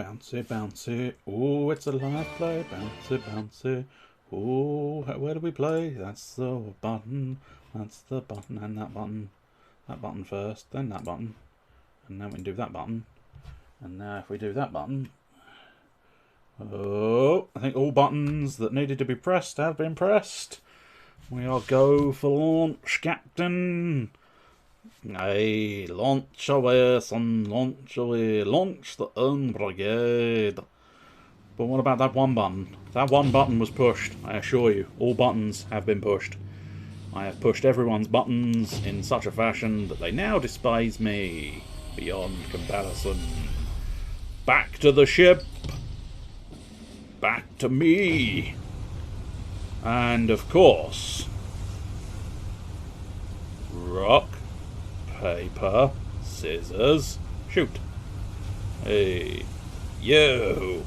Bouncy, bouncy. Oh, it's a live play. Bouncy, bouncy. Oh, where do we play? That's the button. That's the button and that button. That button first, then that button. And now we can do that button. And now if we do that button... Oh, I think all buttons that needed to be pressed have been pressed. We are go for launch, Captain. Aye, launch away, son, launch away. Launch the Brigade. But what about that one button? That one button was pushed, I assure you. All buttons have been pushed. I have pushed everyone's buttons in such a fashion that they now despise me beyond comparison. Back to the ship. Back to me. And of course, rock, paper, scissors, shoot. Hey, you.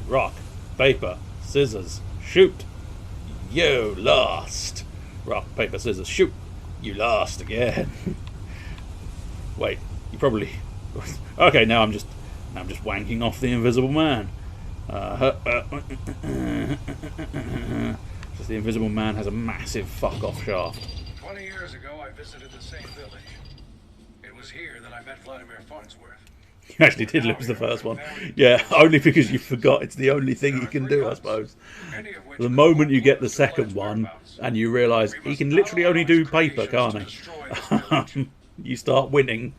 Rock, paper, scissors, shoot. You lost. Rock, paper, scissors, shoot. You lost again. Wait, you probably... Okay, now I'm just wanking off the Invisible Man. Just the Invisible Man has a massive fuck-off shaft. 20 years ago, I visited the same village. It was here that I met Vladimir Farnsworth. You actually did lose the first one. Yeah, only because you forgot it's the only thing he can do, I suppose. The moment you get the second one, and you realise he can literally only do paper, can't he? You start winning.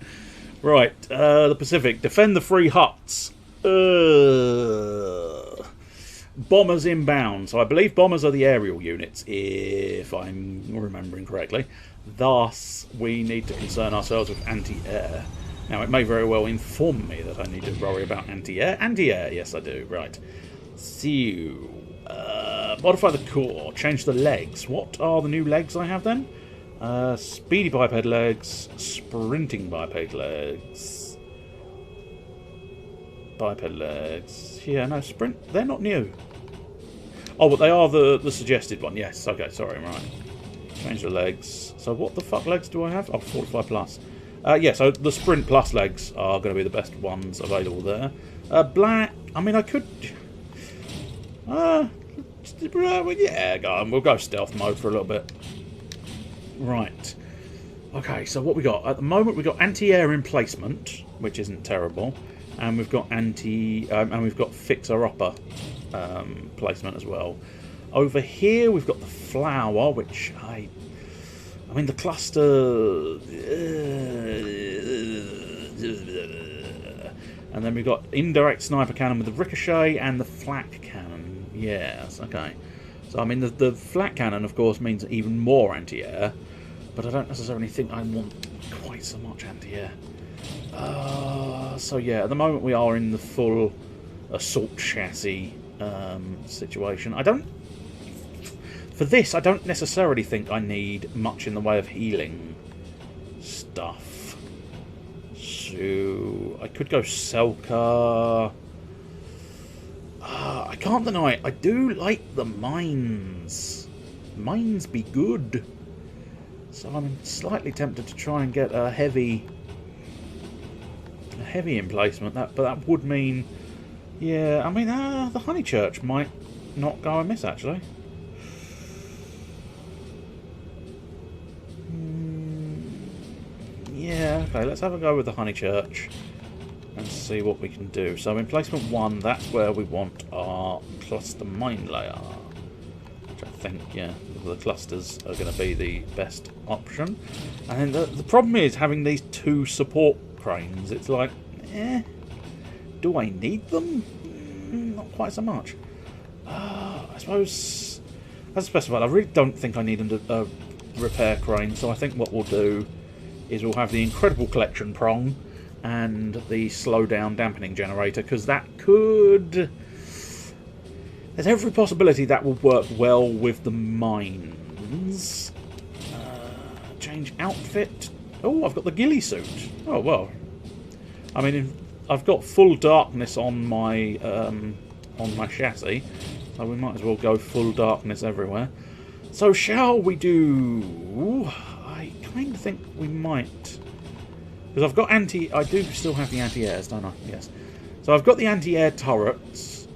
Right, the Pacific. Defend the 3 huts. Bombers inbound. So I believe bombers are the aerial units, if I'm remembering correctly. Thus, we need to concern ourselves with anti-air. Now, it may very well inform me that I need to worry about anti-air. Anti-air, yes I do, right. So, modify the core, change the legs. What are the new legs I have then? Speedy biped legs, sprinting biped legs. Biped legs. Yeah, no, sprint. They're not new. Oh, but they are the suggested one. Yes, okay, sorry, right. Change the legs. So what the fuck legs do I have? Oh, 45 plus. Yeah, so the sprint plus legs are going to be the best ones available there. Black. I mean, I could... yeah, go on. We'll go stealth mode for a little bit. Right. Okay, so what we got? At the moment, we've got anti-air emplacement, which isn't terrible. And we've got and we've got fixer-upper placement as well. Over here we've got the flower, which I mean the cluster, and then we've got indirect sniper cannon with the ricochet and the flak cannon. Yes, okay. So I mean the flak cannon, of course, means even more anti-air, but I don't necessarily think I want quite so much anti-air. So yeah, at the moment we are in the full assault chassis situation. For this, I don't necessarily think I need much in the way of healing stuff. So I could go Selka. I can't deny it. I do like the mines. Mines be good. So I'm slightly tempted to try and get a heavy emplacement, but that would mean, yeah, I mean, the Honeychurch might not go amiss, actually. Yeah, okay, let's have a go with the Honeychurch and see what we can do. So emplacement 1, that's where we want our cluster mine layer, which I think, yeah, the clusters are going to be the best option. And the problem is having these 2 support cranes. It's like, do I need them? Not quite so much. I suppose, as specified, I really don't think I need a repair crane, so I think what we'll do is we'll have the incredible collection prong and the slow down dampening generator, because that could... There's every possibility that will work well with the mines. Change outfit. Oh, I've got the ghillie suit. Oh, well. I mean, I've got full darkness on my chassis, so we might as well go full darkness everywhere. So shall we do... I kind of think we might... Because I've got I do still have the anti-airs, don't I? Yes. So I've got the anti-air turrets,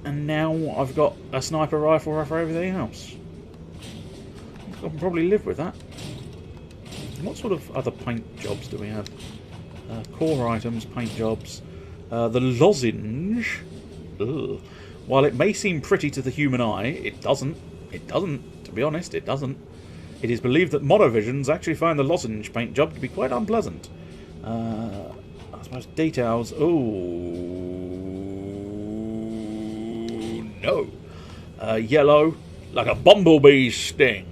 and now I've got a sniper rifle for everything else. I can probably live with that. What sort of other paint jobs do we have? Core items, paint jobs. The lozenge. Ugh. While it may seem pretty to the human eye, it doesn't. It doesn't. To be honest, it doesn't. It is believed that monovisions actually find the lozenge paint job to be quite unpleasant. I suppose details. Oh no! Yellow, like a bumblebee's sting.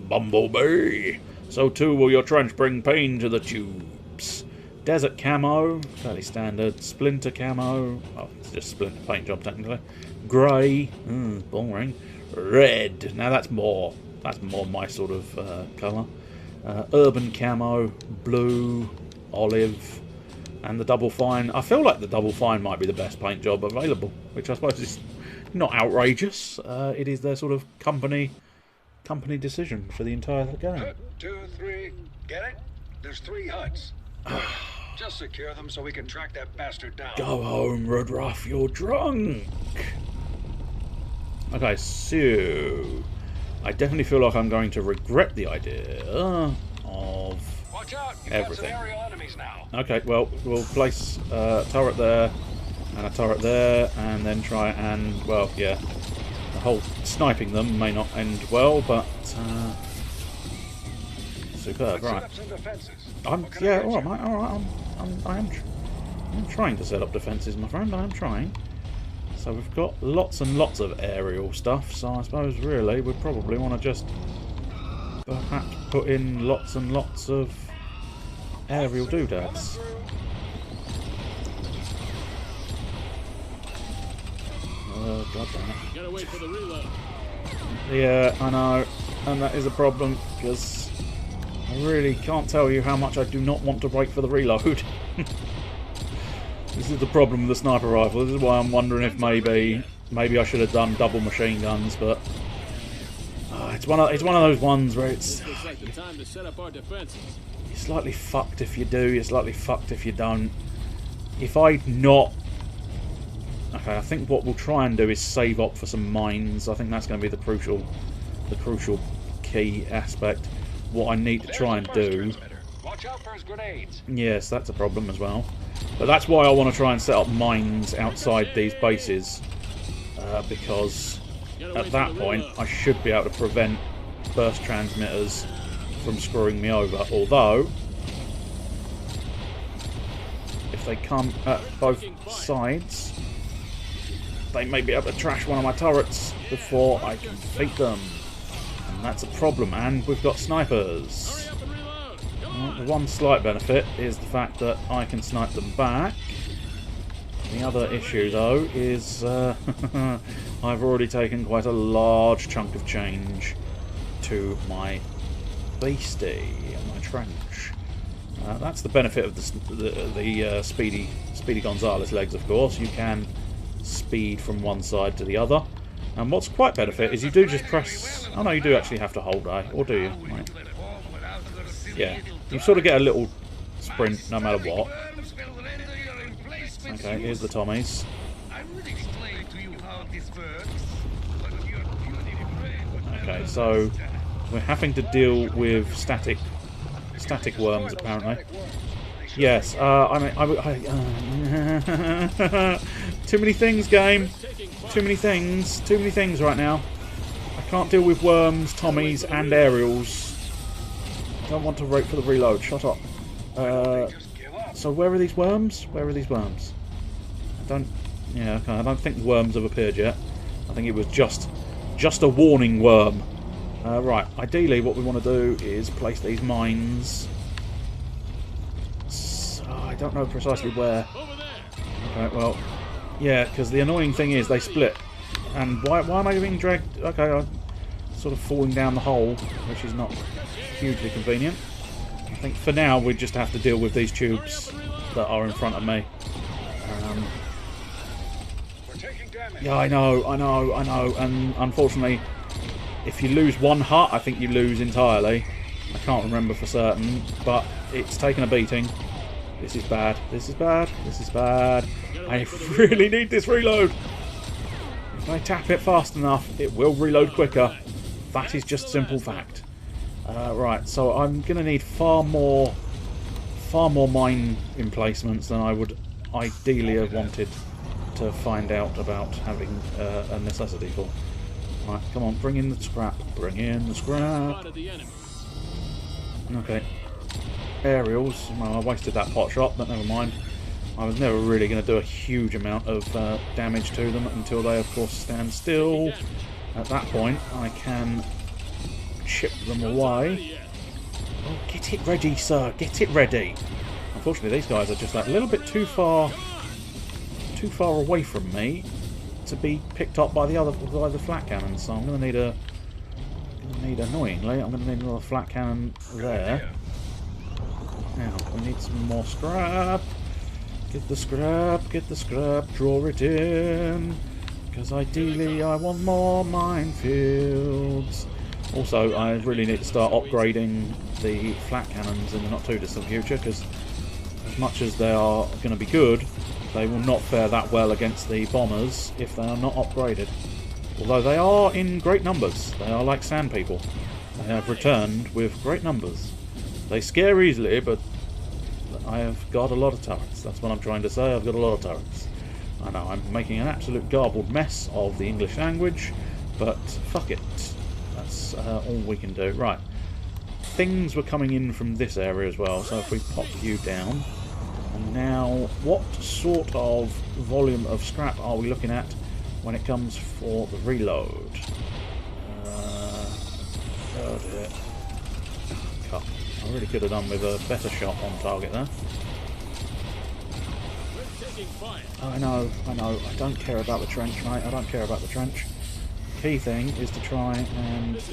Bumblebee. So too will your trench bring pain to the tubes. Desert camo, fairly standard. Splinter camo. Oh, it's just splinter paint job technically. Grey. Boring. Red. Now that's more my sort of colour. Urban camo. Blue. Olive. And the double fine. I feel like the double fine might be the best paint job available, which I suppose is not outrageous. It is their sort of company decision for the entire game. 1, 2, 3. Get it? There's 3 huts. Just secure them so we can track that bastard down. Go home, Rudruff. You're drunk. Okay, so I definitely feel like I'm going to regret the idea of Watch out! You've everything. got some aerial enemies now. Okay, well, we'll place a turret there and a turret there, and then try and, well, yeah, the whole sniping them may not end well, but superb, right. I'm trying to set up defences, my friend. I'm trying. So we've got lots and lots of aerial stuff. So I suppose really we probably want to just perhaps put in lots and lots of aerial doodads. Oh god damn it! Gotta wait for the reload. Yeah, I know, and that is a problem because I really can't tell you how much I do not want to wait for the reload. This is the problem with the sniper rifle. This is why I'm wondering if maybe I should have done double machine guns, but it's one of those ones where it's like the time to set up our defenses. You're slightly fucked if you do. You're slightly fucked if you don't. If I'd not, okay, I think what we'll try and do is save up for some mines. I think that's going to be the crucial key aspect. What I need to try and do. Watch out for his grenades. Yes, that's a problem as well. But that's why I want to try and set up mines outside these bases, because at that point I should be able to prevent burst transmitters from screwing me over. Although, if they come at both sides, they may be able to trash one of my turrets before I can defeat them. And that's a problem. And we've got snipers. The one slight benefit is the fact that I can snipe them back. The other issue, though, is I've already taken quite a large chunk of change to my beastie, my trench. That's the benefit of the Speedy Gonzales legs, of course. You can speed from one side to the other. And what's quite benefit is you do just press... Oh no, you do actually have to hold A, or do you? Right. Yeah, you sort of get a little sprint no matter what. Okay, here's the Tommies. Okay, so we're having to deal with static worms apparently. Yes, too many things, game. Too many things right now. I can't deal with worms, Tommies, and aerials. I don't want to wait for the reload. Shut up. So where are these worms? Where are these worms? I don't think the worms have appeared yet. I think it was just a warning worm. Right. Ideally, what we want to do is place these mines. So, I don't know precisely where. Okay. Well, yeah, because the annoying thing is they split. And why am I being dragged? Okay, I'm sort of falling down the hole, which is not hugely convenient. I think for now we just have to deal with these tubes that are in front of me. Yeah, I know, and unfortunately, if you lose one hut, I think you lose entirely. I can't remember for certain, but it's taken a beating. This is bad. This is bad. This is bad. I really need this reload. If I tap it fast enough, it will reload quicker. That is just simple fact. Right, so I'm going to need far more mine emplacements than I would ideally have wanted to find out about having a necessity for. Right, come on, bring in the scrap. Bring in the scrap. Okay. Aerials. Well, I wasted that pot shot, but never mind. I was never really going to do a huge amount of damage to them until they, of course, stand still. At that point, I can chip them away. Oh, get it ready, sir. Get it ready. Unfortunately, these guys are just a little bit too far away from me to be picked up by the flat cannons. So I'm going to need annoyingly, I'm going to need another flat cannon there. Now we need some more scrap. Get the scrap. Get the scrap. Draw it in. Because ideally, I want more minefields. Also, I really need to start upgrading the flat cannons in the not too distant future, because as much as they are going to be good, they will not fare that well against the bombers if they are not upgraded. Although they are in great numbers. They are like sand people. They have returned with great numbers. They scare easily, but I have got a lot of turrets. That's what I'm trying to say. I've got a lot of turrets. I know, I'm making an absolute garbled mess of the English language, but fuck it. That's all we can do. Right. Things were coming in from this area as well, so if we pop you down. And now, what sort of volume of scrap are we looking at when it comes for the reload? Oh dear. Cut. I really could have done with a better shot on target there. I know. I don't care about the trench, mate. I don't care about the trench. Key thing is to try and, as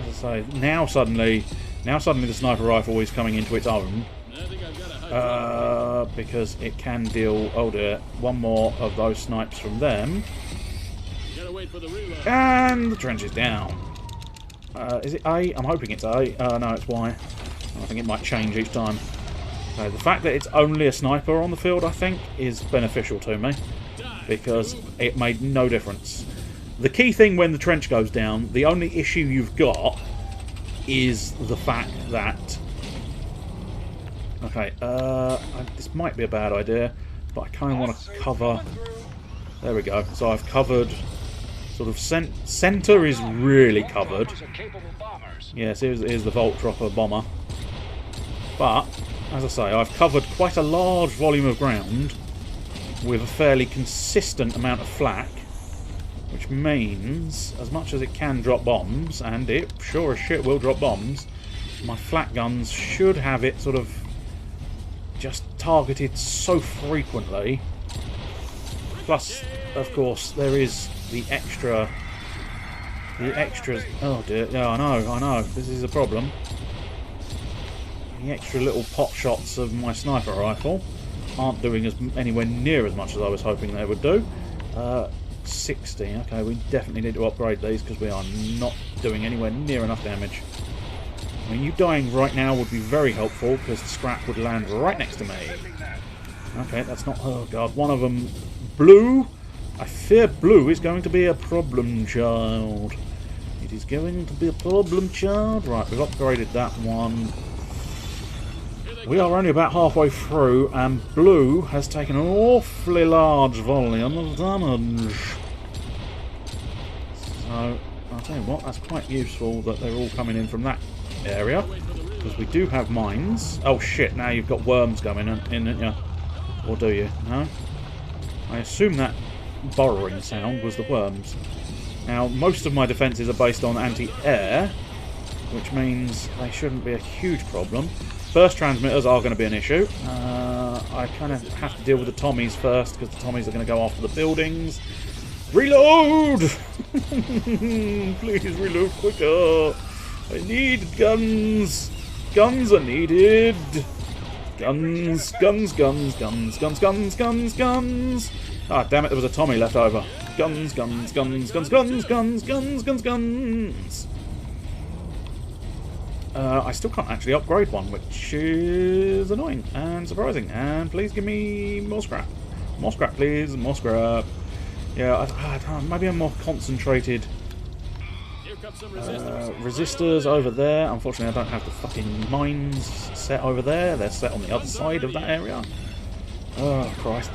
I say, now suddenly the sniper rifle is coming into its own. Because it can deal, oh dear, one more of those snipes from them. And the trench is down. Is it A? I'm hoping it's A. No, it's Y. I think it might change each time. So the fact that it's only a sniper on the field, I think, is beneficial to me, because it made no difference. The key thing when the trench goes down, the only issue you've got is the fact that... Okay, this might be a bad idea, but I kind of want to cover... There we go. So I've covered... Sort of centre is really covered. Yes, here's the Vault Dropper bomber. But, as I say, I've covered quite a large volume of ground with a fairly consistent amount of flak, which means, as much as it can drop bombs, and it sure as shit will drop bombs, my flak guns should have it sort of just targeted so frequently. Plus, of course, there is the extras. Oh dear, yeah, I know, this is a problem. The extra little pot shots of my sniper rifle aren't doing anywhere near as much as I was hoping they would do. 60, okay, we definitely need to upgrade these because we are not doing anywhere near enough damage. I mean, you dying right now would be very helpful because the scrap would land right next to me. Okay, that's not... Oh god, one of them... Blue? I fear blue is going to be a problem child. It is going to be a problem child. Right, we've upgraded that one. We are only about halfway through, and blue has taken an awfully large volume of damage. So, I'll tell you what, that's quite useful that they're all coming in from that area, because we do have mines. Oh shit, now you've got worms coming in, didn't you? Or do you? No? I assume that burrowing sound was the worms. Now, most of my defences are based on anti-air, which means they shouldn't be a huge problem. Burst transmitters are going to be an issue. I kind of have to deal with the Tommies first, because the Tommies are going to go after the buildings. Reload! Please reload quicker. I need guns. Guns are needed. Guns, guns, guns, guns, guns, guns, guns, guns. Ah, damn it, there was a Tommy left over. Guns, guns, guns, guns, guns, guns, guns, guns, guns. I still can't actually upgrade one, which is annoying and surprising. And please give me more scrap. More scrap, please. More scrap. Yeah, I don't know, maybe a more concentrated... resistors over there. Unfortunately, I don't have the fucking mines set over there. They're set on the other side of that area. Oh, Christ.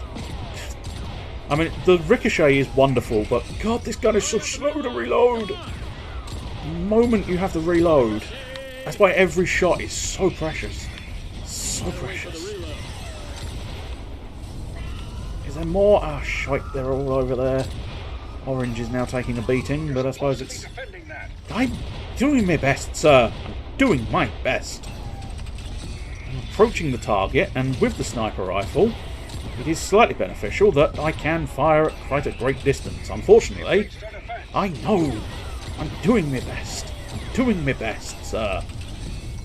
I mean, the ricochet is wonderful, but God, this gun is so slow to reload. The moment you have to reload, that's why every shot is so precious. So precious. Is there more? Ah, oh, shite, they're all over there. Orange is now taking a beating, but I suppose it's... I'm doing my best, sir. I'm doing my best. I'm approaching the target, and with the sniper rifle, it is slightly beneficial that I can fire at quite a great distance. Unfortunately, I know I'm doing my best. I'm doing my best, sir.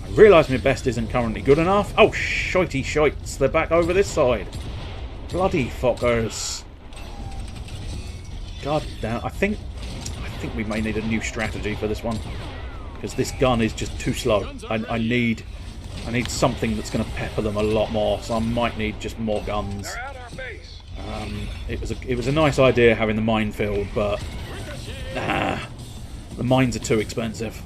I realise my best isn't currently good enough. Oh, shitey shites. They're back over this side. Bloody fuckers. God damn. I think we may need a new strategy for this one. Because this gun is just too slow. I need something that's going to pepper them a lot more. So I might need just more guns. It was a nice idea having the minefield, but the mines are too expensive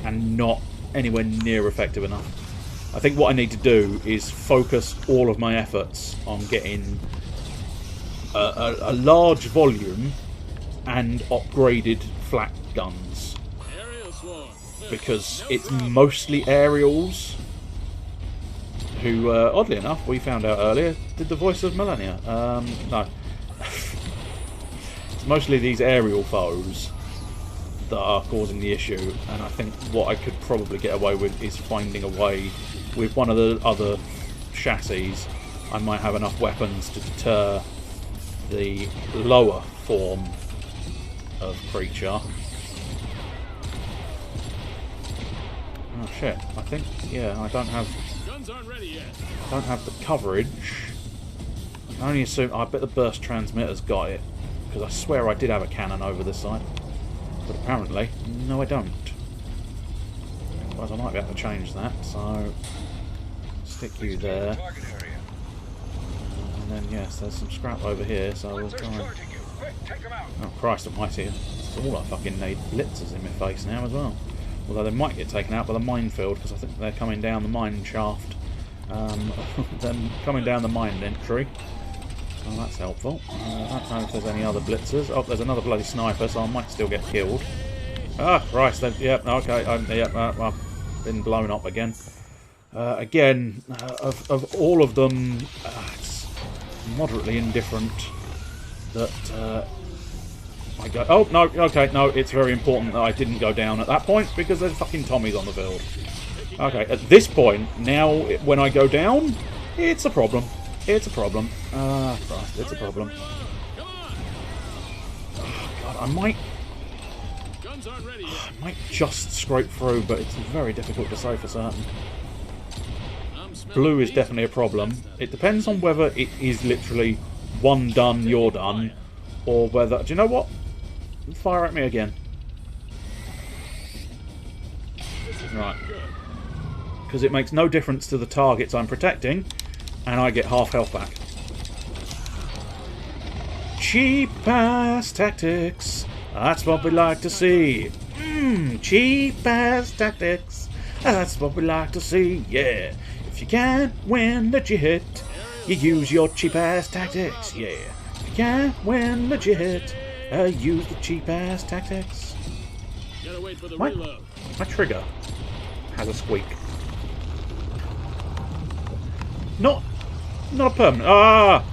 and not anywhere near effective enough. I think what I need to do is focus all of my efforts on getting a large volume and upgraded flak guns, because it's mostly aerials who, oddly enough, we found out earlier, did the voice of Millennia. No. It's mostly these aerial foes that are causing the issue, and I think what I could probably get away with is finding a way with one of the other chassis. I might have enough weapons to deter the lower form of creature. Oh shit! I think I don't have the coverage. I can only assume. I bet the burst transmitter's got it, because I swear I did have a cannon over this side, but apparently no, I don't. Otherwise, I might be able to change that. So stick you there. And then, yes, there's some scrap over here, so we'll try and... Oh, Christ almighty. That's all I fucking need. Blitzers in my face now as well. Although they might get taken out by the minefield, because I think they're coming down the mine shaft. Then coming down the mine entry. Oh, that's helpful. I don't know if there's any other blitzers. Oh, there's another bloody sniper, so I might still get killed. Ah, Christ. Yep, okay. I've been blown up again. Again, of all of them, it's moderately indifferent that I go... Oh, no, okay, no, it's very important that I didn't go down at that point, because there's fucking Tommies on the field. Okay, at this point, now, when I go down, it's a problem. It's a problem. Ah, Christ, it's a problem. Oh, God, I might just scrape through, but it's very difficult to say for certain. Blue is definitely a problem. It depends on whether it is literally one done, you're done, or whether... Do you know what? Fire at me again. Right. Because it makes no difference to the targets I'm protecting, and I get half health back. Cheap-ass tactics. That's what we like to see. Cheap-ass tactics. That's what we like to see, yeah. If you can't win legit, you use your cheap-ass tactics, yeah. If you can't win legit, use the cheap-ass tactics. My trigger has a squeak. Not a permanent... Ah!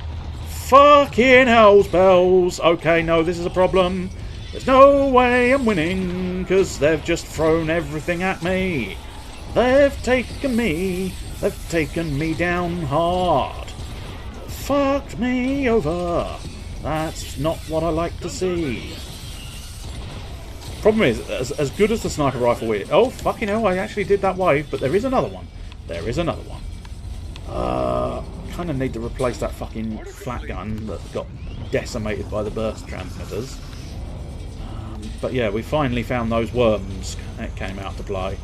Fucking hell's bells! Okay, no, this is a problem. There's no way I'm winning, because they've just thrown everything at me. They've taken me down hard. Fucked me over. That's not what I like to see. Problem is, as good as the sniper rifle is... Oh, fucking hell, I actually did that wave, but there is another one. There is another one. Kind of need to replace that fucking flat gun that got decimated by the burst transmitters. But yeah, we finally found those worms that came out to play.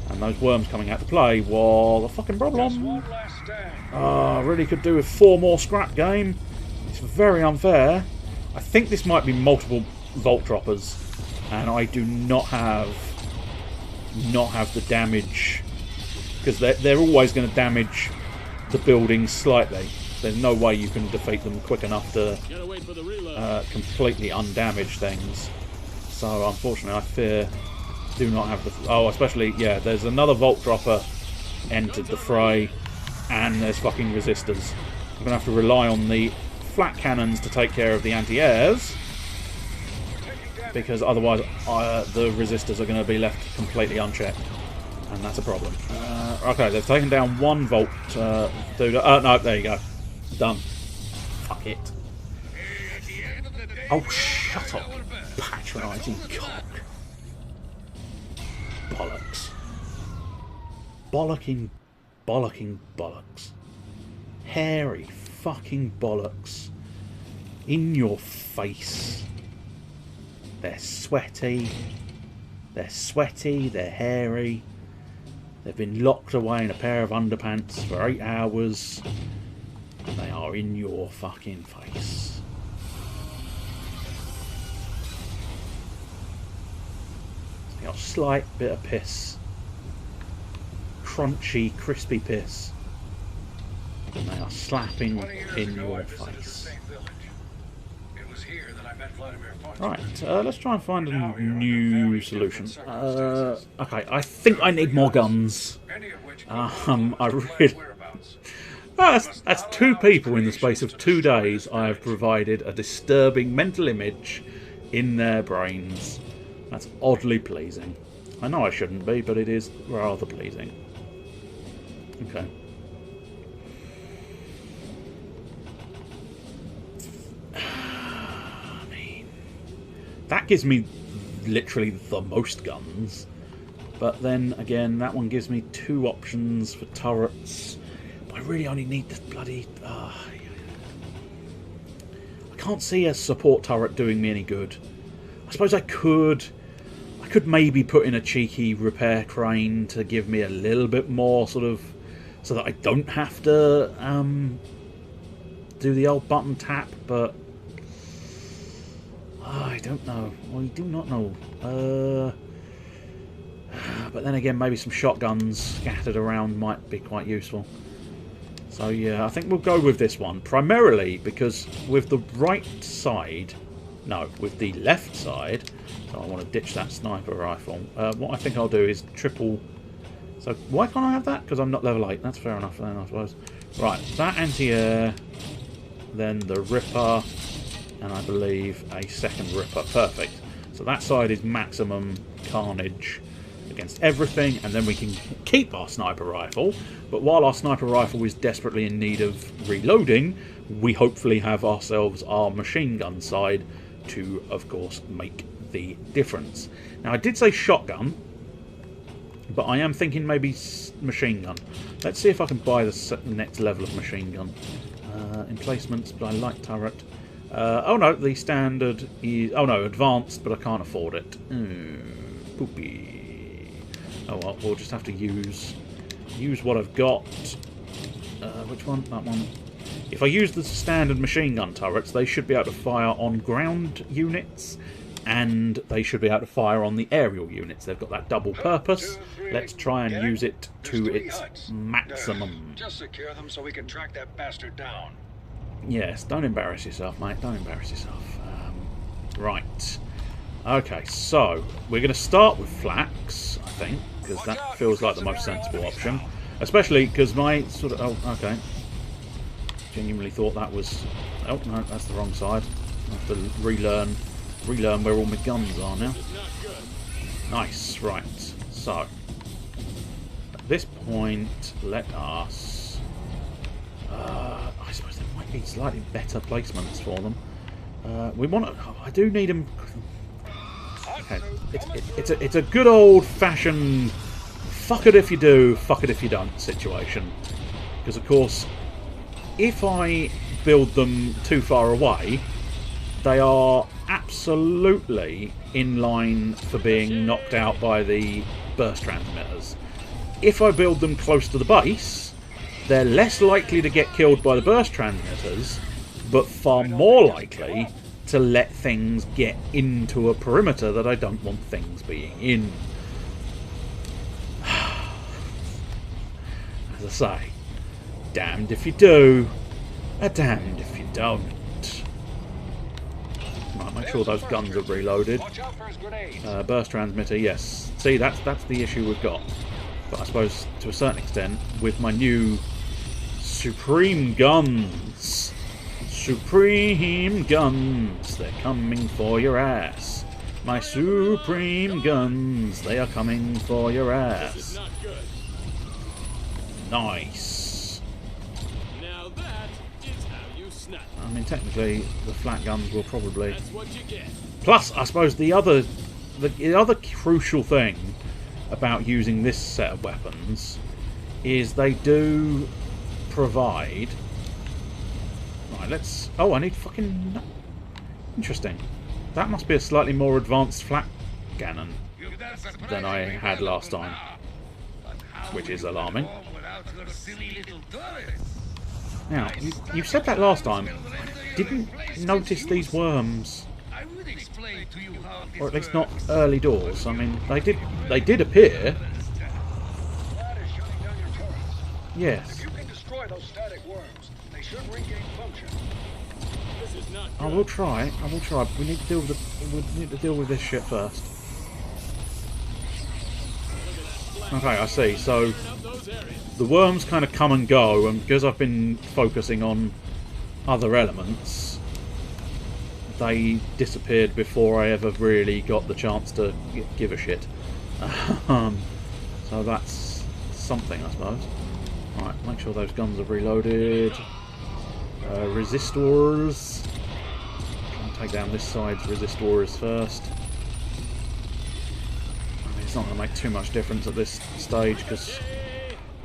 And those worms coming out to play were the fucking Just problem. one last stand. I really could do with 4 more scrap game. It's very unfair. I think this might be multiple Vault Droppers, and I do not have the damage, because they're always going to damage the buildings slightly. There's no way you can defeat them quick enough to Gotta wait for the reload. completely undamage things. So unfortunately, I fear do not have the... Oh, especially, yeah, there's another Vault Dropper entered the fray, and there's fucking resistors. I'm going to have to rely on the flat cannons to take care of the anti-airs, because otherwise the resistors are going to be left completely unchecked, and that's a problem. Okay, they've taken down one Vault dude. No, there you go. Done. Fuck it. Oh, shut up, patronising cock. Bollocks. Bollocking bollocks. Hairy fucking bollocks. In your face. They're sweaty. They're hairy. They've been locked away in a pair of underpants for 8 hours. And they are in your fucking face. They got a slight bit of piss. Crunchy, crispy piss. And they are slapping 20 years in ago, your I visited the face. same village. It was here that I met Vladimir Putin. Right, let's try and find a new solution. Okay, I think I need more guns. Many of which I really... That's 2 people in the space of 2 days I have provided a disturbing mental image in their brains. That's oddly pleasing. I know I shouldn't be, but it is rather pleasing. Okay. I mean, that gives me literally the most guns. But then again, that one gives me 2 options for turrets. But I really only need the bloody... I can't see a support turret doing me any good. I suppose I could maybe put in a cheeky repair crane to give me a little bit more sort of... so that I don't have to do the old button tap, but... I don't know. I do not know. But then again, maybe some shotguns scattered around might be quite useful. So yeah, I think we'll go with this one. Primarily because with the right side... No, with the left side... So I want to ditch that sniper rifle. What I think I'll do is triple... So why can't I have that? Because I'm not level 8. That's fair enough then, I suppose. Right, that anti-air... Then the Ripper... And I believe a second Ripper. Perfect. So that side is maximum carnage against everything, and then we can keep our sniper rifle. But while our sniper rifle is desperately in need of reloading, we hopefully have ourselves our machine gun side to, of course, make the difference. Now, I did say shotgun, but I am thinking maybe machine gun. Let's see if I can buy the next level of machine gun. Emplacements, but I like turret. Oh no, the standard is... Oh no, advanced, but I can't afford it. Poopy. Oh well, we'll just have to use what I've got. Which one? That one. If I use the standard machine gun turrets, they should be able to fire on ground units, and they should be able to fire on the aerial units. They've got that double purpose. Let's try and use it to its maximum. Just secure them so we can track that bastard down. Yes, don't embarrass yourself, mate. Don't embarrass yourself. Right. Okay, so we're going to start with flax, I think, because that feels like the most sensible option. Especially because my sort of... Oh, okay. Genuinely thought that was... Oh, no, that's the wrong side. I have to relearn where all my guns are now. Nice, right. So, at this point, let us... I suppose there might be slightly better placements for them. We want to... I do need them... Okay. It's a good old-fashioned fuck it if you do, fuck it if you don't situation. Because, of course, if I build them too far away, they are absolutely in line for being knocked out by the burst transmitters. if I build them close to the base, they're less likely to get killed by the burst transmitters, but far more likely to let things get into a perimeter that I don't want things being in. As I say, damned if you do, damned if you don't. Right, make sure those guns are reloaded. Burst transmitter, yes. See, that's the issue we've got. But I suppose, to a certain extent, with my new Supreme Guns. Supreme Guns, they're coming for your ass. My Supreme Guns, they are coming for your ass. Nice. Now that is how you snap. I mean, technically, the flat guns will probably... That's what you get. Plus, I suppose the other crucial thing about using this set of weapons is they do provide... Right, let's... Oh, I need fucking... Interesting. That must be a slightly more advanced flat cannon than I had last time, which is alarming. Now, you said that last time. I didn't notice these worms, or at least not early doors. I mean, they did appear. Yes. If you can destroy those static worms, they should regain function. This is not I will try. I will try. But we need to deal with this shit first. Okay, I see. So the worms kind of come and go, and because I've been focusing on other elements, they disappeared before I ever really got the chance to give a shit. So that's something, I suppose. Right, make sure those guns are reloaded. Resistors. Try and take down this side's resistors first. I mean, it's not going to make too much difference at this stage because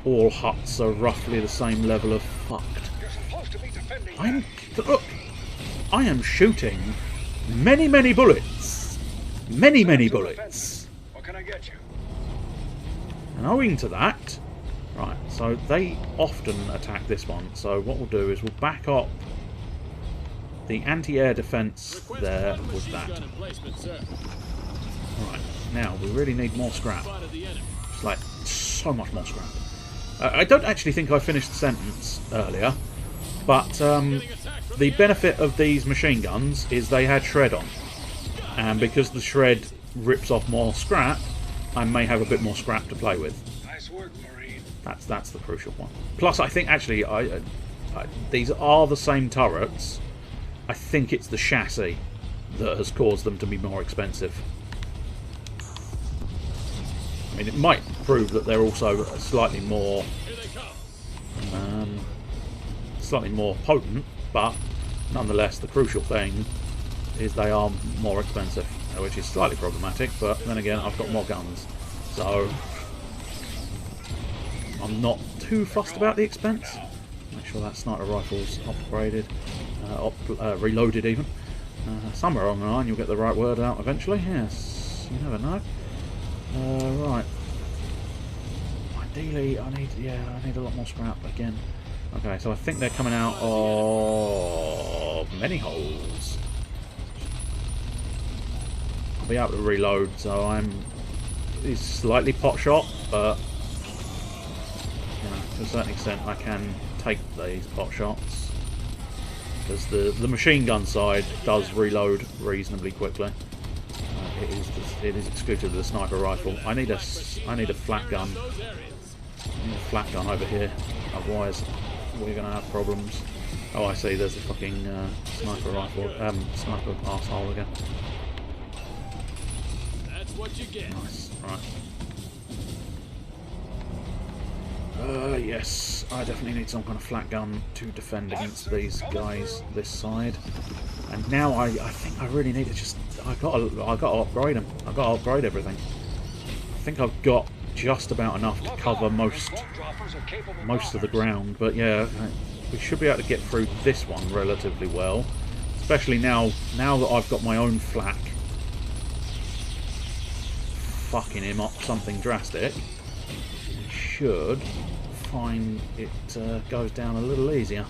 all huts are roughly the same level of fucked. You're supposed to be defending. Look, I am shooting many bullets. Many bullets. What can I get you? And owing to that, right, so they often attack this one. So what we'll do is we'll back up the anti-air defense there with that. Right, now we really need more scrap. It's like so much more scrap. I don't actually think I finished the sentence earlier, but the benefit of these machine guns is they had shred on, and because the shred rips off more scrap, I may have a bit more scrap to play with. Nice work, Marine. That's the crucial one. Plus, I think actually these are the same turrets. I think it's the chassis that has caused them to be more expensive. I mean, it might prove that they're also slightly more potent, but nonetheless, the crucial thing is they are more expensive, which is slightly problematic. But then again, I've got more guns, so I'm not too fussed about the expense. Make sure that sniper rifle's upgraded, reloaded even. Somewhere along the line, you'll get the right word out eventually. Yes, you never know. Right. Ideally, I need a lot more scrap again. Okay, so I think they're coming out of many holes. I'll be able to reload, so it's slightly pot shot, but you know, to a certain extent, I can take these pot shots because the machine gun side does reload reasonably quickly. It is exclusive to the sniper rifle. I need a flat gun. I need a flat gun over here. Otherwise, we're gonna have problems. Oh, I see. There's a fucking sniper rifle. Sniper arsehole again. That's what you get. Nice. Right. Yes, I definitely need some kind of flat gun to defend against these guys this side. And now I think I really need to just I got to upgrade them. I got to upgrade everything. I think I've got just about enough to cover most of the ground, but yeah, we should be able to get through this one relatively well, especially now that I've got my own flak. Fucking him up something drastic. should find it goes down a little easier.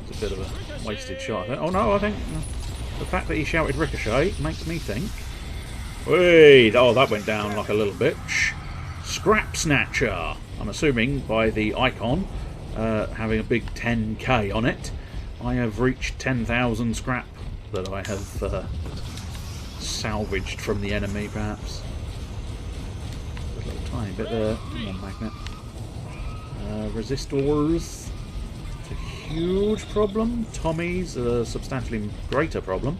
It's a bit of a wasted shot. Oh no, I think the fact that he shouted ricochet makes me think. Wait, oh, that went down like a little bitch. Scrap Snatcher. I'm assuming by the icon having a big 10k on it, I have reached 10,000 scrap that I have salvaged from the enemy, perhaps. A little tiny bit there. Come on, magnet. Resistors. It's a huge problem. Tommy's a substantially greater problem.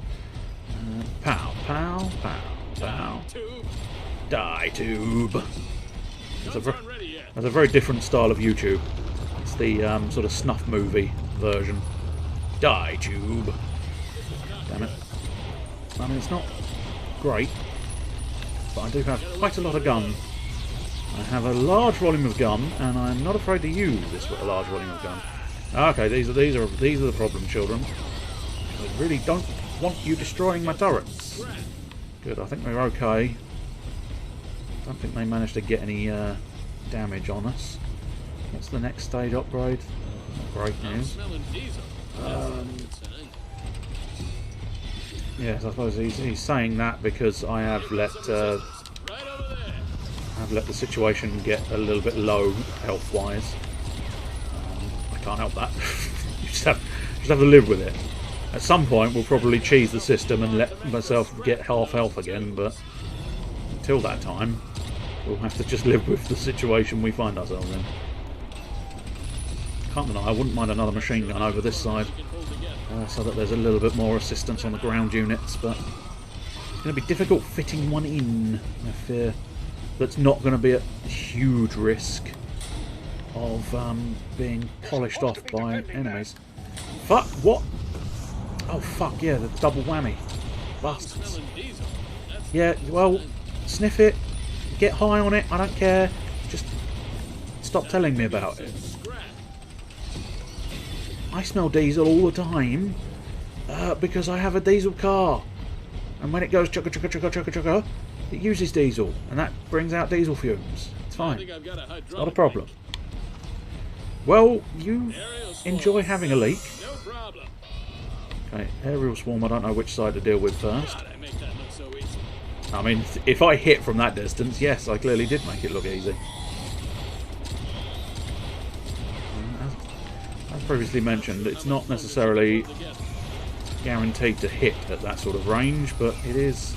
Pow, pow, pow, pow. Die tube. That's a very different style of YouTube. It's the sort of snuff movie version. Die tube. Damn it. I mean, it's not great, but I do have quite a lot of gun. I have a large volume of gun, and I'm not afraid to use this large volume of gun. Okay, these are the problem children. I really don't want you destroying my turrets. Good, I think we're okay. Don't think they managed to get any damage on us. What's the next stage upgrade? Great news. Yes, I suppose he's saying that because I have let the situation get a little bit low health-wise. I can't help that. You just have to live with it. At some point, we'll probably cheese the system and let myself get half health again, but until that time, we'll have to just live with the situation we find ourselves in. Can't deny, I wouldn't mind another machine gun over this side, so that there's a little bit more assistance on the ground units, but it's going to be difficult fitting one in. I fear that's not going to be at huge risk of being polished off by enemies. Fuck, what? Oh fuck, yeah, the double whammy. Bastards. Yeah, well, sniff it, get high on it, I don't care. Just stop telling me about it. I smell diesel all the time because I have a diesel car. And when it goes chugga chugga chugga chugga chugga, it uses diesel. And that brings out diesel fumes. It's fine. It's not a problem. Well, you enjoy having a leak. Okay, aerial swarm, I don't know which side to deal with first. I mean, if I hit from that distance, yes, I clearly did make it look easy. As previously mentioned, it's not necessarily guaranteed to hit at that sort of range, but it is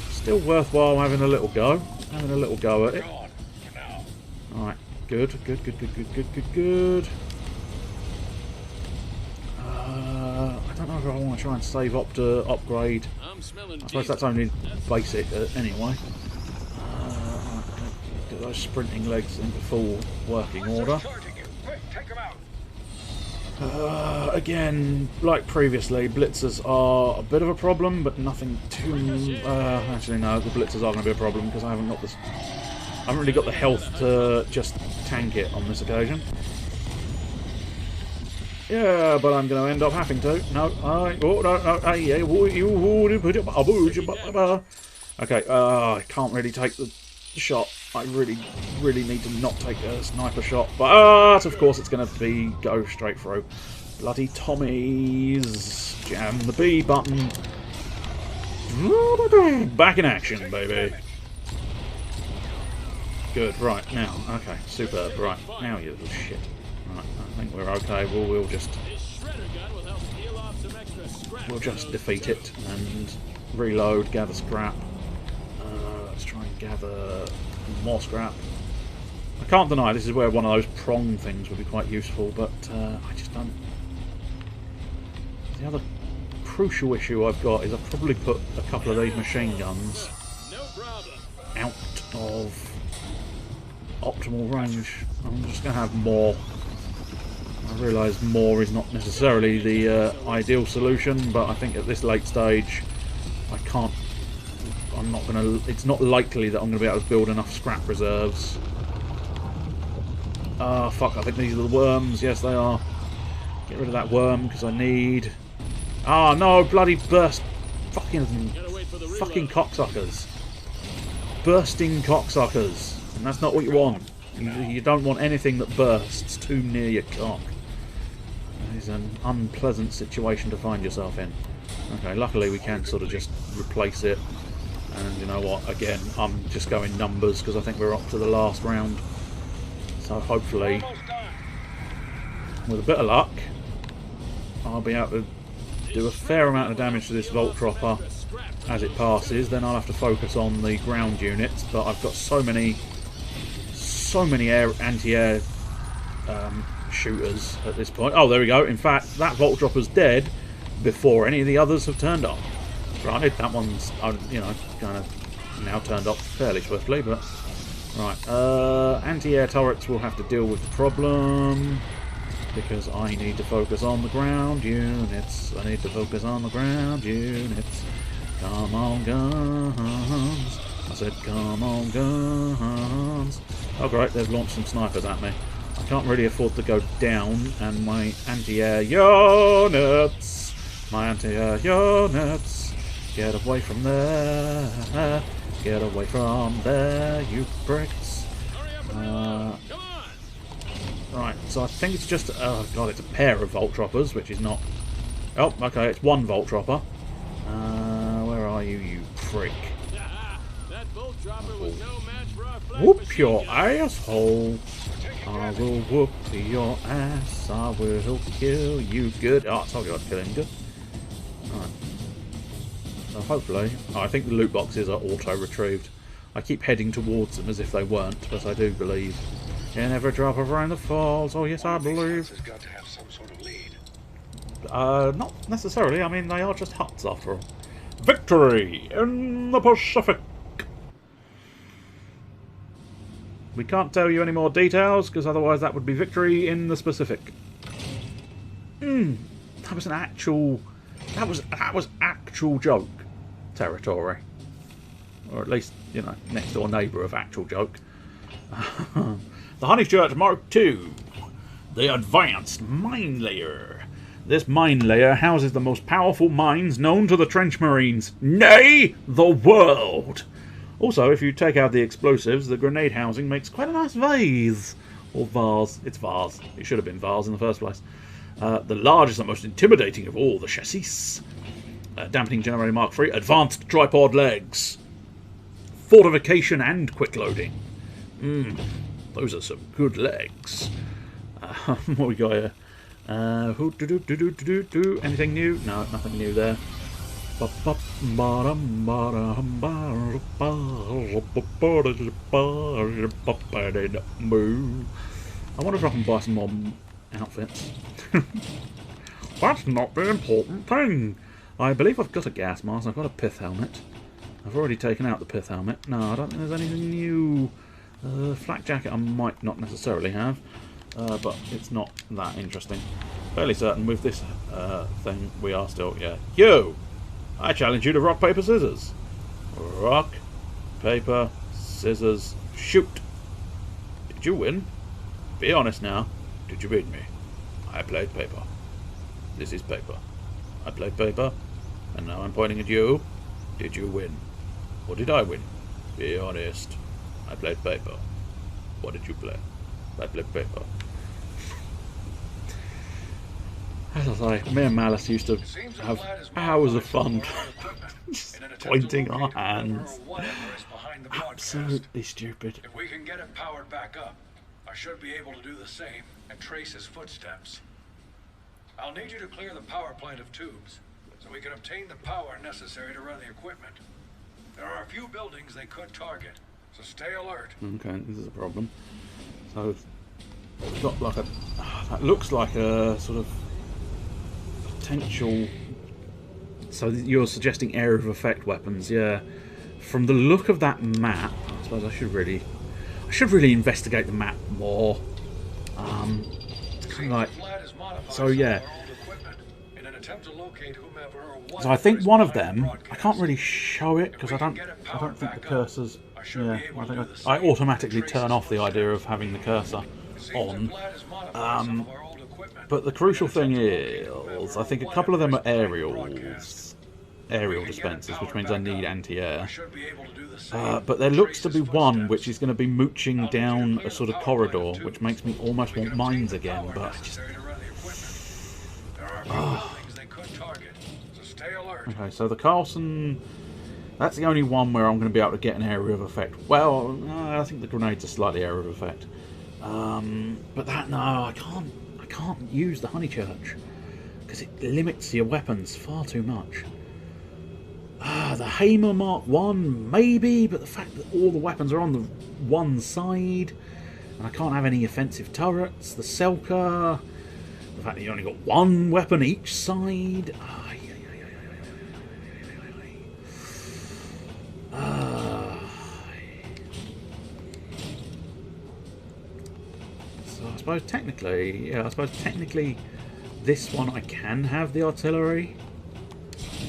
still worthwhile having a little go. Having a little go at it. Alright, good, good, good, good, good, good, good, good. I don't know if I want to try and save up to upgrade. I suppose that's only basic anyway. Get those sprinting legs into full working order. Again, like previously, blitzers are a bit of a problem, but nothing too. Actually, no, the blitzers are going to be a problem because I haven't got this. I haven't really got the health to just tank it on this occasion. Yeah, but I'm going to end up having to. No, okay, I can't really take the shot. I really need to not take a sniper shot. But, of course, it's going to go straight through. Bloody Tommies. Jam the B button. Back in action, baby. Good, right, now. Okay, superb. Right, now you little shit. Right, I think we're okay. We'll just defeat it and reload, gather scrap. Let's try and gather more scrap. I can't deny this is where one of those prong things would be quite useful, but I just don't. The other crucial issue I've got is I've probably put a couple of these machine guns out of optimal range. I'm just going to have more. I realise more is not necessarily the ideal solution, but I think at this late stage I can't. I'm not going to. It's not likely that I'm going to be able to build enough scrap reserves. Ah, fuck! I think these are the worms. Yes, they are. Get rid of that worm because I need. Ah, no! Bloody burst! Fucking cocksuckers! bursting cocksuckers, and that's not what you want. You don't want anything that bursts too near your cock. That is an unpleasant situation to find yourself in. Okay, luckily we can sort of just replace it. And you know what, again, I'm just going numbers because I think we're up to the last round. So hopefully, with a bit of luck, I'll be able to do a fair amount of damage to this Voltropper as it passes. Then I'll have to focus on the ground units, but I've got so many anti-air shooters at this point. Oh, there we go. In fact, that Voltropper's dead before any of the others have turned up. Granted, that one's, you know, kind of now turned up fairly swiftly, but... Right, anti-air turrets will have to deal with the problem, because I need to focus on the ground units. I need to focus on the ground units. Come on, guns. I said, come on, guns. Oh, great, they've launched some snipers at me. I can't really afford to go down, and my anti-air units... My anti-air units... Get away from there. Get away from there, you pricks. Right, so I think it's just... Oh, God, it's a pair of Voltroppers, which is not... Oh, okay, it's one Voltropper. Where are you, you prick? Whoop your asshole. I will whoop your ass. I will kill you good. Oh, I told you I'd kill him good. Right. So hopefully... Oh, I think the loot boxes are auto-retrieved. I keep heading towards them as if they weren't, but I do believe. In every drop of rain that falls. Oh, yes, I believe. Has got to have some sort of lead. Not necessarily. I mean, they are just huts after all. Victory in the Pacific! We can't tell you any more details, because otherwise that would be victory in the Pacific. That was an actual... That was actual joke territory. Or at least, you know, next door neighbour of actual joke. The Honeychurch Mark II. The Advanced Mine Layer. This mine layer houses the most powerful mines known to the Trench Marines. Nay, the world! Also, if you take out the explosives, the grenade housing makes quite a nice vase. Or vase. It's vase. It should have been vase in the first place. The largest and most intimidating of all the chassis. Dampening generator Mark III. Advanced tripod legs. Fortification and quick loading. Those are some good legs. What we got here? Anything new? No, nothing new there. I wonder if I can buy some more outfits. That's not the important thing. I believe I've got a gas mask. I've got a pith helmet. I've already taken out the pith helmet. No, I don't think there's anything new. Flak jacket I might not necessarily have, but it's not that interesting. Fairly certain with this thing we are still... Yeah. You! I challenge you to rock, paper, scissors. Rock, paper, scissors, shoot. Did you win? Be honest now. Did you beat me? I played paper. This is paper. I played paper, and now I'm pointing at you. Did you win? Or did I win? Be honest. I played paper. What did you play? I played paper. As I say, me and Malice used to have hours of fun just pointing our hands. Absolutely stupid. If we can get it powered back up, I should be able to do the same and trace his footsteps. I'll need you to clear the power plant of tubes, so we can obtain the power necessary to run the equipment. There are a few buildings they could target, so stay alert. Okay, this is a problem. So, we've got like a... that looks like a sort of potential... So you're suggesting area of effect weapons, yeah. From the look of that map, I suppose I should really investigate the map more. Like, so yeah. So I think one of them, I can't really show it because I don't think the cursor's... Yeah, I think I automatically turn off the idea of having the cursor on. But the crucial thing is, I think a couple of them are aerials. aerial dispensers, which means I need I anti-air. should be able to do the same. But there looks to be Trace's one footsteps. which is going to be mooching I'll need you to down clear a sort the of power plant corridor, tubes, which makes me so almost we want can obtain mines the again, power but I just... necessary to run the equipment. There are a few buildings they could target, so stay alert. Okay, so the Carlson... That's the only one where I'm going to be able to get an area of effect. Well, I think the grenades are slightly area of effect. But that, no, I can't use the Honeychurch. Because it limits your weapons far too much. The Hamer Mark 1, maybe, but the fact that all the weapons are on the one side, and I can't have any offensive turrets, the Selka, the fact that you only got one weapon each side. So I suppose technically, this one I can have the artillery.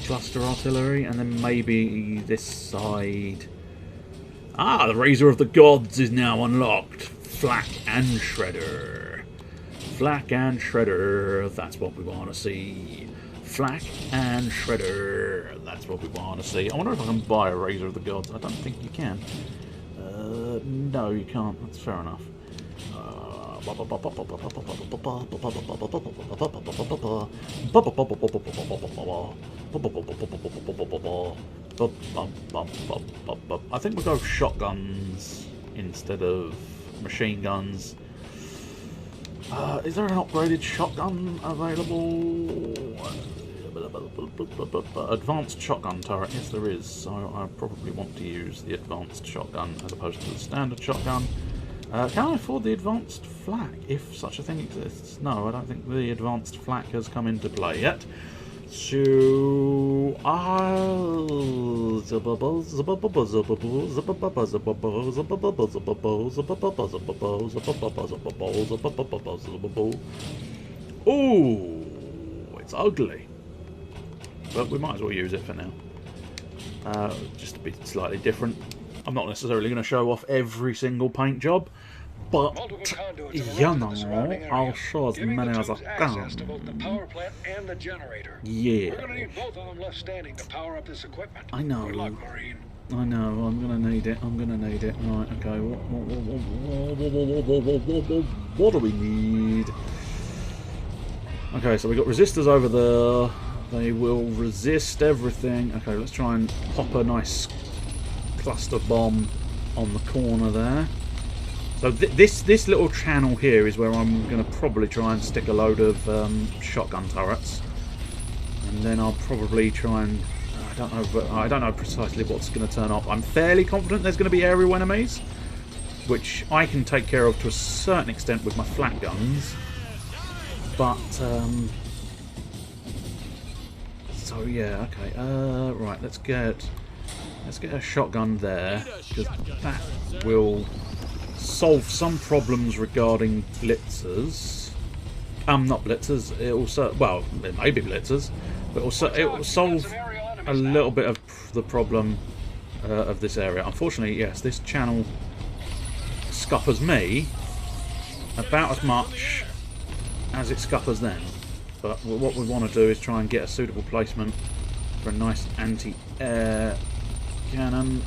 Cluster artillery, and then maybe this side. The Razor of the Gods is now unlocked. Flak and Shredder. Flak and Shredder, that's what we want to see. Flak and Shredder, that's what we want to see. I wonder if I can buy a Razor of the Gods. I don't think you can. No, you can't. That's fair enough. I think we'll go shotguns instead of machine guns. Is there an upgraded shotgun available? Advanced shotgun turret, yes there is, so I probably want to use the advanced shotgun as opposed to the standard shotgun. Can I afford the advanced flak, if such a thing exists? No, I don't think the advanced flak has come into play yet. So I'll... Ooh, it's ugly. But we might as well use it for now. Just to be slightly different. I'm not necessarily going to show off every single paint job, but you know, I'll show as many as I can. To both the power plant and the generator. Yeah. We're going to need both of them left standing to power up this equipment. I know. Good luck, Marine. I know. I'm going to need it. I'm going to need it. Right. Okay. What do we need? Okay. So we got resistors over there. They will resist everything. Okay. Let's try and pop a nice cluster bomb on the corner there. So this little channel here is where I'm going to probably try and stick a load of shotgun turrets, and then I'll probably try and I don't know precisely what's going to turn up. I'm fairly confident there's going to be aerial enemies, which I can take care of to a certain extent with my flat guns. But so yeah, okay. Right, let's get a shotgun there, because that will solve some problems regarding blitzers. Not blitzers. It also, well, it may be blitzers, but it will solve a little bit of the problem of this area. Unfortunately, yes, this channel scuppers me about as much as it scuppers them. But what we want to do is try and get a suitable placement for a nice anti-air cannon.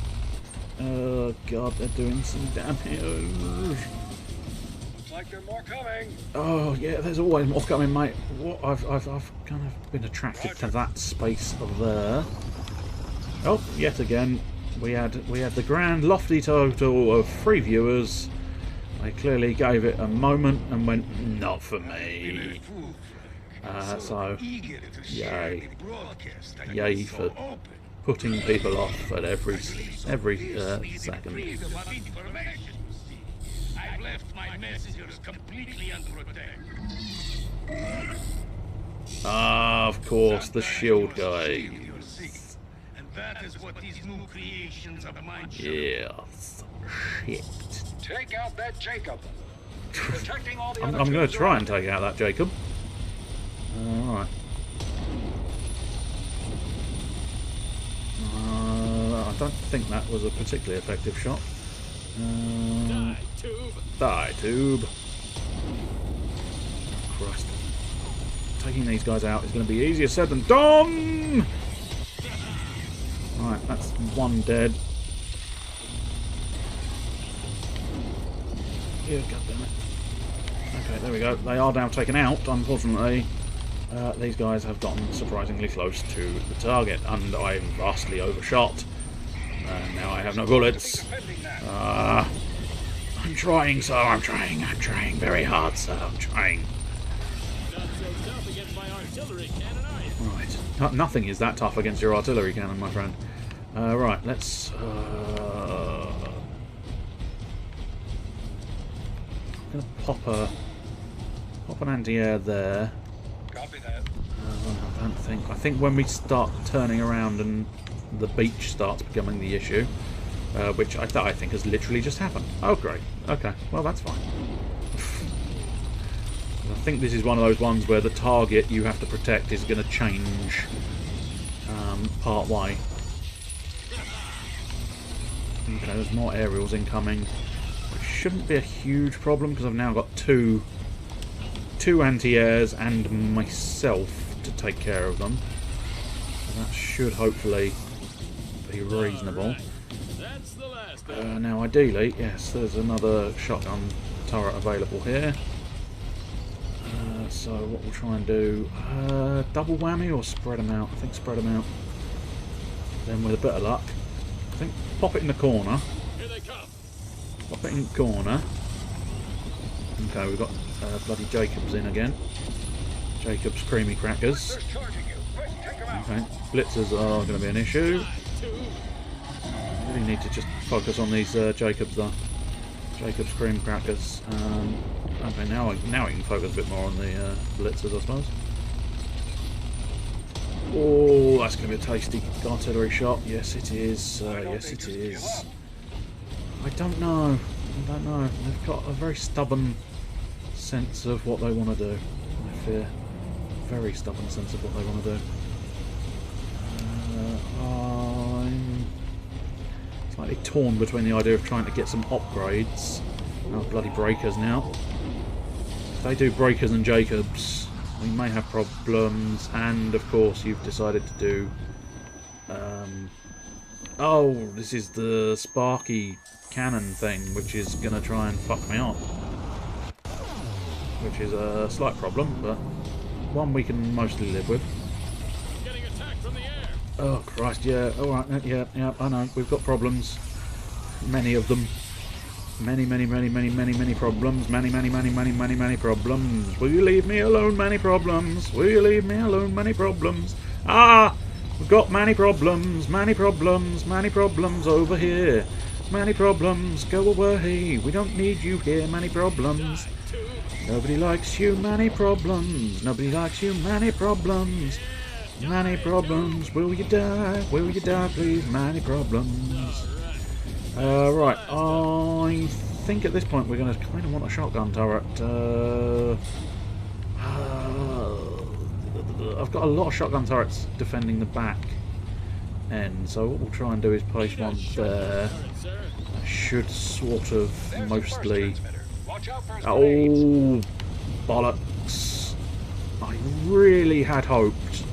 Oh god, they're doing some damage. Looks like there's more coming. Oh yeah, there's always more coming, mate. What I've kind of been attracted to that space there. Oh, yet again, we had the grand lofty total of 3 viewers. They clearly gave it a moment and went, not for me. So, yay for putting people off at every second. I've left my messengers completely unprotected. Of course, the shield guy. And that is what these new creations of mine show. Yes. Shit. Take out that Jacob. Protecting all the I'm other going to tubes try around and take out that Jacob. Alright. I don't think that was a particularly effective shot. Die, tube. Die, tube. Christ. Taking these guys out is going to be easier said than done! Right, that's one dead. Yeah, goddammit. Okay, there we go. They are now taken out, unfortunately. These guys have gotten surprisingly close to the target, and I'm vastly overshot. And now I have no bullets. I'm trying, sir. I'm trying very hard, sir. I'm trying. Not so tough against my artillery cannon, are you? Right. Nothing is that tough against your artillery cannon, my friend. Right, let's... I'm going to pop an anti-air there. Copy that. I think when we start turning around and the beach starts becoming the issue, which I think has literally just happened. Oh, great. Okay, well, that's fine. I think this is one of those ones where the target you have to protect is going to change part way. Okay, there's more aerials incoming, which shouldn't be a huge problem because I've now got two anti-airs and myself to take care of them. So that should hopefully be reasonable. That's the last Now ideally, yes, there's another shotgun turret available here. So what we'll try and do, double whammy or spread them out? I think spread them out. Then with a bit of luck, I think pop it in the corner. Here they come. Pop it in the corner. Okay, we've got bloody Jacobs in again. Jacobs creamy crackers. They're charging you. Quick, take them out. Okay, blitzers are going to be an issue. Really need to just focus on these Jacobs though. Jacobs cream crackers. Okay, now we can focus a bit more on the blitzers, I suppose. Oh, that's going to be a tasty artillery shot. Yes, it is. Yes, it is. I don't know. They've got a very stubborn sense of what they want to do. I fear. Very stubborn sense of what they want to do. I'm slightly torn between the idea of trying to get some upgrades. Oh, bloody breakers now. If they do breakers and Jacobs, we may have problems. And of course, you've decided to do. Oh, this is the Sparky cannon thing, which is going to try and fuck me up. Which is a slight problem, but one we can mostly live with. Getting attacked from the air. Oh Christ, yeah, alright, yeah, I know, we've got problems. Many of them. Many problems. Many problems. Will you leave me alone, many problems? Will you leave me alone, many problems? Ah! We've got many problems over here. Many problems, go away. We don't need you here, many problems. Nobody likes you, many problems. Nobody likes you, many problems. Many problems, will you die? Will you die, please? Many problems. Right, I think at this point we're going to kind of want a shotgun turret. I've got a lot of shotgun turrets defending the back end, so what we'll try and do is place one there. That should sort of mostly... Oh, bollocks. I really had hoped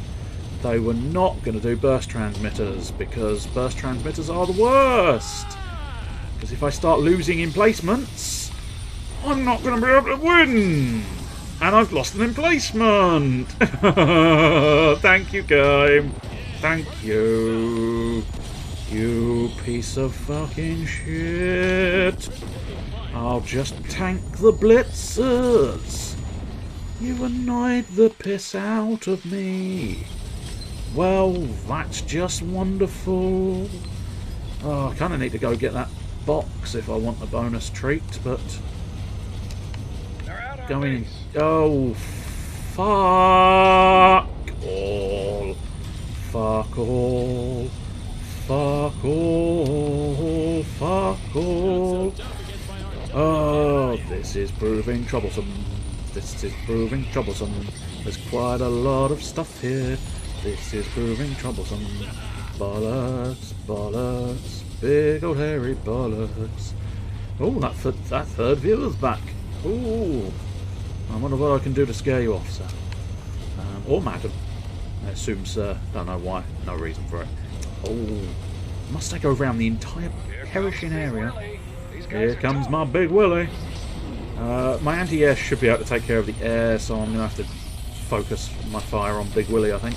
they were not going to do burst transmitters, because burst transmitters are the worst. Because if I start losing emplacements, I'm not going to be able to win. And I've lost an emplacement. Thank you, game. Thank you. You piece of fucking shit. I'll just tank the blitzers. You annoyed the piss out of me. Well, that's just wonderful. Oh, I kind of need to go get that box if I want a bonus treat, but... going... Oh, fuck all. Fuck all. Fuck all. Fuck all. Oh, this is proving troublesome. This is proving troublesome. There's quite a lot of stuff here. This is proving troublesome. Bollocks, bollocks, big old hairy bollocks. Oh, that third viewer's back. Ooh, I wonder what I can do to scare you off, sir. Or madam. I assume sir. Don't know why. No reason for it. Oh, must I go around the entire perishing area? Here comes my Big Willie. My anti-air should be able to take care of the air, so I'm going to have to focus my fire on Big Willie, I think.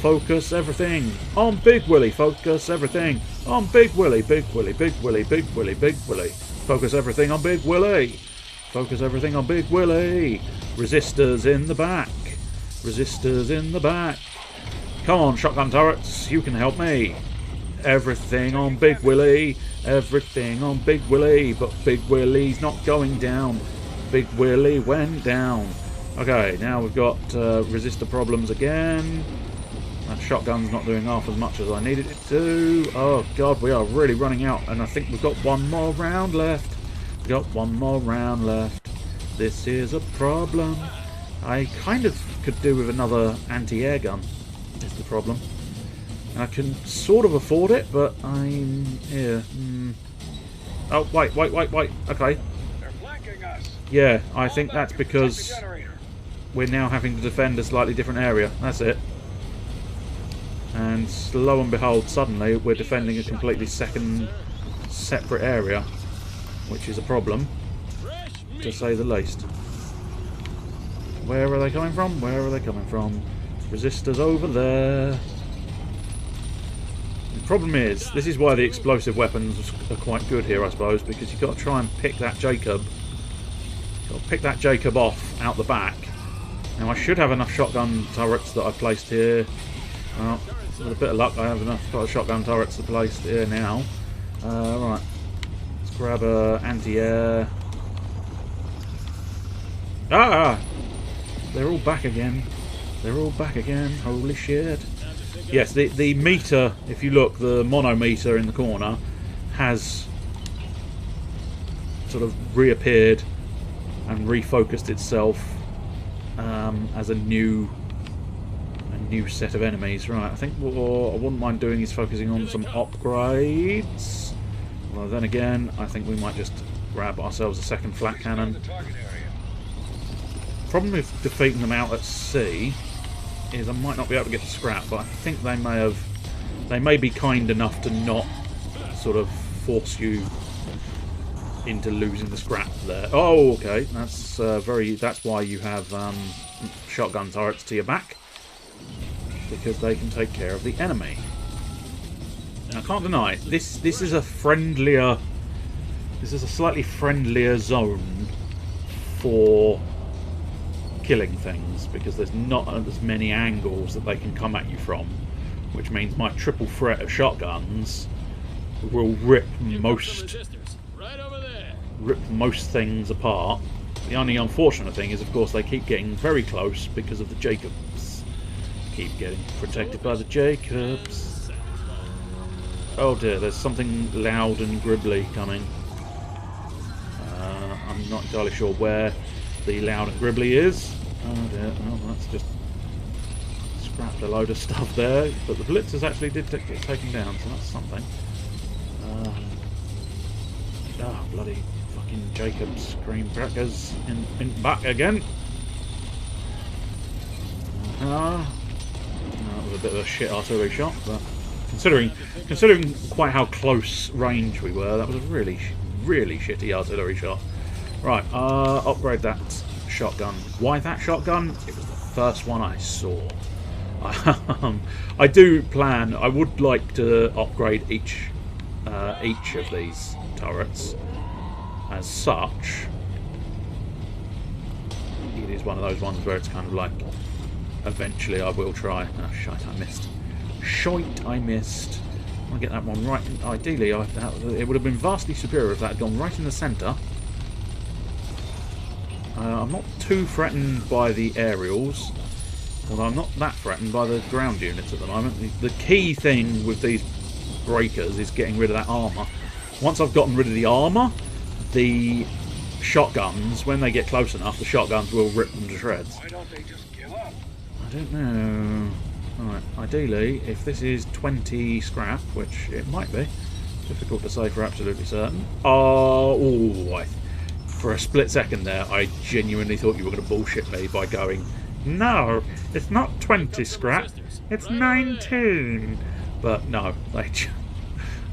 Focus everything on Big Willie. Focus everything on Big Willie. Big Willie, Big Willie, Big Willie, Big Willie. Focus everything on Big Willie. Focus everything on Big Willie. Resistors in the back. Resistors in the back. Come on, shotgun turrets, you can help me. Everything on Big Willie. Everything on Big Willie. But Big Willie's not going down. Big Willie went down. Okay, now we've got resistor problems again. That shotgun's not doing half as much as I needed it to. Oh god, we are really running out. And I think we've got one more round left. We've got one more round left. This is a problem. I kind of could do with another anti-air gun, is the problem. I can sort of afford it, but I'm here. Oh, wait. Okay. They're flanking us. Yeah, I think that's because we're now having to defend a slightly different area. That's it. And lo and behold, suddenly we're defending a completely separate area, which is a problem, to say the least. Where are they coming from? Where are they coming from? Resistors over there. The problem is, this is why the explosive weapons are quite good here, I suppose, because you've got to try and pick that Jacob. Got to pick that Jacob off out the back. Now I should have enough shotgun turrets that I've placed here. Well, with a bit of luck, I have enough shotgun turrets placed here now. Right, let's grab a anti-air. Ah! They're all back again. They're all back again. Holy shit. Yes, the meter, if you look, the monometer in the corner has sort of reappeared and refocused itself as a new set of enemies. Right, I think what I wouldn't mind doing is focusing on some upgrades. Well, then again, I think we might just grab ourselves a second flat cannon. Problem with defeating them out at sea is I might not be able to get the scrap, but I think they may be kind enough to not sort of force you into losing the scrap there. Oh, okay, that's that's why you have shotgun turrets to your back, because they can take care of the enemy. And I can't deny this is a slightly friendlier zone for killing things, because there's not as many angles that they can come at you from, which means my triple threat of shotguns will rip most things apart. The only unfortunate thing is, of course, they keep getting very close because of the Jacobs. Keep getting protected by the Jacobs. Oh dear, there's something loud and gribbly coming. I'm not entirely sure where the loud and gribbly is. Oh dear, well, that's just scrapped a load of stuff there, but the blitzers actually did get taken down, so that's something. Oh, bloody fucking Jacobs cream crackers in back again. That was a bit of a shit artillery shot, but considering quite how close range we were, that was a really shitty artillery shot. Right, upgrade that shotgun. Why that shotgun? It was the first one I saw. I would like to upgrade each of these turrets. As such, it is one of those ones where it's kind of like, eventually I will try. Oh shite, I missed. Shite, I missed. I'll get that one right. Ideally, it would have been vastly superior if that had gone right in the centre. I'm not too threatened by the aerials, although I'm not that threatened by the ground units at the moment. The key thing with these breakers is getting rid of that armour. Once I've gotten rid of the armour, the shotguns, when they get close enough, the shotguns will rip them to shreds. Why don't they just give up? I don't know. Alright, ideally, if this is 20 scrap, which it might be, difficult to say for absolutely certain. For a split second there, I genuinely thought you were going to bullshit me by going, no, it's not 20 scrap, it's 19. But no,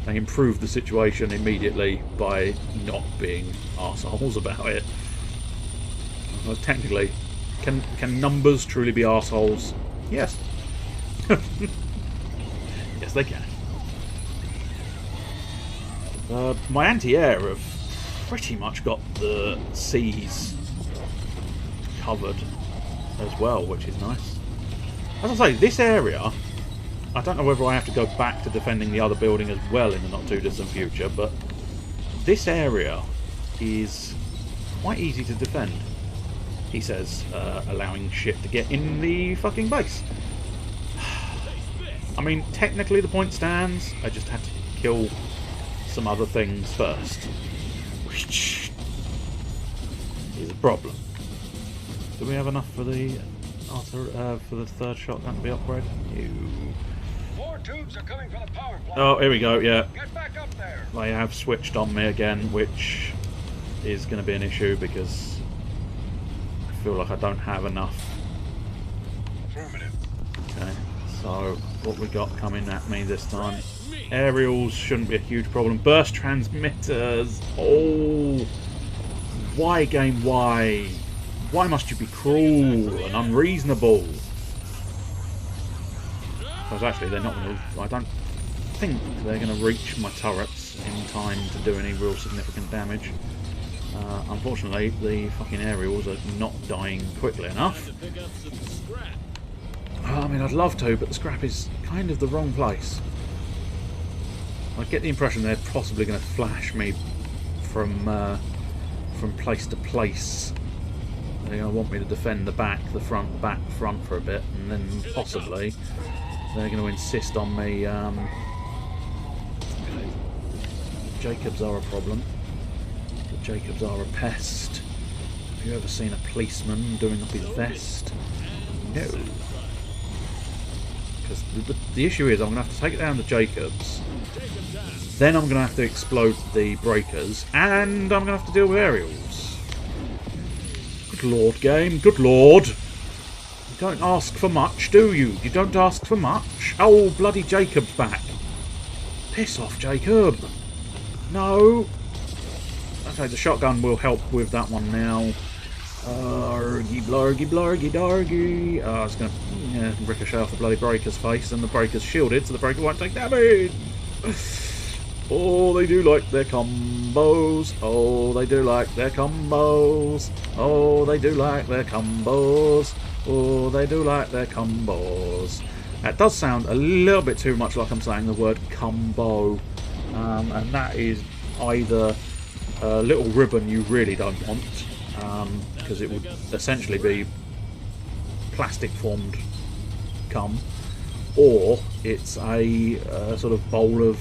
they improved the situation immediately by not being arseholes about it. Well, technically, can numbers truly be arseholes? Yes. Yes, they can. My anti-air have pretty much got the seas covered as well, which is nice. As I say, this area, I don't know whether I have to go back to defending the other building as well in the not too distant future, but this area is quite easy to defend, he says, allowing shit to get in the fucking base. I mean, technically the point stands, I just had to kill some other things first, which is a problem. Do we have enough for the third shotgun to be upgraded? More tubes are coming from the power plant. Oh, here we go, yeah. Get back up there. They have switched on me again, which is going to be an issue because I feel like I don't have enough. Affirmative. Okay, so what we got coming at me this time? Aerials shouldn't be a huge problem. Burst transmitters. Oh, why, game? Why? Why must you be cruel and unreasonable? Because actually, they're not going to. I don't think they're going to reach my turrets in time to do any real significant damage. Unfortunately, the fucking aerials are not dying quickly enough. I mean, I'd love to, but the scrap is kind of the wrong place. I get the impression they're possibly going to flash me from place to place. They're going to want me to defend the back, the front, back, front for a bit, and then possibly they're going to insist on me. Jacobs are a problem. The Jacobs are a pest. Have you ever seen a policeman doing up his vest? No. Because the issue is I'm going to have to take it down to Jacobs. Then I'm going to have to explode the breakers, and I'm going to have to deal with aerials. Good lord, game. Good lord. You don't ask for much, do you? You don't ask for much. Oh, bloody Jacob's back. Piss off, Jacob. No. Okay, the shotgun will help with that one now. Argy, blargy, blargy, dargy. It's going to ricochet off the bloody breaker's face, and the breaker's shielded, so the breaker won't take damage. Oh, they do like their combos. Oh, they do like their combos. Oh, they do like their combos. Oh, they do like their combos. That does sound a little bit too much like I'm saying the word combo. And that is either a little ribbon you really don't want, because it would essentially be plastic formed cum, or it's a sort of bowl of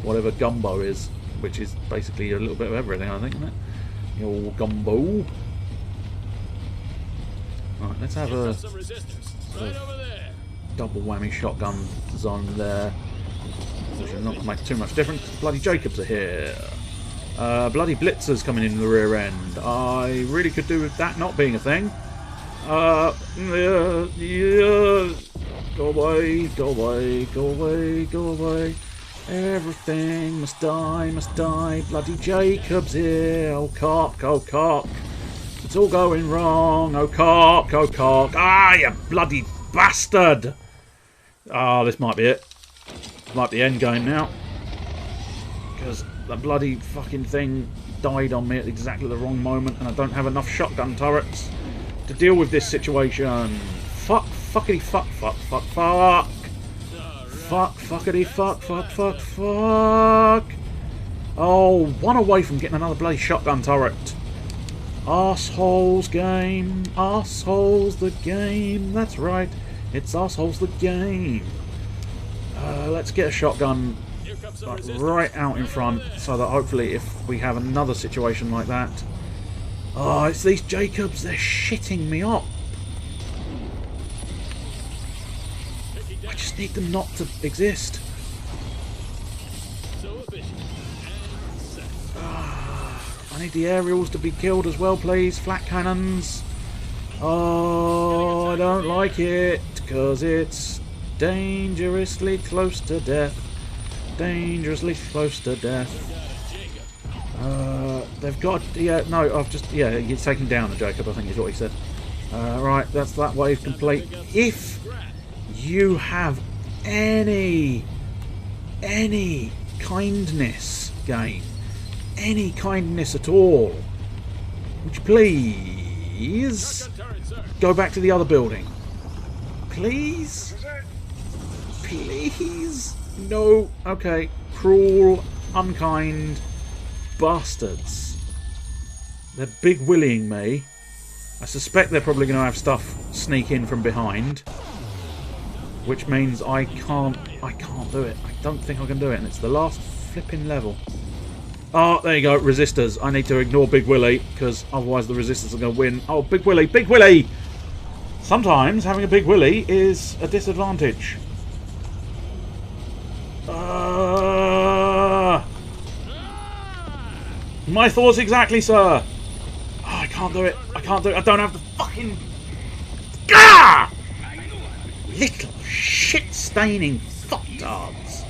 whatever gumbo is, which is basically a little bit of everything, I think, isn't it? Your gumbo. Right, let's have a double whammy shotgun zone there. Which is not going to make too much difference. Bloody Jacobs are here. Bloody Blitzers coming in the rear end. I really could do with that not being a thing. Yeah. Go away, go away, go away, go away. Everything must die, must die. Bloody Jacobs here. Oh cock, oh cock. It's all going wrong. Oh cock, oh cock. Ah, you bloody bastard. Ah, this might be it. Might be the end game now. Because the bloody fucking thing died on me at exactly the wrong moment, and I don't have enough shotgun turrets to deal with this situation. Fuck, fuckity fuck, fuck, fuck, fuck. Fuck, fuckity fuck, fuck, fuck, fuck. Oh, one away from getting another bloody shotgun turret. Arseholes game. Arseholes the game. That's right. It's arseholes the game. Let's get a shotgun right out in front, so that hopefully if we have another situation like that... Oh, it's these Jacobs. They're shitting me up. I just need them not to exist. I need the aerials to be killed as well, please. Flat cannons. Oh, I don't like it, because it's Dangerously close to death. Dangerously close to death. They've got... Yeah, no, I've just... Yeah, you're taking down the Jacob, I think is what he said. Right, that's that wave complete. If you have any kindness, game, any kindness at all, would you please go back to the other building? Please? Please? No. Okay. Cruel, unkind bastards. They're big willying me. I suspect they're probably going to have stuff sneak in from behind, which means I can't do it. I don't think I can do it, and it's the last flipping level. Oh, there you go, resistors. I need to ignore Big Willy, because otherwise the resistors are going to win. Oh, Big Willy, Big Willy! Sometimes having a Big Willy is a disadvantage. My thoughts exactly, sir. Oh, I can't do it. I can't do it. I don't have the fucking... Gah! Little shit-staining fucktards.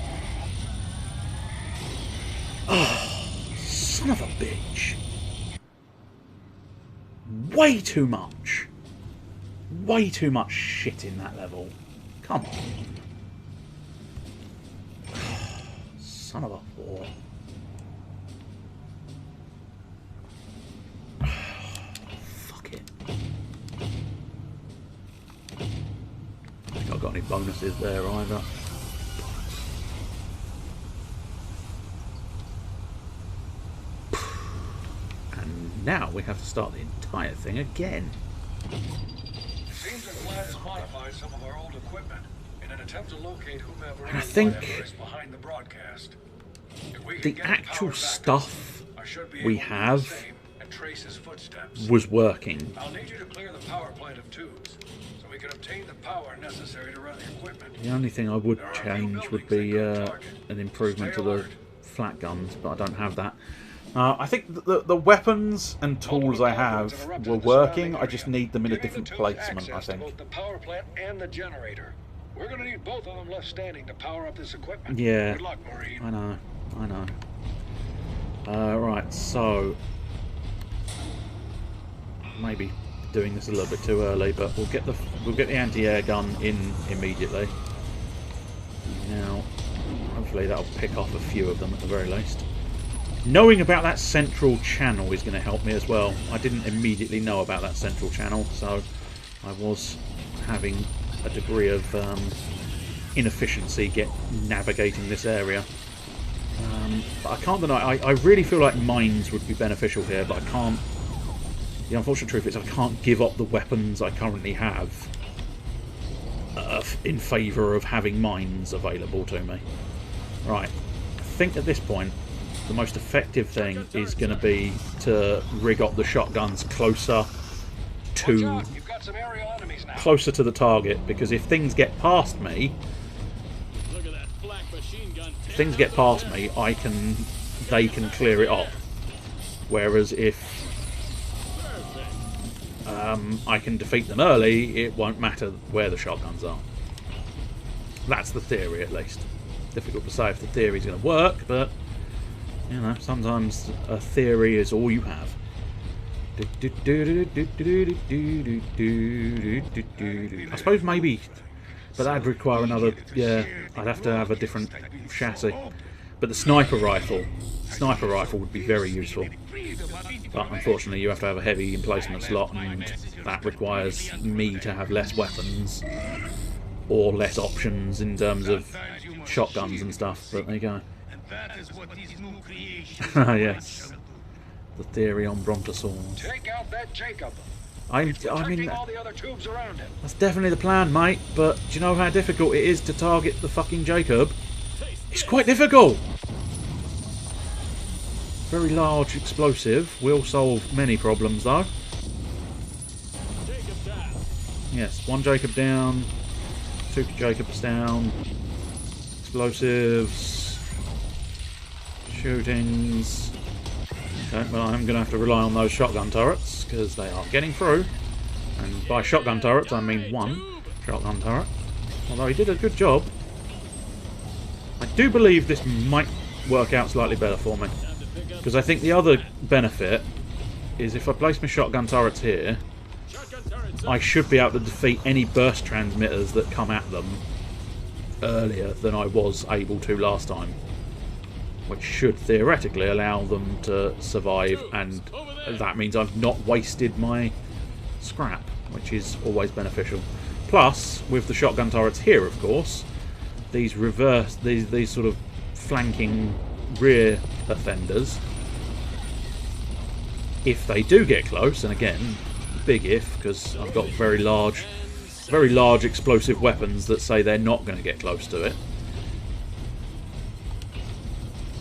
Oh, son of a bitch. Way too much. Way too much shit in that level. Come on. Son of a whore. Fuck it. I think I've got any bonuses there either. And now we have to start the entire thing again. Seems that Vlad has modified some of our old equipment in an attempt to locate whomever And I think is behind the broadcast. the actual stuff we have was working. I'll need you to clear the power plant of tubes so we can obtain the power necessary to run the equipment. The only thing I would change would be an improvement to the flat guns, but I don't have that. I think the weapons and tools I have were working. I just need them in a different placement, I think. Both the power plant and the generator. We're going to need both of them left standing to power up this equipment. Yeah. Good luck, Marine. I know. Right, so maybe doing this a little bit too early, but we'll get the anti-air gun in immediately. Now, hopefully that'll pick off a few of them at the very least. Knowing about that central channel is going to help me as well. I didn't immediately know about that central channel, so I was having a degree of inefficiency navigating this area. But I can't deny, I really feel like mines would be beneficial here, but I can't... The unfortunate truth is I can't give up the weapons I currently have in favour of having mines available to me. Right, I think at this point the most effective thing is going to be to rig up the shotguns closer to the target, because if things get past me, they can clear it up. Whereas if I can defeat them early, it won't matter where the shotguns are. That's the theory, at least. Difficult to say if the theory is going to work, but you know, sometimes a theory is all you have. I suppose maybe, but that'd require another. Yeah, I'd have to have a different chassis. But the sniper rifle would be very useful. But unfortunately, you have to have a heavy emplacement slot, and that requires me to have less weapons or less options in terms of shotguns and stuff. But there you go. Yes, the theory on brontosaurs. Take out that Jacob. I mean, all the other tubes around him. That's definitely the plan, mate. But do you know how difficult it is to target the fucking Jacob? It's quite difficult. Very large explosive will solve many problems, though. Yes, one Jacob down, two Jacobs down. Explosives, shootings. Okay, well, I'm going to have to rely on those shotgun turrets because they are getting through. And by shotgun turrets, I mean one shotgun turret. Although he did a good job. I do believe this might work out slightly better for me. Because I think the other benefit is if I place my shotgun turrets here, I should be able to defeat any burst transmitters that come at them earlier than I was able to last time. Which should theoretically allow them to survive, and that means I've not wasted my scrap, which is always beneficial. Plus, with the shotgun turrets here, of course, these sort of flanking rear offenders, if they do get close, and again, big if, because I've got very large explosive weapons that say they're not going to get close to it.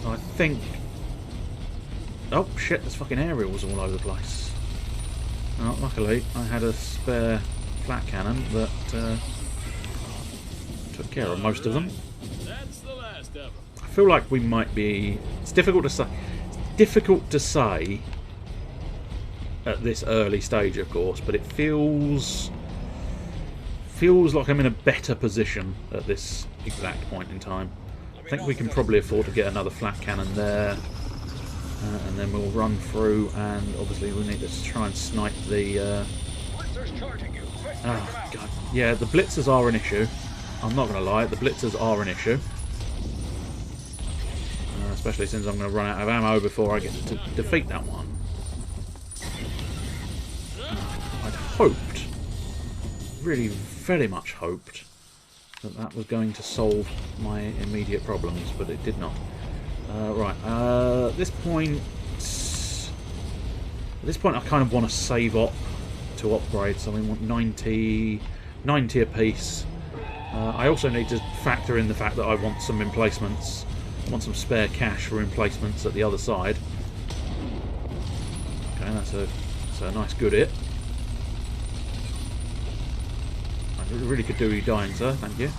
I think... Oh shit, there's fucking aerials all over the place. Oh, luckily, I had a spare flat cannon that took care of most of them. I feel like we might be... It's difficult to say. It's difficult to say at this early stage, of course, but it feels like I'm in a better position at this exact point in time. I think we can probably afford to get another flat cannon there, and then we'll run through, and obviously we need to try and snipe the... Oh, God. Yeah, the blitzers are an issue. I'm not going to lie, the blitzers are an issue. Especially since I'm going to run out of ammo before I get to defeat that one. I'd hoped, really very much hoped, that was going to solve my immediate problems, but it did not. Right, at this point I kind of want to save up to upgrade, so we want 90 apiece. I also need to factor in the fact that I want some emplacements. I want some spare cash for emplacements at the other side. Okay, that's a nice good hit. I really could do you dying, sir. Thank you.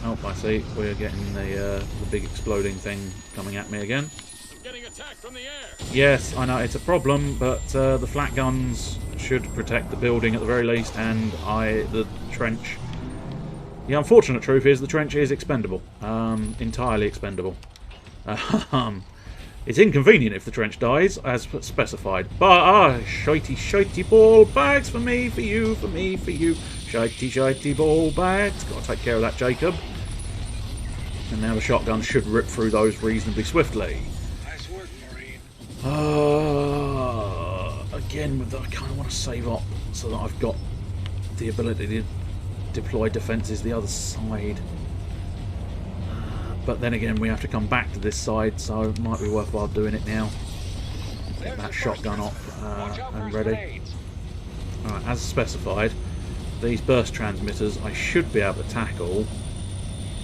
Oh, I see. We're getting the big exploding thing coming at me again. I'm getting attacked from the air. Yes, I know it's a problem, but the flat guns should protect the building at the very least, and the trench. The unfortunate truth is the trench is expendable, entirely expendable. It's inconvenient if the trench dies, as specified. But, shitey ball bags for me, for you, for me, for you. Shitey ball bags. Got to take care of that, Jacob. And now the shotgun should rip through those reasonably swiftly. Nice work, Marine. Again, I kind of want to save up so that I've got the ability to deploy defences the other side. But then again, we have to come back to this side, so it might be worthwhile doing it now. Get that shotgun up and ready. Alright, as specified, these burst transmitters I should be able to tackle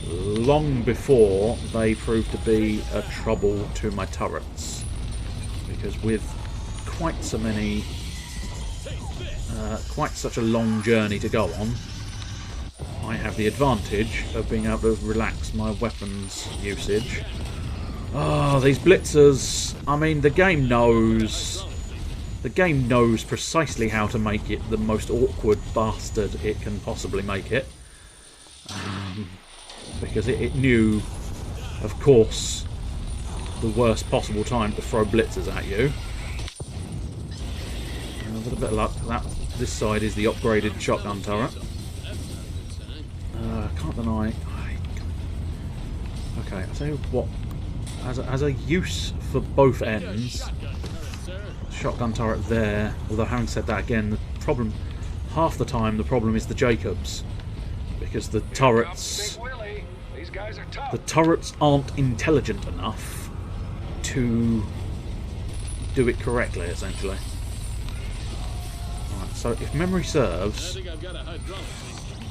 long before they prove to be a trouble to my turrets. Because with quite so many... quite such a long journey to go on, I have the advantage of being able to relax my weapons usage. Oh, these blitzers! I mean, the game knows precisely how to make it the most awkward bastard it can possibly make it. Because it knew, of course, the worst possible time to throw blitzers at you. And a little bit of luck. This side is the upgraded shotgun turret. Can't deny. Okay, I'll tell you what. As a use for both ends, shotgun turret there. Although having said that, again, the problem, half the time, the problem is the Jacobs, because the turrets aren't intelligent enough to do it correctly, essentially. Right, so if memory serves,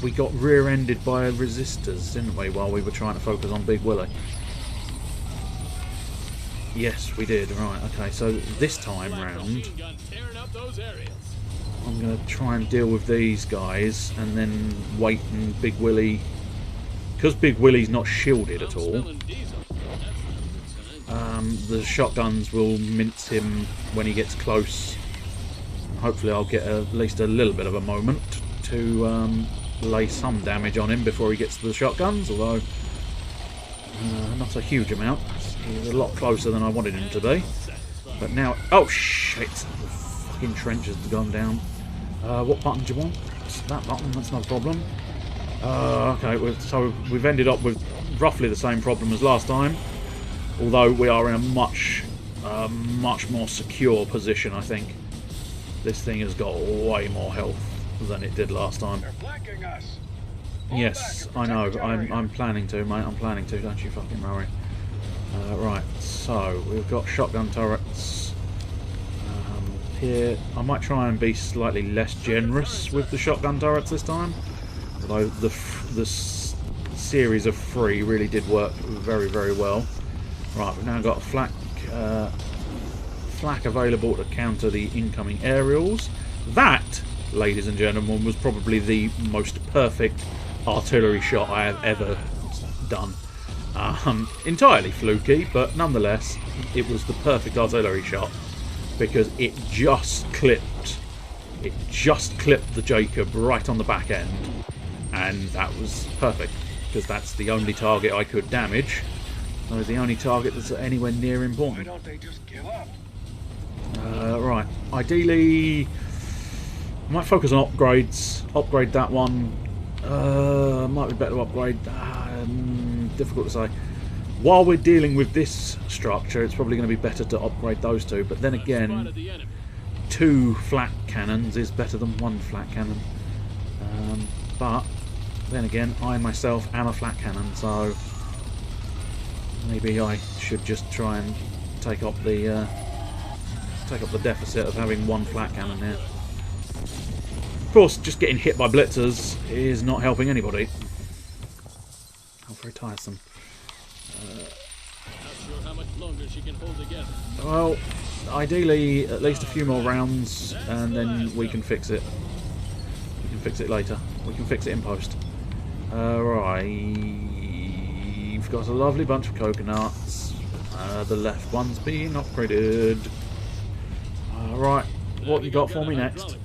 we got rear-ended by resistors, didn't we, while we were trying to focus on Big Willie? Yes, we did. Right, okay, so this time round, I'm going to try and deal with these guys, and then wait and Big Willie... Because Big Willie's not shielded at all, the shotguns will mince him when he gets close. Hopefully I'll get at least a little bit of a moment to lay some damage on him before he gets to the shotguns, although not a huge amount. He's a lot closer than I wanted him to be. But now... Oh, shit! The fucking trench has gone down. What button do you want? That button, that's not a problem. Okay, so we've ended up with roughly the same problem as last time. Although we are in a much more secure position, I think. This thing has got way more health than it did last time. They're flanking us. Yes, I know. I'm planning to, mate. I'm planning to. Don't you fucking worry. Right, so we've got shotgun turrets here. I might try and be slightly less generous with the shotgun turrets this time. Although the series of 3 really did work very, very well. Right, we've now got a flak available to counter the incoming aerials. That, ladies and gentlemen, was probably the most perfect artillery shot I have ever done. Entirely fluky, but nonetheless, it was the perfect artillery shot because it just clipped the Jacob right on the back end, and that was perfect because that's the only target I could damage. That was the only target that's anywhere near important. Why don't they just give up? Right, ideally, I might focus on upgrades. Upgrade that one. Might be better to upgrade. Difficult to say. While we're dealing with this structure, it's probably going to be better to upgrade those two. But then again, 2 flat cannons is better than 1 flat cannon. But then again, I myself am a flat cannon, so maybe I should just try and take up the deficit of having 1 flat cannon here. Of course, just getting hit by blitzers is not helping anybody. Oh, very tiresome. Well, ideally, at least a few more rounds, and then we can fix it. We can fix it later. We can fix it in post. Right. We've got a lovely bunch of coconuts. The left one's being upgraded. Right. What you got for me next?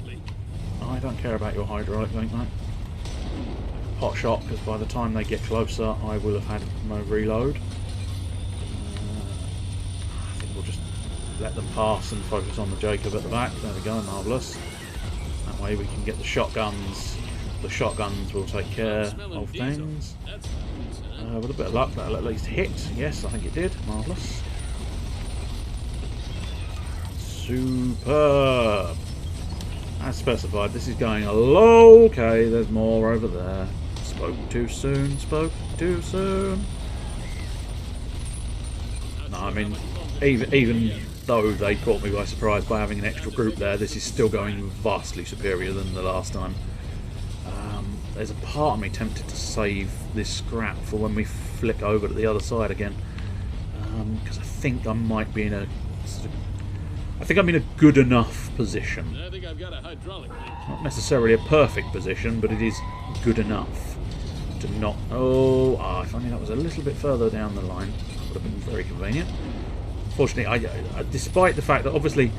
I don't care about your hydraulic link, mate. Hot shot, because by the time they get closer, I will have had no reload. I think we'll just let them pass and focus on the Jacob at the back. There we go, marvellous. That way we can get the shotguns. The shotguns will take care of things. With a bit of luck, that'll at least hit. Yes, I think it did. Marvellous. Superb. As specified, this is going a low. Okay, there's more over there. Spoke too soon. Spoke too soon. No, I mean, even though they caught me by surprise by having an extra group there, this is still going vastly superior than the last time. There's a part of me tempted to save this scrap for when we flick over to the other side again, because I think I might be in a good enough position. I think I've got a hydraulic leak. Not necessarily a perfect position, but it is good enough to not... Oh, if only that was a little bit further down the line. That would have been very convenient. Fortunately, I despite the fact that obviously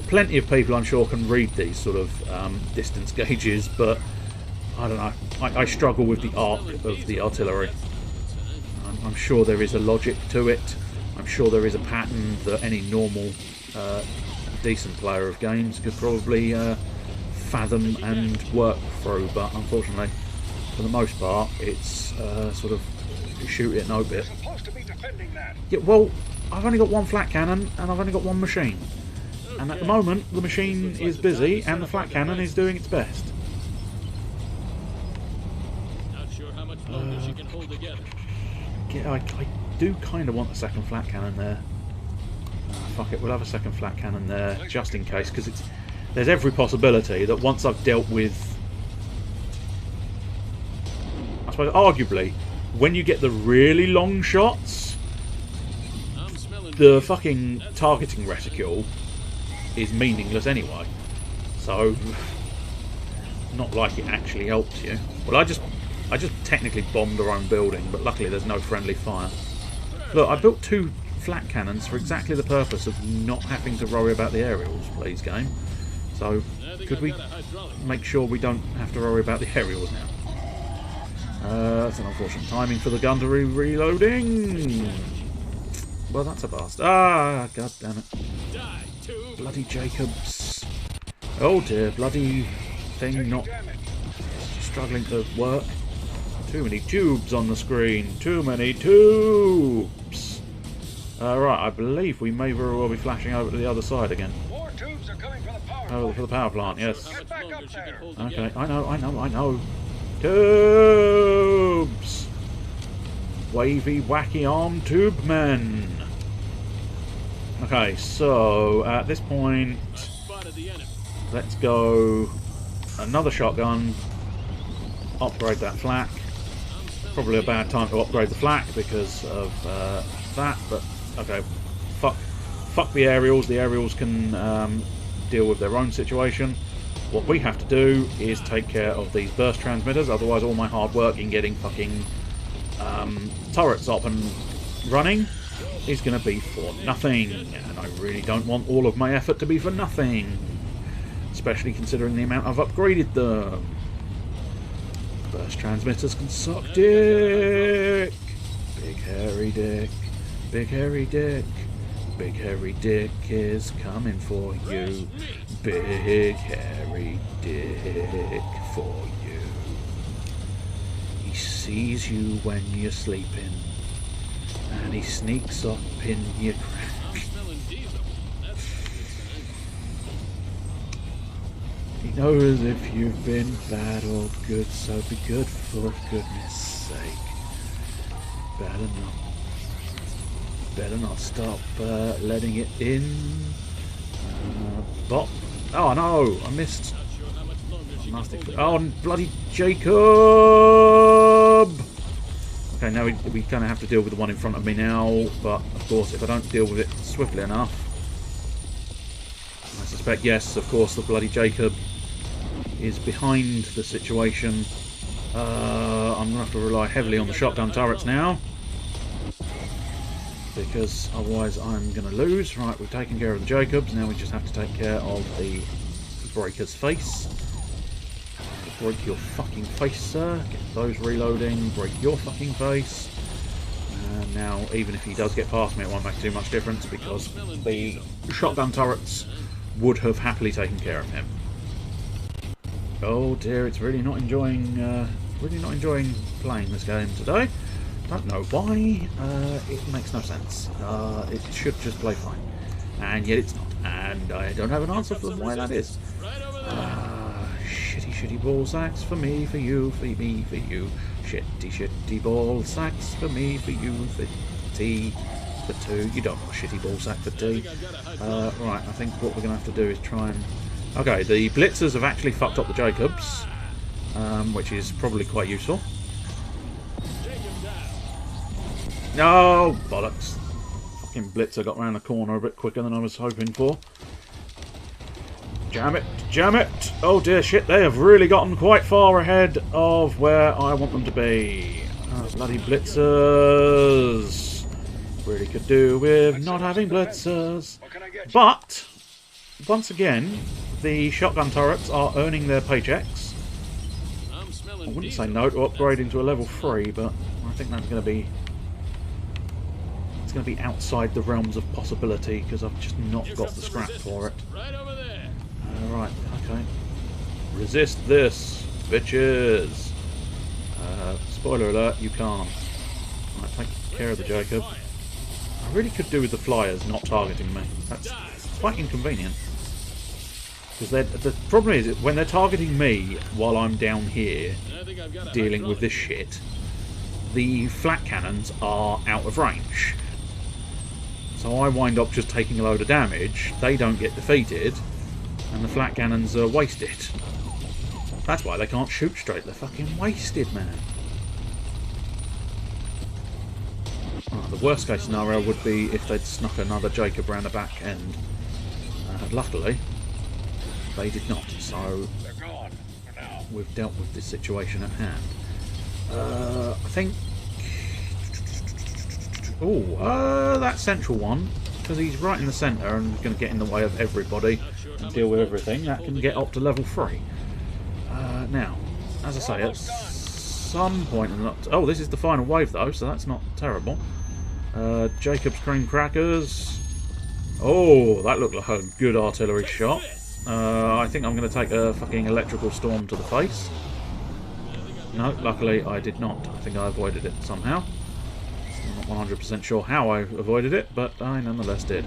plenty of people I'm sure can read these sort of distance gauges, but I don't know. I struggle with the arc of the artillery. I'm sure there is a logic to it. I'm sure there is a pattern that any normal decent player of games could probably fathom and work through, but unfortunately, for the most part, it's sort of shoot it no bit. Supposed to be defending that. Yeah, well, I've only got 1 flat cannon and I've only got 1 machine, and at the moment the machine is busy and the flat cannon is doing its best. Not sure how much longer she can hold together. Yeah, I do kind of want a second flat cannon there. Fuck it, we'll have a second flat cannon there just in case, because there's every possibility that once I've dealt with, I suppose arguably, when you get the really long shots, the fucking targeting reticule is meaningless anyway. So, not like it actually helps you. Well, I just technically bombed our own building, but luckily there's no friendly fire. Look, I built 2 flat cannons for exactly the purpose of not having to worry about the aerials, please, game. So, could we make sure we don't have to worry about the aerials now? That's an unfortunate timing for the gun to be reloading. Well, that's a bastard. Ah, god damn it. Die, tube. Bloody Jacobs. Oh dear, bloody thing not struggling to work. Too many tubes on the screen. Too many tubes. Right, I believe we may very well be flashing over to the other side again. More tubes are coming from the power Oh, plant. for the power plant, yes. How Get much back longer up she can there. hold Okay, together. I know. Tubes! Wavy, wacky arm tube men. Okay, so at this point, Spotted the enemy. let's go another shotgun, upgrade that flak. Probably a bad time to upgrade the flak because of that, but okay, fuck the aerials. The aerials can deal with their own situation. What we have to do is take care of these burst transmitters, otherwise all my hard work in getting fucking turrets up and running is going to be for nothing, and I really don't want all of my effort to be for nothing, especially considering the amount I've upgraded them. Burst transmitters can suck dick. Big hairy dick. Big hairy dick. Big hairy dick is coming for you. Big hairy dick for you. He sees you when you're sleeping, and he sneaks up in your crack. I'm smelling diesel. That's not a good sign. He knows if you've been bad or good, so be good for goodness sake. Better not stop letting it in. Bop. Oh no, I missed. Not sure how much longer she can Nasty. hold together. Oh, bloody Jacob! Okay, now we kind of have to deal with the one in front of me now, but of course, if I don't deal with it swiftly enough, I suspect, yes, of course, the bloody Jacob is behind the situation. I'm going to have to rely heavily on the shotgun turrets now, because otherwise I'm going to lose. Right, we've taken care of the Jacobs, now we just have to take care of the breaker's face. Break your fucking face, sir. Get those reloading. Break your fucking face. And now, even if he does get past me, it won't make too much difference because the shotgun turrets would have happily taken care of him. Oh dear, it's really not enjoying playing this game today. Don't know why. It makes no sense. It should just play fine, and yet it's not. And I don't have an answer for why that is. Right over there. Shitty ball sacks for me, for you, for me, for you. Shitty ball sacks for me, for you, for tea, for two. You don't want a shitty ball sack for tea. Right, I think what we're going to have to do is try and... Okay, the blitzers have actually fucked up the Jacobs, which is probably quite useful. No, bollocks. Fucking blitzer got round the corner a bit quicker than I was hoping for. Jam it, jam it! Oh dear shit, they have really gotten quite far ahead of where I want them to be. Bloody blitzers. Really could do with not having blitzers. What can I get you? But, once again, the shotgun turrets are earning their paychecks. I'm I smelling wouldn't diesel. say no to upgrading to a level 3, but I think that's going to be... It's going to be outside the realms of possibility, because I've just not Here got comes the the scrap resistance. for it. Right over there. Right, okay. Resist this, bitches. Spoiler alert, you can't. Right, take care of the Jacob. I really could do with the flyers not targeting me. That's quite inconvenient. Because the problem is, when they're targeting me while I'm down here I think I've got a dealing with hydraulic. this shit, the flak cannons are out of range. So I wind up just taking a load of damage, they don't get defeated, and the flak cannons are wasted. That's why they can't shoot straight, they're fucking wasted, man. Right, the worst case scenario would be if they'd snuck another Jacob round the back end. Luckily, they did not, so They're gone for now. we've dealt with this situation at hand. I think... Oh, that central one, because he's right in the centre and going to get in the way of everybody and deal with everything, that can get up to level 3. Now, as I say, at some point in that... Oh, this is the final wave, though, so that's not terrible. Jacob's cream crackers. Oh, that looked like a good artillery shot. I think I'm going to take a fucking electrical storm to the face. No, luckily I did not. I think I avoided it somehow. Still not 100% sure how I avoided it, but I nonetheless did.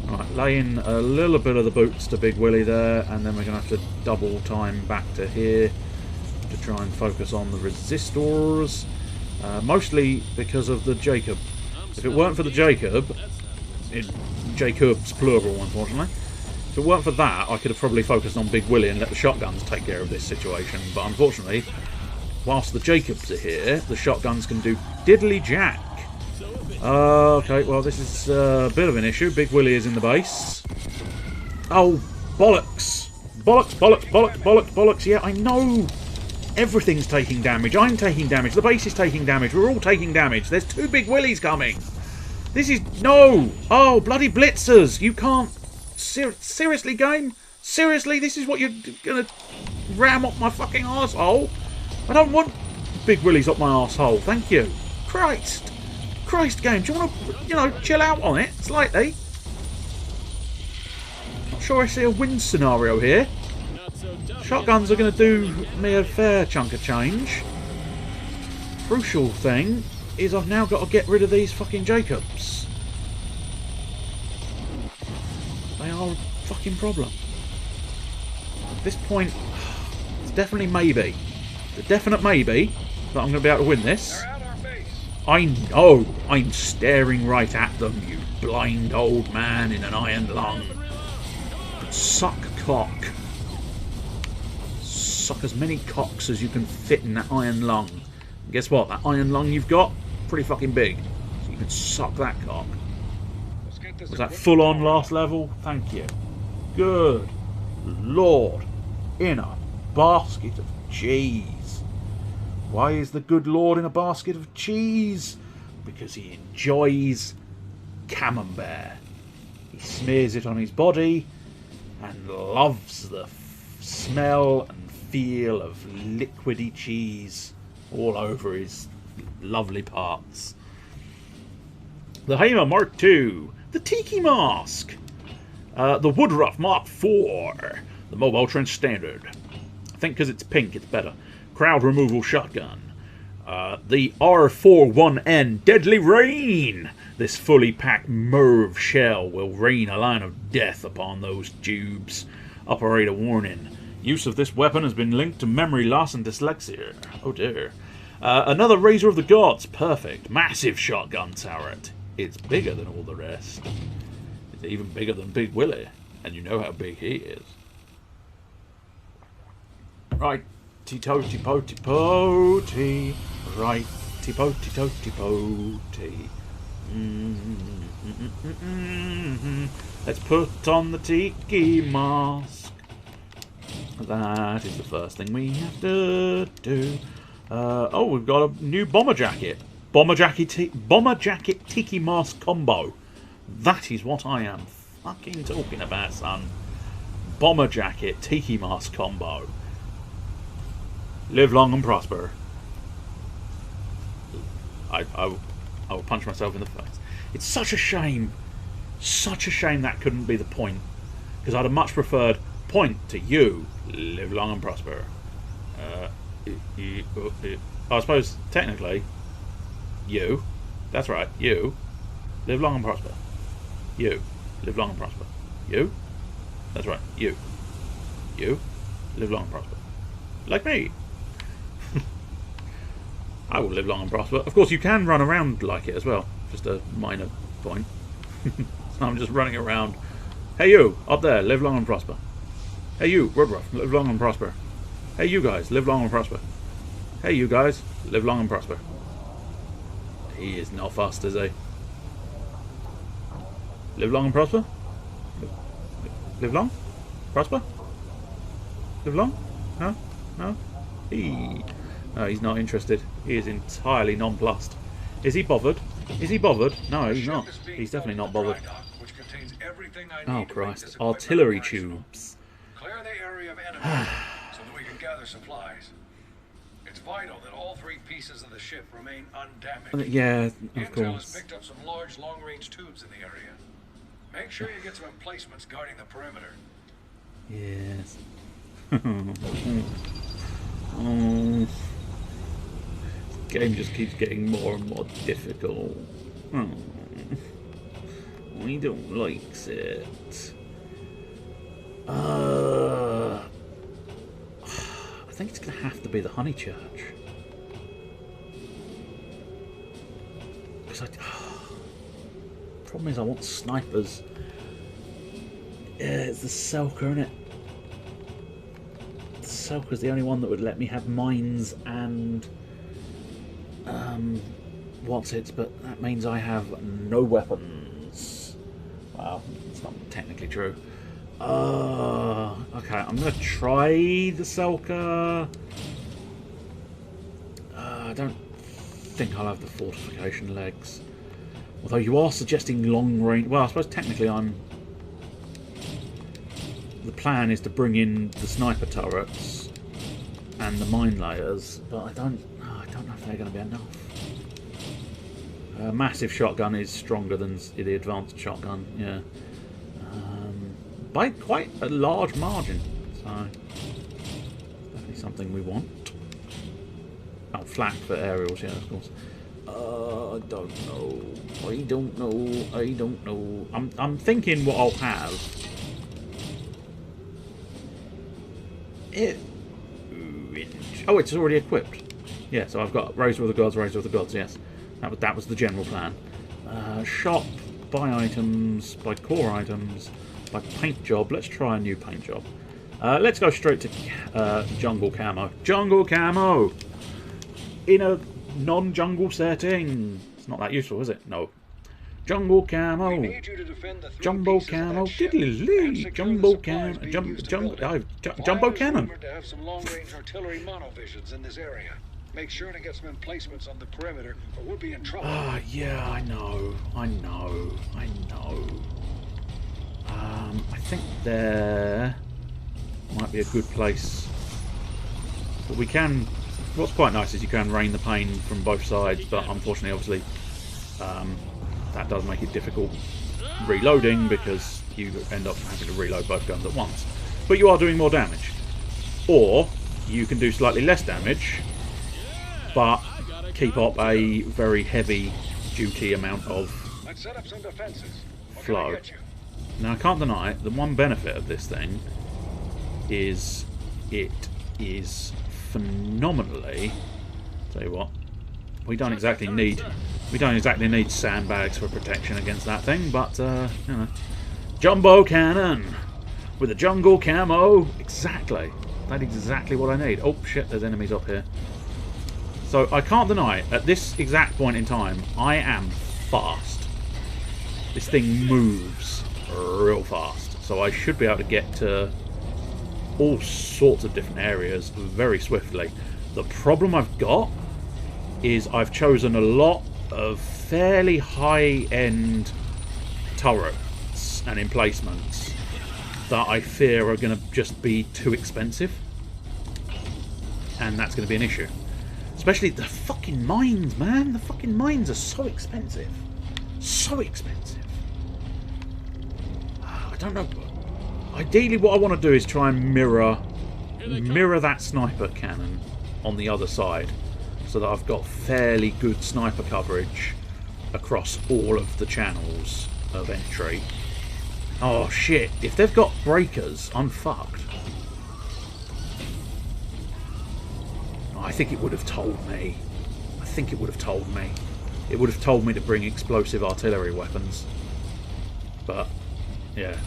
Alright, lay in a little bit of the boots to Big Willie there, and then we're going to have to double time back to here to try and focus on the resistors. Mostly because of the Jacob. If it weren't for the Jacob, Jacob's plural, unfortunately. If it weren't for that, I could have probably focused on Big Willie and let the shotguns take care of this situation. But unfortunately, whilst the Jacobs are here, the shotguns can do diddly jack. Okay, well, this is a bit of an issue. Big Willie is in the base. Oh, bollocks. Bollocks, bollocks, bollocks, bollocks, bollocks. Yeah, I know. Everything's taking damage. I'm taking damage. The base is taking damage. We're all taking damage. There's 2 Big Willies coming. This is... No! Oh, bloody blitzers! You can't... Seriously, game? Seriously? This is what you're gonna ram up my fucking arsehole? I don't want Big Willies up my arsehole. Thank you. Christ. Christ, game. Do you want to, you know, chill out on it slightly? Not sure I see a win scenario here. Shotguns are going to do me a fair chunk of change. Crucial thing is I've now got to get rid of these fucking Jacobs. They are a fucking problem. At this point, it's definitely maybe. The definite maybe that I'm going to be able to win this. I know I'm staring right at them, you blind old man in an iron lung. Suck cock. Suck as many cocks as you can fit in that iron lung. And guess what? That iron lung you've got, pretty fucking big. So you can suck that cock. Was that full on last level? Thank you. Good Lord. In a basket of cheese. Why is the good Lord in a basket of cheese? Because he enjoys camembert. He smears it on his body and loves the smell and feel of liquidy cheese all over his lovely parts. The Hamer Mark II, the Tiki Mask, the Woodruff Mark IV, the Mobile Trench Standard. I think because it's pink it's better. Crowd Removal Shotgun, the R41N Deadly Rain. This fully packed Merv shell will rain a line of death upon those tubes. Operator warning. Use of this weapon has been linked to memory loss and dyslexia. Oh dear. Another Razor of the Gods. Perfect. Massive shotgun turret. It's bigger than all the rest. It's even bigger than Big Willie. And you know how big he is. Right. Totty potty potty. Right. Potty totty potty. Let's put on the Tiki Mask. That is the first thing we have to do. Oh, we've got a new bomber jacket. Bomber jacket Tiki Mask combo. That is what I am fucking talking about, son. Bomber jacket Tiki Mask combo. Live long and prosper. I will punch myself in the face. It's such a shame that couldn't be the point, because I'd have much preferred point to you, live long and prosper. I suppose technically you, that's right, you live long and prosper. You live long and prosper. You, that's right, you live long and prosper, like me. I will live long and prosper. Of course, you can run around like it as well. Just a minor point. So I'm just running around. Hey you, up there, live long and prosper. Hey you, Woodruff, live long and prosper. Hey you guys, live long and prosper. Hey you guys, live long and prosper. He is not fast, is he? Live long and prosper? Live long? Prosper? Live long? No? No? No, he's not interested. He is entirely nonplussed. Is he bothered? Is he bothered? No, he's not. He's definitely not bothered. Oh, Christ. Artillery tubes. Clear the area of enemies so that we can gather supplies. It's vital that all 3 pieces of the ship remain undamaged. Yeah, of Intel has course. picked up some large, long-range tubes in the area. Make sure you get some emplacements guarding the perimeter. Yes. Oh. This game just keeps getting more and more difficult. Oh. I don't like it. I think it's going to have to be the Honeychurch. Because problem is I want snipers. Yeah, it's the Selker, isn't it? The Selker's the only one that would let me have mines and what's it? But that means I have no weapons. Well, it's not technically true. Okay, I'm gonna try the Selker. I don't think I'll have the fortification legs. Although you are suggesting long range. Well, I suppose technically the plan is to bring in the sniper turrets and the mine layers, but I don't know if they're going to be enough. Massive shotgun is stronger than the advanced shotgun, yeah, by quite a large margin. So definitely something we want. Oh, flak for aerials, yeah, of course. I don't know. I'm thinking what I'll have. Oh, it's already equipped. Yeah, so I've got Razor of the Gods, yes. That was the general plan. Shop, buy items, buy core items, buy paint job. Let's try a new paint job. Let's go straight to jungle camo. Jungle camo! In a non-jungle setting. It's not that useful, is it? No. Jungle camo. Jumbo camo. Diddly-lee. Jumbo camo. Jumbo cannon. To have some long-range artillery monovisions in this area. Make sure to get some emplacements on the perimeter, or we'll be in trouble. Ah, yeah, I know. I think there might be a good place. But we can. What's quite nice is you can rain the pain from both sides, but unfortunately, obviously, that does make it difficult reloading because you end up having to reload both guns at once. But you are doing more damage. Or you can do slightly less damage, but keep up a very heavy duty amount of flow. Now, I can't deny it, the one benefit of this thing is it is phenomenally. Tell you what, we don't exactly need sandbags for protection against that thing, but you know, jumbo cannon with a jungle camo. Exactly, that's exactly what I need. Oh shit, there's enemies up here. So I can't deny it, at this exact point in time, I am fast. This thing moves real fast, so I should be able to get to all sorts of different areas very swiftly. The problem I've got is I've chosen a lot of fairly high-end turrets and emplacements that I fear are going to just be too expensive, and that's going to be an issue. Especially the fucking mines, man. The fucking mines are so expensive. So expensive. I don't know. Ideally, what I want to do is try and mirror that sniper cannon on the other side, so that I've got fairly good sniper coverage across all of the channels of entry. Oh shit! If they've got breakers, I'm fucked. I think it would have told me. It would have told me to bring explosive artillery weapons. But yeah,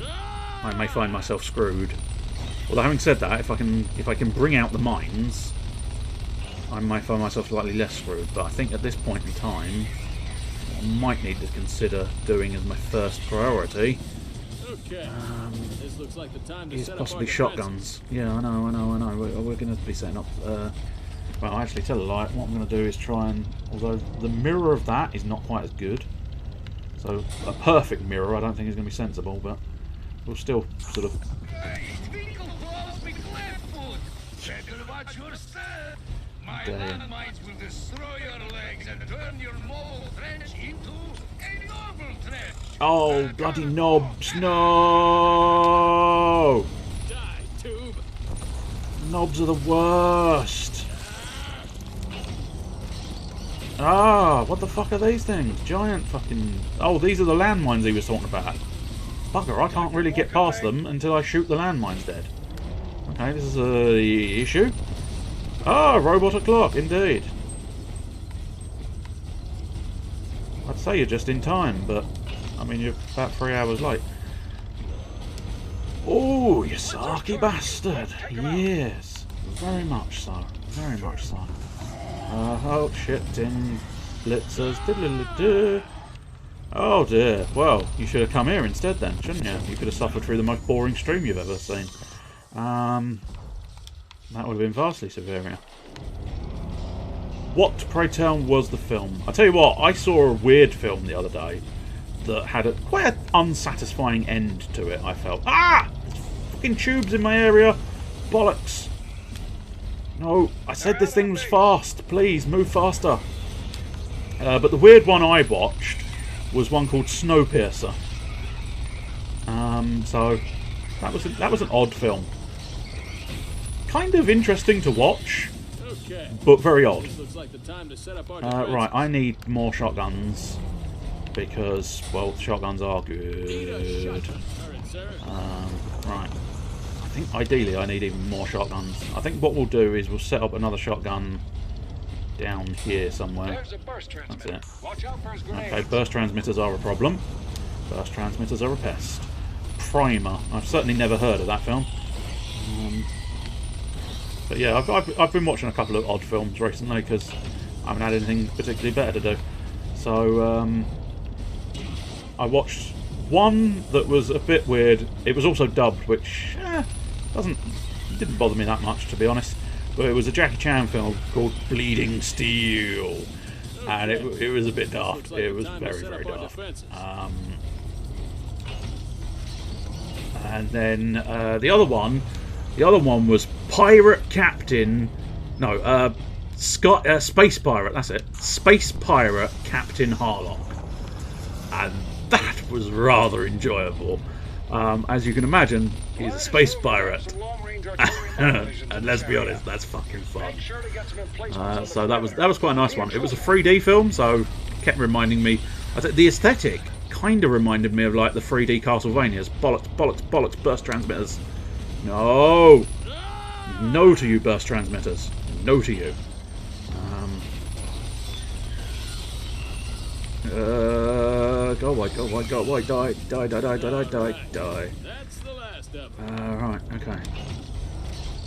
I may find myself screwed. Although having said that, if I can bring out the mines, I might find myself slightly less screwed. But I think at this point in time, what I might need to consider doing as my first priority This looks like the time to is set up possibly our shotguns. Yeah, I know. We're going to be setting up. Well, actually, tell a lie. What I'm going to do is try and, although the mirror of that is not quite as good, so a perfect mirror I don't think is going to be sensible, but we'll still sort of. landmines will destroy your legs and turn your mole trench into a normal trench. Oh, bloody knobs! No! Die, tube. Knobs are the worst. Ah, what the fuck are these things? Giant fucking... Oh, these are the landmines he was talking about. Bugger, I can't really get past them until I shoot the landmines dead. Okay, this is the issue. Ah, robot o'clock, indeed. I'd say you're just in time, but... I mean, you're about 3 hours late. Oh, you sarky bastard. Yes. Very much so. Very much so. Oh, shit. Tin blitzers. Diddle-diddle-diddle. Oh, dear. Well, you should have come here instead then, shouldn't you? You could have suffered through the most boring stream you've ever seen. That would have been vastly superior. What, pray tell, was the film? I tell you what, I saw a weird film the other day that had quite an unsatisfying end to it, I felt. Ah! Fucking tubes in my area! Bollocks! No, I said this thing was fast. Please, move faster. But the weird one I watched was one called Snowpiercer. So that was an odd film. Kind of interesting to watch, but very odd. Looks like the time to set up our Right, I need more shotguns because, well, shotguns are good. Right. I think ideally I need even more shotguns. I think what we'll do is we'll set up another shotgun down here somewhere. There's a burst transmitter. That's it. Watch out for his grenades. Okay, burst transmitters are a problem. Burst transmitters are a pest. Primer. I've certainly never heard of that film. But yeah, I've been watching a couple of odd films recently because I haven't had anything particularly better to do. So I watched one that was a bit weird. It was also dubbed, which didn't bother me that much, to be honest. But it was a Jackie Chan film called Bleeding Steel, and it was a bit daft. It was very, very daft. And then the other one was Pirate Captain. No, Space Pirate. That's it. Space Pirate Captain Harlock, and that was rather enjoyable. As you can imagine, he's a space pirate. And let's be honest, that's fucking fun. So that was quite a nice one. It was a 3D film, so it kept reminding me. The aesthetic kind of reminded me of like the 3D Castlevanias. Bollocks, bollocks, bollocks, burst transmitters. No! No to you, burst transmitters. No to you. Go away, go away, go away, die, die, die, die, die, die, die. That's the last of them. Right, okay.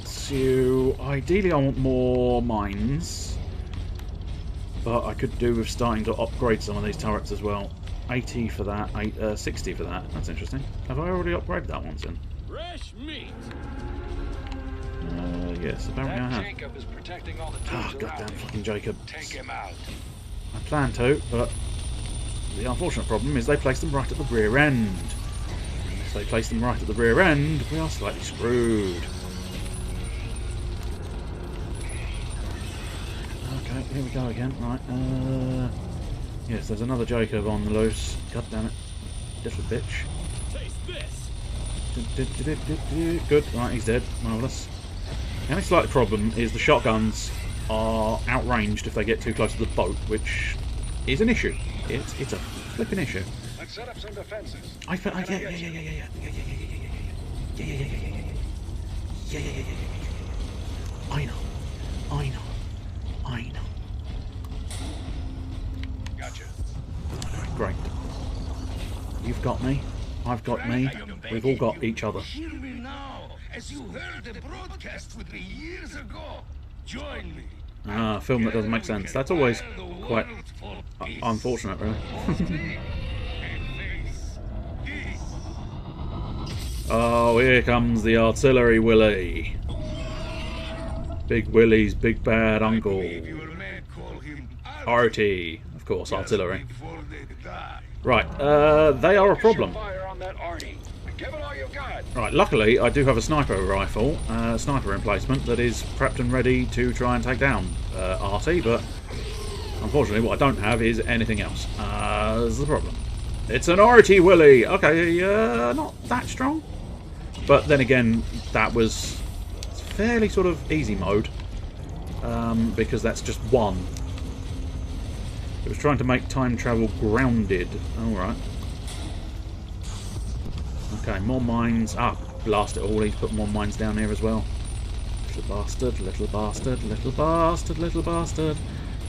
So, ideally I want more mines. But I could do with starting to upgrade some of these turrets as well. 80 for that, 60 for that. That's interesting. Have I already upgraded that once then? Fresh meat. Yes, apparently I have. Jacob is protecting all the Ah, tubes goddamn around him. fucking Jacob. Take him out. I plan to, but the unfortunate problem is they place them right at the rear end. And if they place them right at the rear end, we are slightly screwed. Okay, here we go again. Right, yes, there's another Jacob on the loose. God damn it. Little bitch. Taste this. Good, right, he's dead. Marvellous. The only slight problem is the shotguns are outranged if they get too close to the boat, which is an issue. It's a flipping issue. Let's set up some defenses. I know. Gotcha. Okay, great. You've got me. I've got me. We've all got each other. Hear me now, as you heard the broadcast with me years ago. Join me. Ah, a film that doesn't make sense. That's always quite unfortunate, really. Oh, here comes the artillery Willy. Big Willy's big bad uncle. Artie, of course, artillery. Right, they are a problem. Fire on that Artie. Give it all you've got. Right, luckily I do have a sniper rifle, sniper emplacement that is prepped and ready to try and take down RT, but unfortunately what I don't have is anything else. That's the problem. It's an Arty Willy! Okay, not that strong. But then again, that was fairly sort of easy mode, because that's just one. It was trying to make time travel grounded. Alright. Okay, more mines. Ah, blast it all. He's put more mines down here as well. Little bastard, little bastard, little bastard, little bastard.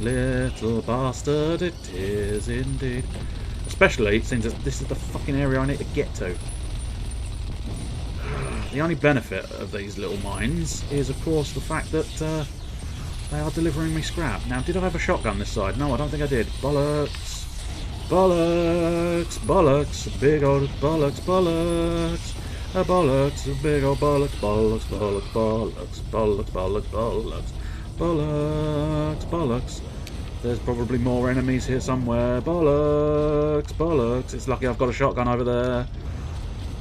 Little bastard, it is indeed. Especially since this is the fucking area I need to get to. The only benefit of these little mines is, of course, the fact that they are delivering me scrap. Now, did I have a shotgun this side? No, I don't think I did. Bollocks. Bollocks. Bollocks. Big old bollocks. Bollocks. A bollocks. A big old bollocks. Bollocks. Bollocks. Bollocks. Bollocks. Bollocks. Bollocks. Bollocks. Bollocks. There's probably more enemies here somewhere. Bollocks. Bollocks. It's lucky I've got a shotgun over there.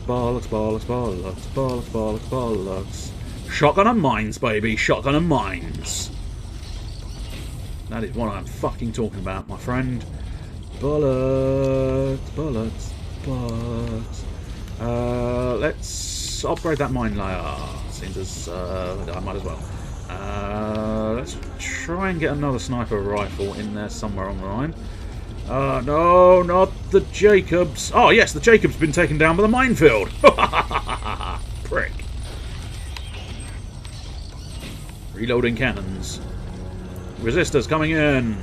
Bollocks, bollocks, bollocks, bollocks, bollocks, bollocks. Shotgun and mines, baby. Shotgun and mines. That is what I'm fucking talking about, my friend. Bollocks, bollocks, bollocks. Let's upgrade that mine layer. Seems as I might as well. Let's try and get another sniper rifle in there somewhere on the line. No, not the Jacobs. Oh, yes, the Jacobs been taken down by the minefield. Prick. Reloading cannons. Resistors coming in.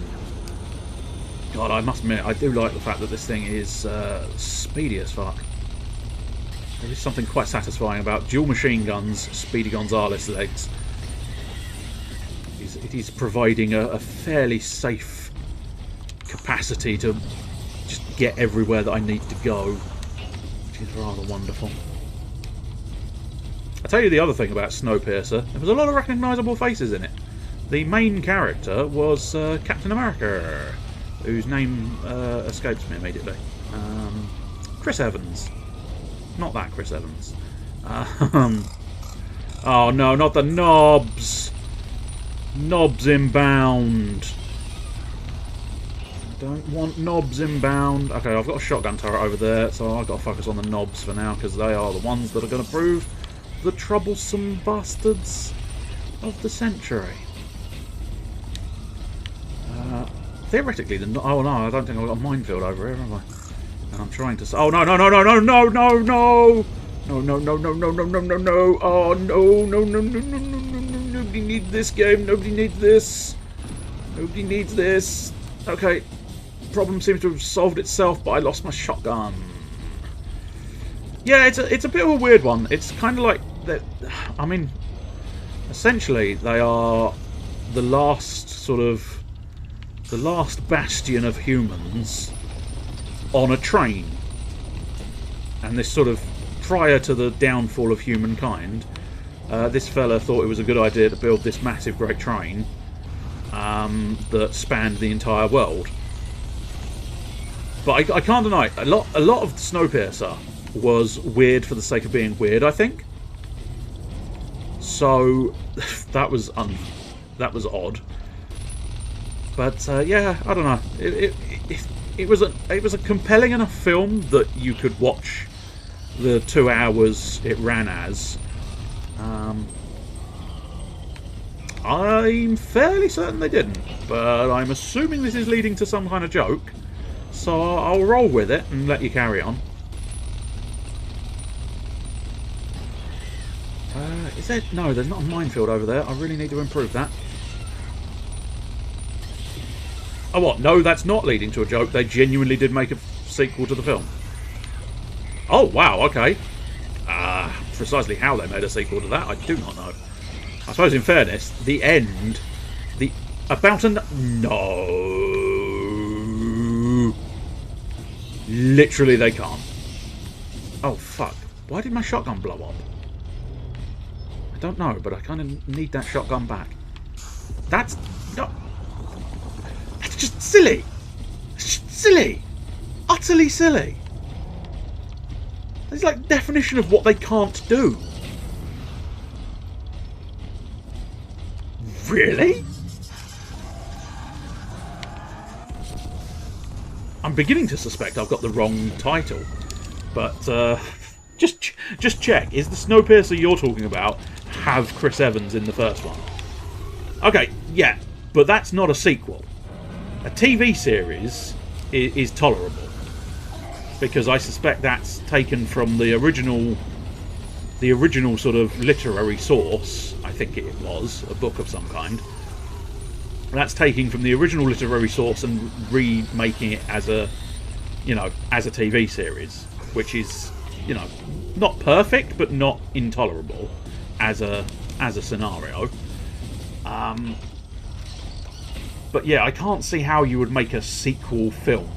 God, I must admit, I do like the fact that this thing is speedy as fuck. There is something quite satisfying about dual machine guns, Speedy Gonzales legs. It is providing a fairly safe capacity to just get everywhere that I need to go, which is rather wonderful. I'll tell you the other thing about Snowpiercer. There was a lot of recognisable faces in it. The main character was Captain America, whose name escapes me immediately. Chris Evans. Not that Chris Evans. Oh no, not the knobs! Knobs inbound! Don't want knobs inbound. Okay, I've got a shotgun turret over there, so I've got to focus on the knobs for now, because they are the ones that are going to prove the troublesome bastards of the century. Theoretically, oh no, I don't think I've got a minefield over here, have I? And I'm trying to. Oh no, no, no, no, no, no, no, no! No, no, no, no, no, no, no, no, no! Oh no, no, no, no, no, no, no, no! Nobody needs this game. Nobody needs this. Nobody needs this. Okay. Problem seems to have solved itself, but I lost my shotgun. Yeah, it's a bit of a weird one. It's kind of like that. I mean, essentially, they are the last bastion of humans on a train, and this sort of prior to the downfall of humankind, this fella thought it was a good idea to build this massive great train that spanned the entire world. But I can't deny, a lot of Snowpiercer was weird for the sake of being weird, I think. So that was odd. But yeah, I don't know. It was a compelling enough film that you could watch the 2 hours it ran as. I'm fairly certain they didn't, but I'm assuming this is leading to some kind of joke. So I'll roll with it and let you carry on. Is there... No, there's not a minefield over there. I really need to improve that. Oh, what? No, that's not leading to a joke. They genuinely did make a sequel to the film. Oh, wow, okay. Precisely how they made a sequel to that, I do not know. I suppose, in fairness, the end... No... Literally, they can't. Oh, fuck. Why did my shotgun blow up? I don't know, but I kind of need that shotgun back. That's... No... That's just silly. It's just silly. Utterly silly. It's like definition of what they can't do. Really? I'm beginning to suspect I've got the wrong title, but just check. Is the Snowpiercer you're talking about have Chris Evans in the first one? Okay, yeah, but that's not a sequel. A TV series is tolerable because I suspect that's taken from the original sort of literary source. I think it was a book of some kind. That's taking from the original literary source and remaking it as a, as a TV series, which is, not perfect but not intolerable as a scenario. But yeah, I can't see how you would make a sequel film,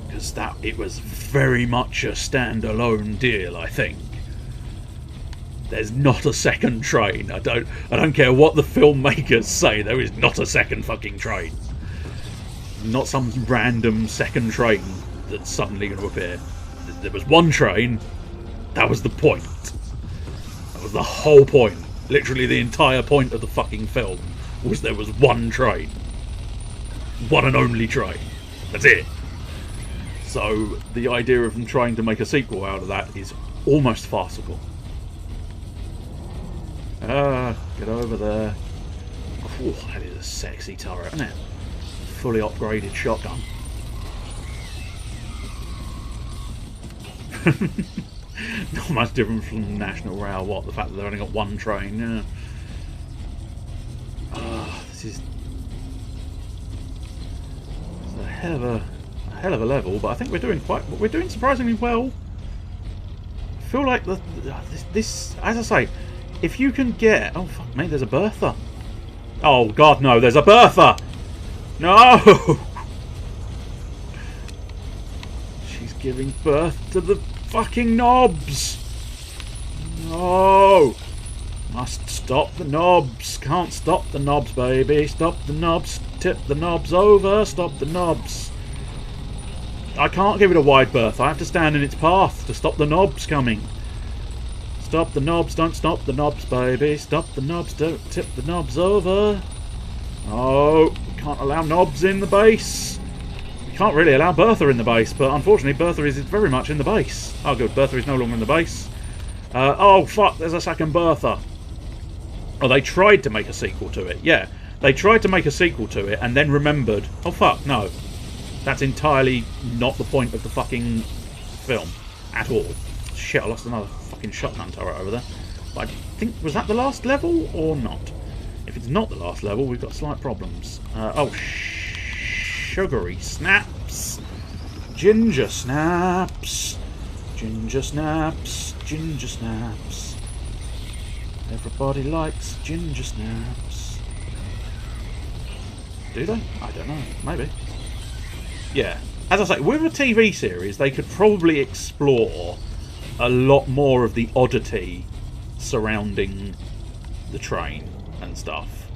because it was very much a standalone deal. I think there's not a second train. I don't care what the filmmakers say. There is not a second fucking train. Not some random second train that's suddenly going to appear. There was one train. That was the point. That was the whole point. Literally the entire point of the fucking film was there was one train. One and only train. That's it. So the idea of them trying to make a sequel out of that is almost farcical. Get over there. Ooh, that is a sexy turret, isn't it? Fully upgraded shotgun. Not much different from National Rail. What? The fact that they've only got one train. Yeah. This is a hell of a level, but I think we're doing surprisingly well. I feel like this, as I say, if you can get... Oh, fuck me, there's a Bertha. Oh, God, no, there's a Bertha! No! She's giving birth to the fucking knobs! No! Must stop the knobs. Can't stop the knobs, baby. Stop the knobs. Tip the knobs over. Stop the knobs. I can't give it a wide berth. I have to stand in its path to stop the knobs coming. Stop the knobs, don't stop the knobs, baby. Stop the knobs, don't tip the knobs over. Oh, we can't allow knobs in the base. We can't really allow Bertha in the base, but unfortunately Bertha is very much in the base. Oh good, Bertha is no longer in the base. Oh fuck, there's a second Bertha. Oh, they tried to make a sequel to it. Yeah, they tried to make a sequel to it and then remembered, oh fuck, no. That's entirely not the point of the fucking film at all. Shit, I lost another fucking shotgun turret over there. But I think, was that the last level or not? If it's not the last level, we've got slight problems. Oh, sugary snaps. Ginger snaps. Ginger snaps. Ginger snaps. Everybody likes ginger snaps. Do they? I don't know. Maybe. Yeah. As I say, with a TV series, they could probably explore a lot more of the oddity surrounding the train and stuff,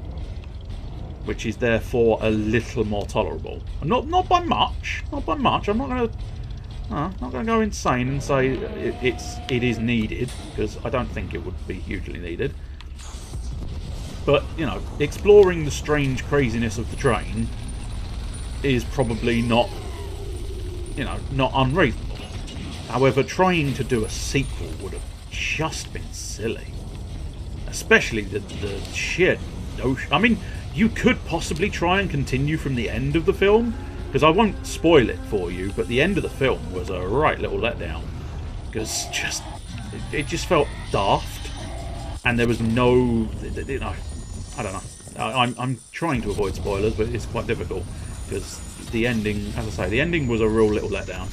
which is therefore a little more tolerable. Not by much. Not by much. I'm not going to go insane and say it is needed, because I don't think it would be hugely needed. But exploring the strange craziness of the train is probably not not unreasonable. However, trying to do a sequel would have just been silly. Especially the sheer notion. I mean, you could possibly try and continue from the end of the film, because I won't spoil it for you, but the end of the film was a right little letdown. Because it just felt daft, and there was no... I don't know. I'm trying to avoid spoilers, but it's quite difficult, because the ending, as I say, the ending was a real little letdown.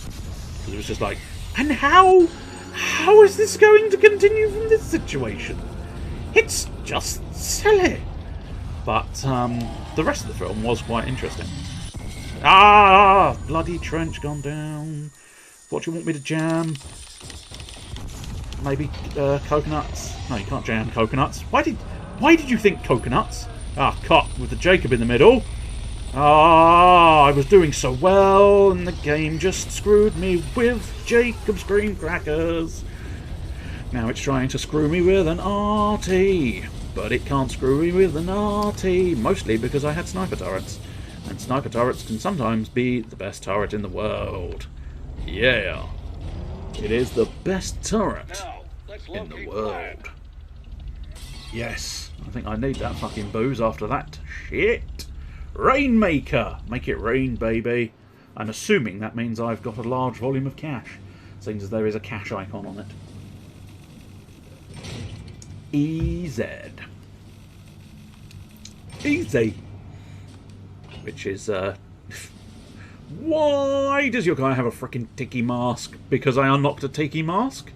Because it was just like, and how is this going to continue from this situation? It's just silly. But the rest of the film was quite interesting. Ah, bloody trench gone down. What do you want me to jam? Maybe coconuts? No, you can't jam coconuts. Why did you think coconuts? Ah, cut with the Jacob in the middle. Ah, I was doing so well, and the game just screwed me with Jacob's Green Crackers. Now it's trying to screw me with an RT, but it can't screw me with an RT, mostly because I had sniper turrets. And sniper turrets can sometimes be the best turret in the world. Yeah, it is the best turret in the world. Yes, I think I need that fucking booze after that shit. Rainmaker! Make it rain, baby. I'm assuming that means I've got a large volume of cash, seeing as there is a cash icon on it. EZ. Easy. Which is, why does your guy have a freaking tiki mask? Because I unlocked a tiki mask?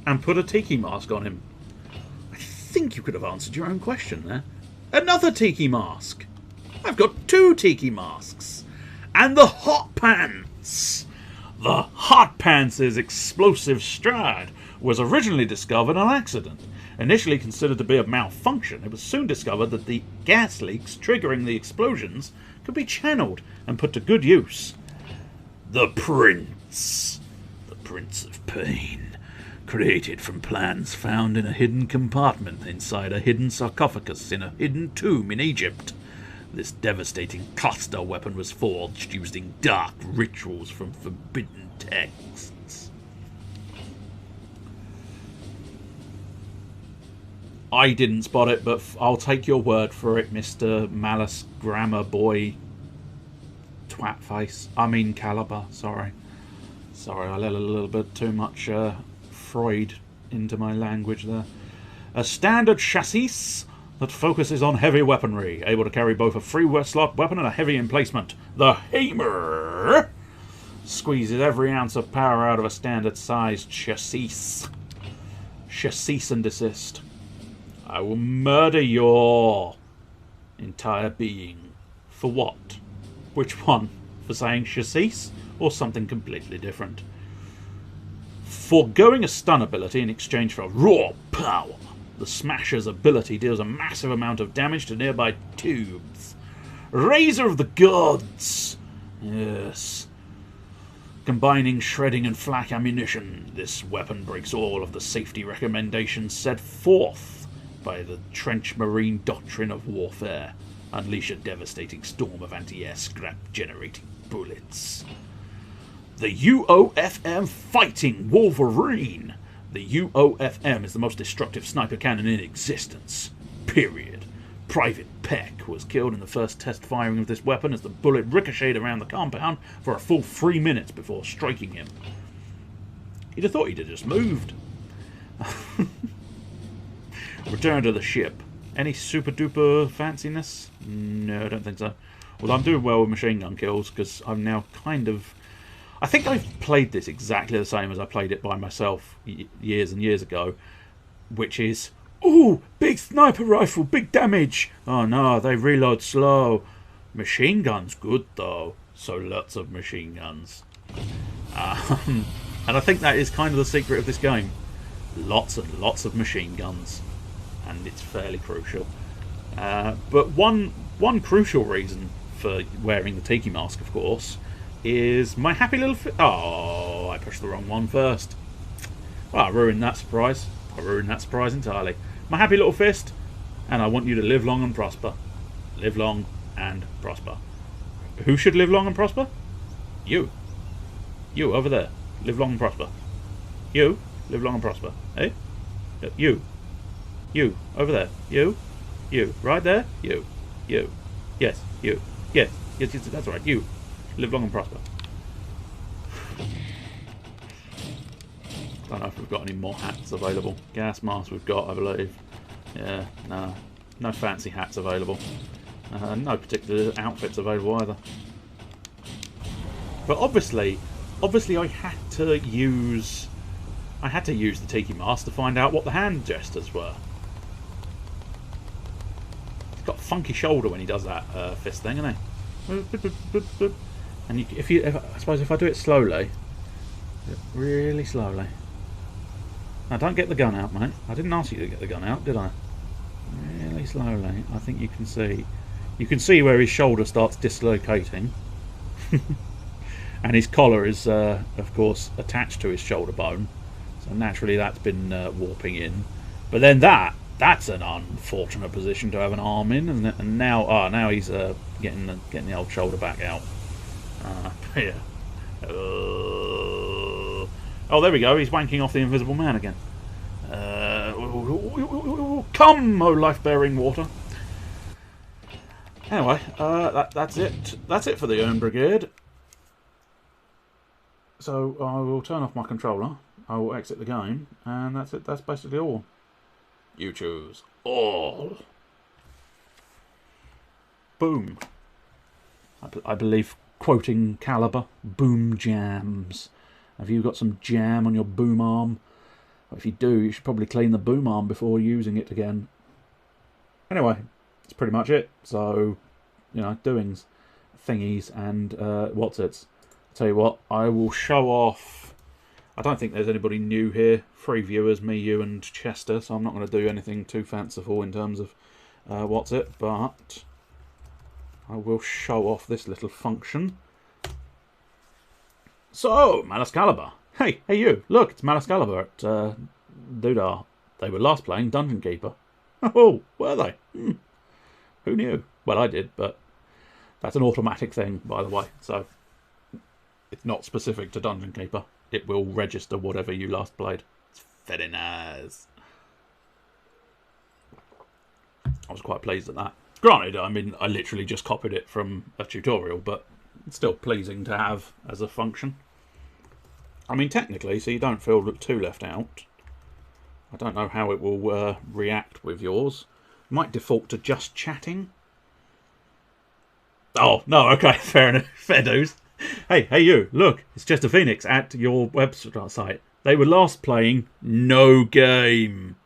And put a tiki mask on him. I think you could have answered your own question there. Another tiki mask! I've got 2 tiki masks. And the hot pants! The hot pants' explosive strad was originally discovered on accident. Initially considered to be a malfunction, it was soon discovered that the gas leaks triggering the explosions could be channeled and put to good use. The Prince. The Prince of Pain. Created from plans found in a hidden compartment inside a hidden sarcophagus in a hidden tomb in Egypt. This devastating cluster weapon was forged using dark rituals from forbidden texts. I didn't spot it, but I'll take your word for it, Mr. Malice Grammar Boy Twatface. I mean Caliber, sorry. Sorry, I let a little bit too much Freud into my language there. A standard chassis that focuses on heavy weaponry, able to carry both a free slot weapon and a heavy emplacement. The Hammer squeezes every ounce of power out of a standard-sized chassis. Chassis and desist. I will murder your entire being. For what? Which one? For saying chassis? Or something completely different? Foregoing a stun ability in exchange for raw power, the Smasher's ability deals a massive amount of damage to nearby tubes. Razor of the Gods! Yes. Combining shredding and flak ammunition, this weapon breaks all of the safety recommendations set forth by the trench marine doctrine of warfare. Unleash a devastating storm of anti-air scrap generating bullets. The UOFM Fighting Wolverine. The UOFM is the most destructive sniper cannon in existence. Period. Private Peck was killed in the first test firing of this weapon as the bullet ricocheted around the compound for a full 3 minutes before striking him. You'd have thought he'd have just moved. Return to the ship. Any super duper fanciness? No, I don't think so. Well, I'm doing well with machine gun kills because I'm now kind of... I think I've played this exactly the same as I played it by myself years and years ago, which is, ooh, big sniper rifle, big damage. Oh no, they reload slow. Machine guns good though, so lots of machine guns. And I think that is kind of the secret of this game. Lots and lots of machine guns, and it's fairly crucial. But one crucial reason for wearing the Tiki mask, of course, is my happy little oh, I pushed the wrong one first. Well, I ruined that surprise. I ruined that surprise entirely. My happy little fist, and I want you to live long and prosper. Live long and prosper. Who should live long and prosper? You. You, over there. Live long and prosper. You, live long and prosper. Eh? You. You, over there. You. You. Right there. You. You. Yes, you. Yes, yes, yes, that's right. You. Live long and prosper. Don't know if we've got any more hats available. Gas masks we've got, I believe. Yeah, no. No fancy hats available. No particular outfits available either. But obviously I had to use the Tiki mask to find out what the hand gestures were. He's got a funky shoulder when he does that fist thing, isn't he? And I suppose if I do it slowly, really slowly. Now don't get the gun out, mate. I didn't ask you to get the gun out, did I? Really slowly. I think you can see You can see where his shoulder starts dislocating. And his collar is, of course, attached to his shoulder bone. So naturally that's been warping in. But then that's an unfortunate position to have an arm in, isn't it? And now he's getting the old shoulder back out. Yeah. Oh, there we go. He's wanking off the Invisible Man again. Come, oh life-bearing water. Anyway, that's it. That's it for the Urn Brigade. So I will turn off my controller. I will exit the game, and that's it. That's basically all. You choose all. Boom. I believe, quoting Caliber, boom jams. Have you got some jam on your boom arm? Well, if you do, you should probably clean the boom arm before using it again. Anyway, that's pretty much it. So, you know, doings, thingies, and what's it? Tell you what, I will show off. I don't think there's anybody new here. 3 viewers, me, you, and Chester. So I'm not going to do anything too fanciful in terms of what's it, but I will show off this little function. So, Malus-Caliber. Hey you, look, it's Malus-Caliber at Dudar. They were last playing Dungeon Keeper. Oh, were they? Who knew? Well, I did, but that's an automatic thing, by the way. So, it's not specific to Dungeon Keeper. It will register whatever you last played. It's very nice. I was quite pleased at that. Granted, I mean, I literally just copied it from a tutorial, but it's still pleasing to have as a function. I mean, technically, so you don't feel too left out. I don't know how it will react with yours. It might default to just chatting. Oh, no, okay, fair enough. Fair dues. Hey you, look, it's Chester Phoenix at your website. They were last playing No Game.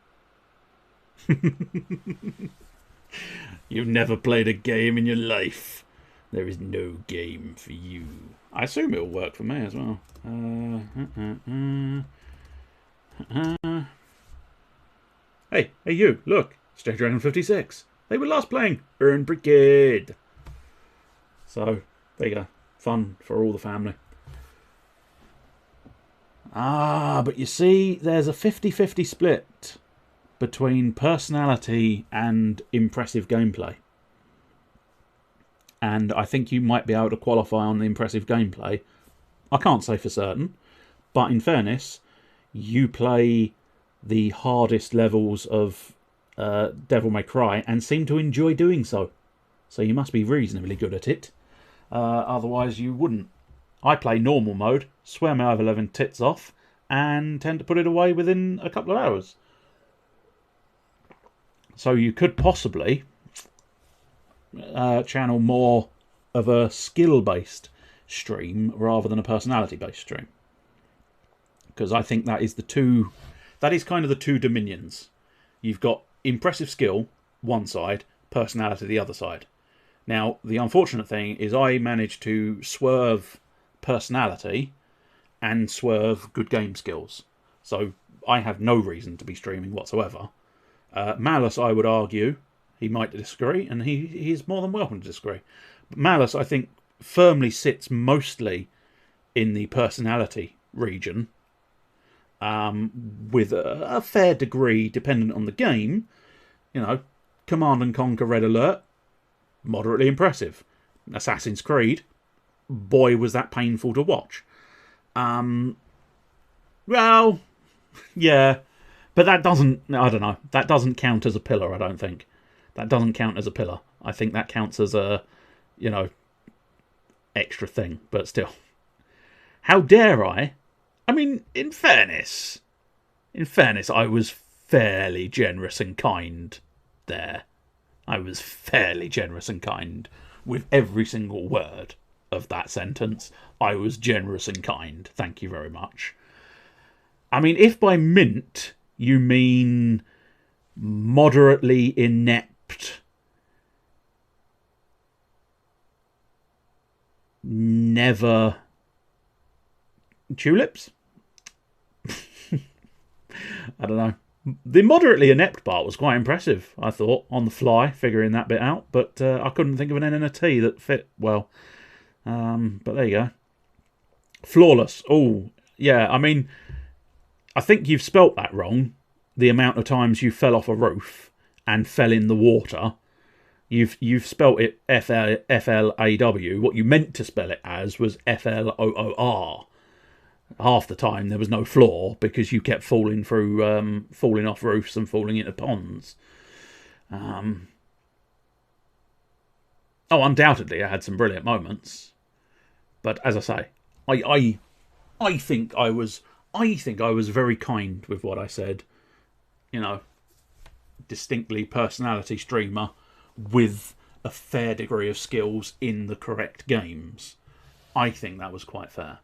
You've never played a game in your life. There is no game for you. I assume it'll work for me as well. Hey you, look, it's Dragon 56. They were last playing Urn Brigade. So, there you go. Fun for all the family. But you see, there's a 50-50 split between personality and impressive gameplay. And I think you might be able to qualify on the impressive gameplay. I can't say for certain, but in fairness, you play the hardest levels of Devil May Cry and seem to enjoy doing so. So you must be reasonably good at it. Otherwise you wouldn't. I play normal mode, swear my over 11 tits off, and tend to put it away within a couple of hours. So you could possibly channel more of a skill-based stream rather than a personality-based stream. Because I think that is kind of the two dominions. You've got impressive skill, one side, personality, the other side. Now, the unfortunate thing is I managed to swerve personality and swerve good game skills. So I have no reason to be streaming whatsoever. Malus, I would argue, he might disagree, and he's more than welcome to disagree. But Malus, I think, firmly sits mostly in the personality region, with a fair degree, dependent on the game. You know, Command and Conquer Red Alert, moderately impressive. Assassin's Creed, boy was that painful to watch. Well, yeah, but that doesn't, I don't know, that doesn't count as a pillar, I don't think. That doesn't count as a pillar. I think that counts as a, you know, extra thing, but still. How dare I? I mean, in fairness, I was fairly generous and kind there. I was fairly generous and kind with every single word of that sentence. I was generous and kind. Thank you very much. I mean, if by mint you mean moderately inept, never tulips? I don't know. The moderately inept part was quite impressive, I thought, on the fly, figuring that bit out. But I couldn't think of an N and a T that fit well. But there you go. Flawless. Oh, yeah, I mean, I think you've spelt that wrong. The amount of times you fell off a roof and fell in the water. You've spelt it FLAW. What you meant to spell it as was FLOOR. Half the time there was no floor because you kept falling through, falling off roofs and falling into ponds. Oh, undoubtedly, I had some brilliant moments. But as I say, I think I was very kind with what I said. You know, distinctly personality streamer with a fair degree of skills in the correct games. I think that was quite fair.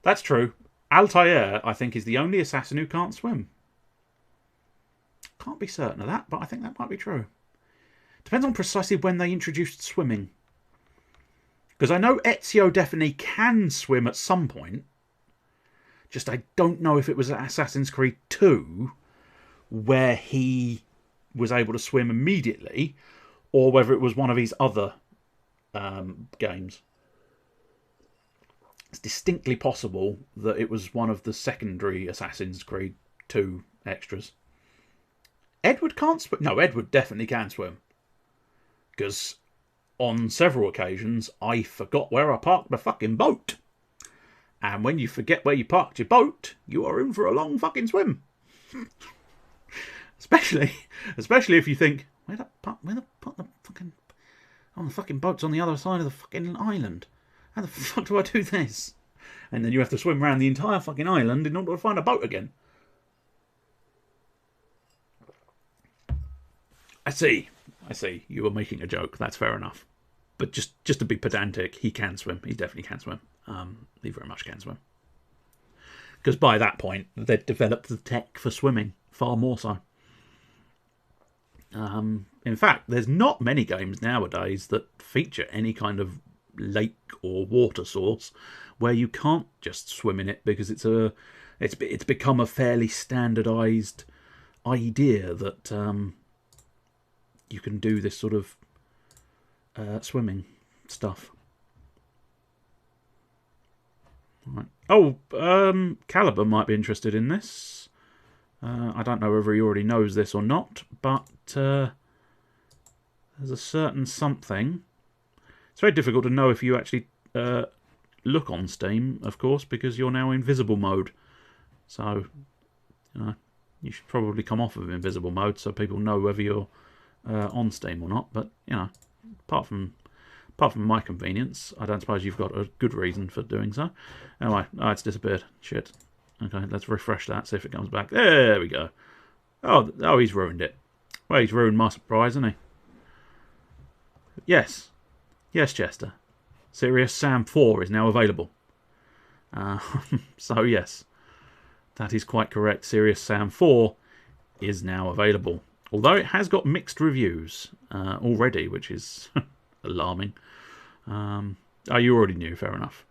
That's true. Altair, I think, is the only assassin who can't swim. Can't be certain of that, but I think that might be true. Depends on precisely when they introduced swimming. Because I know Ezio definitely can swim at some point. Just I don't know if it was Assassin's Creed 2 where he was able to swim immediately, or whether it was one of his other games. It's distinctly possible that it was one of the secondary Assassin's Creed 2 extras. Edward can't swim. No, Edward definitely can swim. Because on several occasions, I forgot where I parked my fucking boat. And when you forget where you parked your boat, you are in for a long fucking swim. especially if you think, where the fucking... Oh, the fucking boat's on the other side of the fucking island. How the fuck do I do this? And then you have to swim around the entire fucking island in order to find a boat again. I see. You were making a joke. That's fair enough. But just to be pedantic, he can swim. He definitely can swim. He very much can swim. Because by that point, they'd developed the tech for swimming. Far more so. In fact, there's not many games nowadays that feature any kind of lake or water source where you can't just swim in it, because it's become a fairly standardized idea that you can do this sort of swimming stuff. Right. Oh, Caliber might be interested in this. I don't know whether he already knows this or not, but there's a certain something. It's very difficult to know if you actually look on Steam, of course, because you're now in invisible mode. So, you should probably come off of invisible mode so people know whether you're on Steam or not. But, apart from my convenience, I don't suppose you've got a good reason for doing so. Anyway, it's disappeared. Shit. Okay, let's refresh that, see if it comes back. There we go. Oh, he's ruined it. Well, he's ruined my surprise, hasn't he? Yes, Chester. Serious Sam 4 is now available. So, yes, that is quite correct. Serious Sam 4 is now available. Although it has got mixed reviews already, which is alarming. Oh, you already knew, fair enough.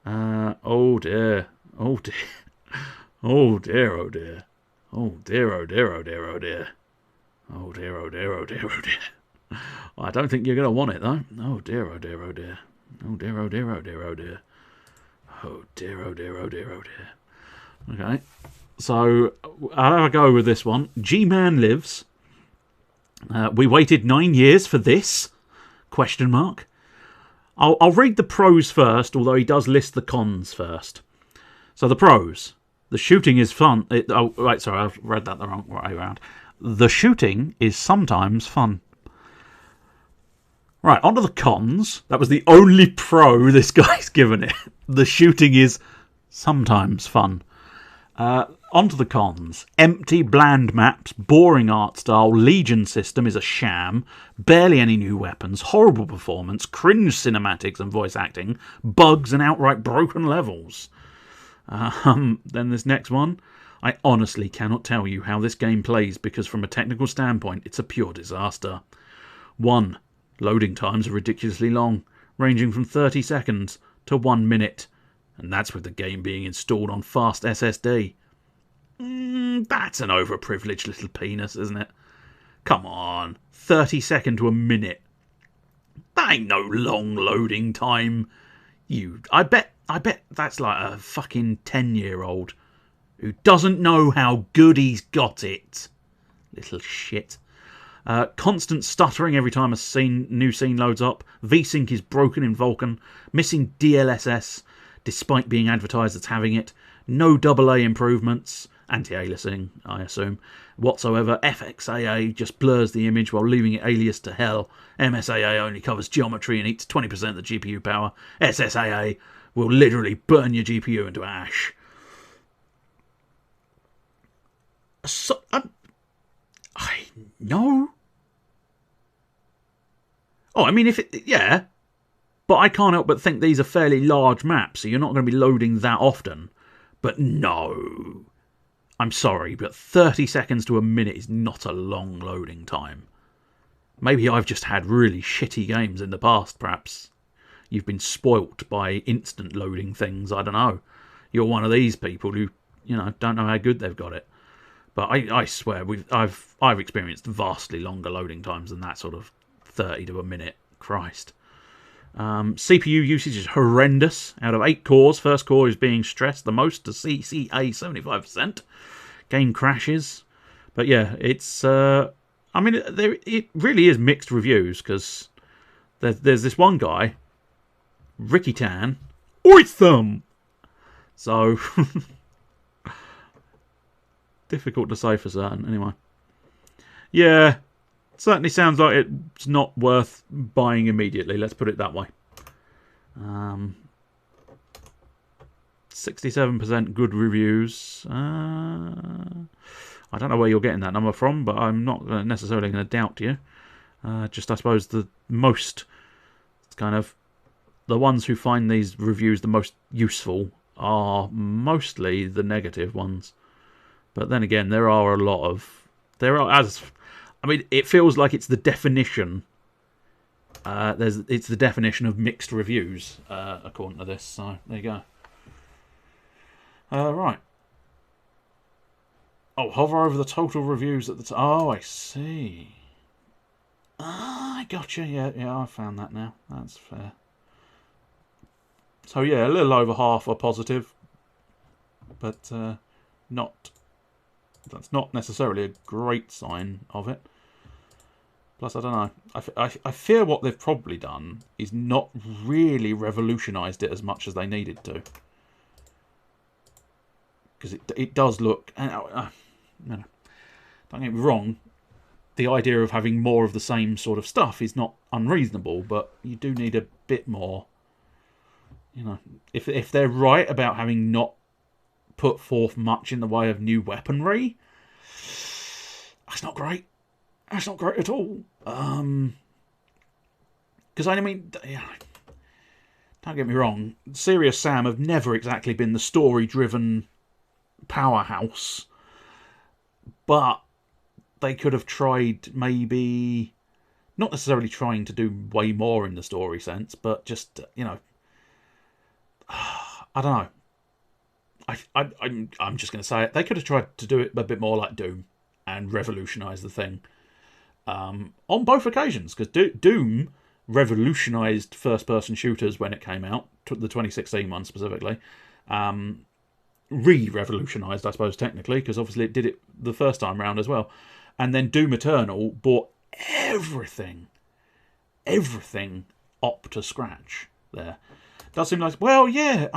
Oh dear. Oh dear. Oh dear, oh dear. Oh dear, oh dear, oh dear, oh dear. Oh dear, oh dear, oh dear, oh dear. I don't think you're going to want it, though. Oh dear, oh dear, oh dear. Oh dear, oh dear, oh dear, oh dear. Oh dear, oh dear, oh dear, oh dear. Okay. So, I'll have a go with this one. G-Man Lives. We waited 9 years for this? Question mark. I'll read the pros first, although he does list the cons first. So the pros. The shooting is fun. I've read that the wrong way around. The shooting is sometimes fun. Right, on to the cons. That was the only pro this guy's given it. The shooting is sometimes fun. On to the cons. Empty, bland maps, boring art style, Legion system is a sham, barely any new weapons, horrible performance, cringe cinematics and voice acting, bugs and outright broken levels. Then this next one. I honestly cannot tell you how this game plays because from a technical standpoint it's a pure disaster. 1. Loading times are ridiculously long, ranging from 30 seconds to 1 minute. And that's with the game being installed on fast SSD. That's an overprivileged little penis, isn't it? Come on. 30 to a minute. That ain't no long loading time. I bet that's like a fucking 10-year-old who doesn't know how good he's got it. Little shit. Constant stuttering every time a new scene loads up. VSync is broken in Vulkan. Missing DLSS, despite being advertised as having it. No AA improvements. Anti-aliasing, I assume, whatsoever. FXAA just blurs the image while leaving it aliased to hell. MSAA only covers geometry and eats 20% of the GPU power. SSAA will literally burn your GPU into ash. So, I know. Oh, I mean, yeah, but I can't help but think these are fairly large maps, so you're not going to be loading that often. But no. I'm sorry, but 30 seconds to a minute is not a long loading time. Maybe I've just had really shitty games in the past, perhaps. You've been spoilt by instant loading things, I don't know. You're one of these people who, don't know how good they've got it. But I swear, I've experienced vastly longer loading times than that sort of 30 to a minute. Christ. CPU usage is horrendous. Out of 8 cores, first core is being stressed the most to CCA 75%. Game crashes. But yeah, it's... it really is mixed reviews, because there's this one guy, Ricky Tan, awesome! So... difficult to say for certain, anyway. Yeah, certainly sounds like it's not worth buying immediately, let's put it that way. 67% good reviews. I don't know where you're getting that number from, but I'm not necessarily going to doubt you. Just, I suppose, the most kind of... the ones who find these reviews the most useful are mostly the negative ones. But then again, there are a lot of... it feels like it's the definition... it's the definition of mixed reviews, according to this. So, there you go. Right. Oh, hover over the total reviews at the top. Oh, I see. I gotcha. Yeah, I found that now. That's fair. So, yeah, a little over half are positive. But that's not necessarily a great sign of it. Plus, I don't know. I fear what they've probably done is not really revolutionised it as much as they needed to. Because it does look... don't get me wrong. The idea of having more of the same sort of stuff is not unreasonable, but you do need a bit more. If they're right about having not put forth much in the way of new weaponry, that's not great. That's not great at all. Because don't get me wrong, Serious Sam have never exactly been the story-driven powerhouse, but they could have tried, maybe not necessarily trying to do way more in the story sense, but just I don't know. I'm just going to say it. They could have tried to do it a bit more like Doom and revolutionise the thing on both occasions, because Doom revolutionised first-person shooters when it came out, the 2016 one specifically. Re-revolutionised, I suppose, technically, because obviously it did it the first time round as well. And then Doom Eternal brought everything up to scratch there. Does seem like... well, yeah,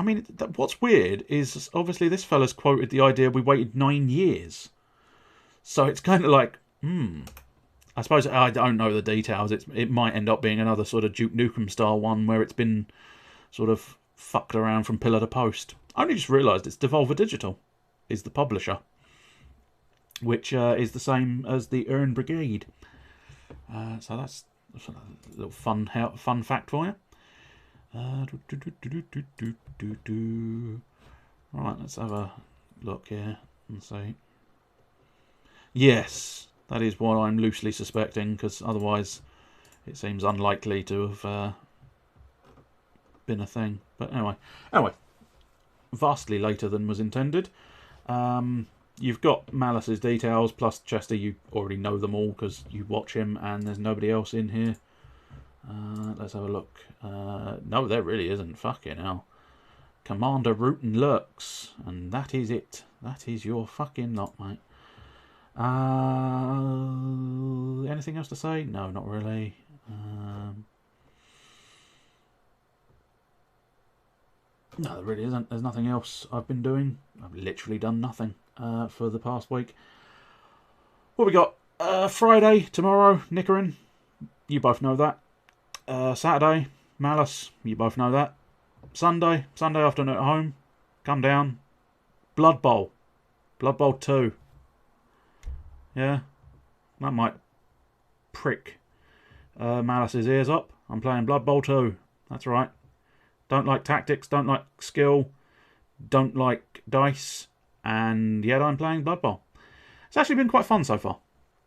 what's weird is, obviously, this fella's quoted the idea we waited 9 years. So it's kind of like, I suppose, I don't know the details. It might end up being another sort of Duke Nukem style one where it's been sort of fucked around from pillar to post. I only just realised it's Devolver Digital is the publisher, which is the same as the Earn Brigade. So that's a little fun fact for you. Right, let's have a look here and see. Yes, that is what I'm loosely suspecting, because otherwise it seems unlikely to have been a thing. But anyway, vastly later than was intended. you've got Malice's details, plus Chester, you already know them all because you watch him, and there's nobody else in here. Let's have a look. No, there really isn't. Fucking hell. Commander Rutan lurks, and that is it. That is your fucking lot, mate. Anything else to say? No, not really. No, there really isn't. There's nothing else I've been doing. I've literally done nothing for the past week. What we got? Friday, tomorrow, Nickering. You both know that. Saturday, Malice. You both know that. Sunday afternoon at home. Come down. Blood Bowl. Blood Bowl 2. Yeah. That might prick Malice's ears up. I'm playing Blood Bowl 2. That's right. Don't like tactics, don't like skill, don't like dice, and yet I'm playing Blood Bowl. It's actually been quite fun so far.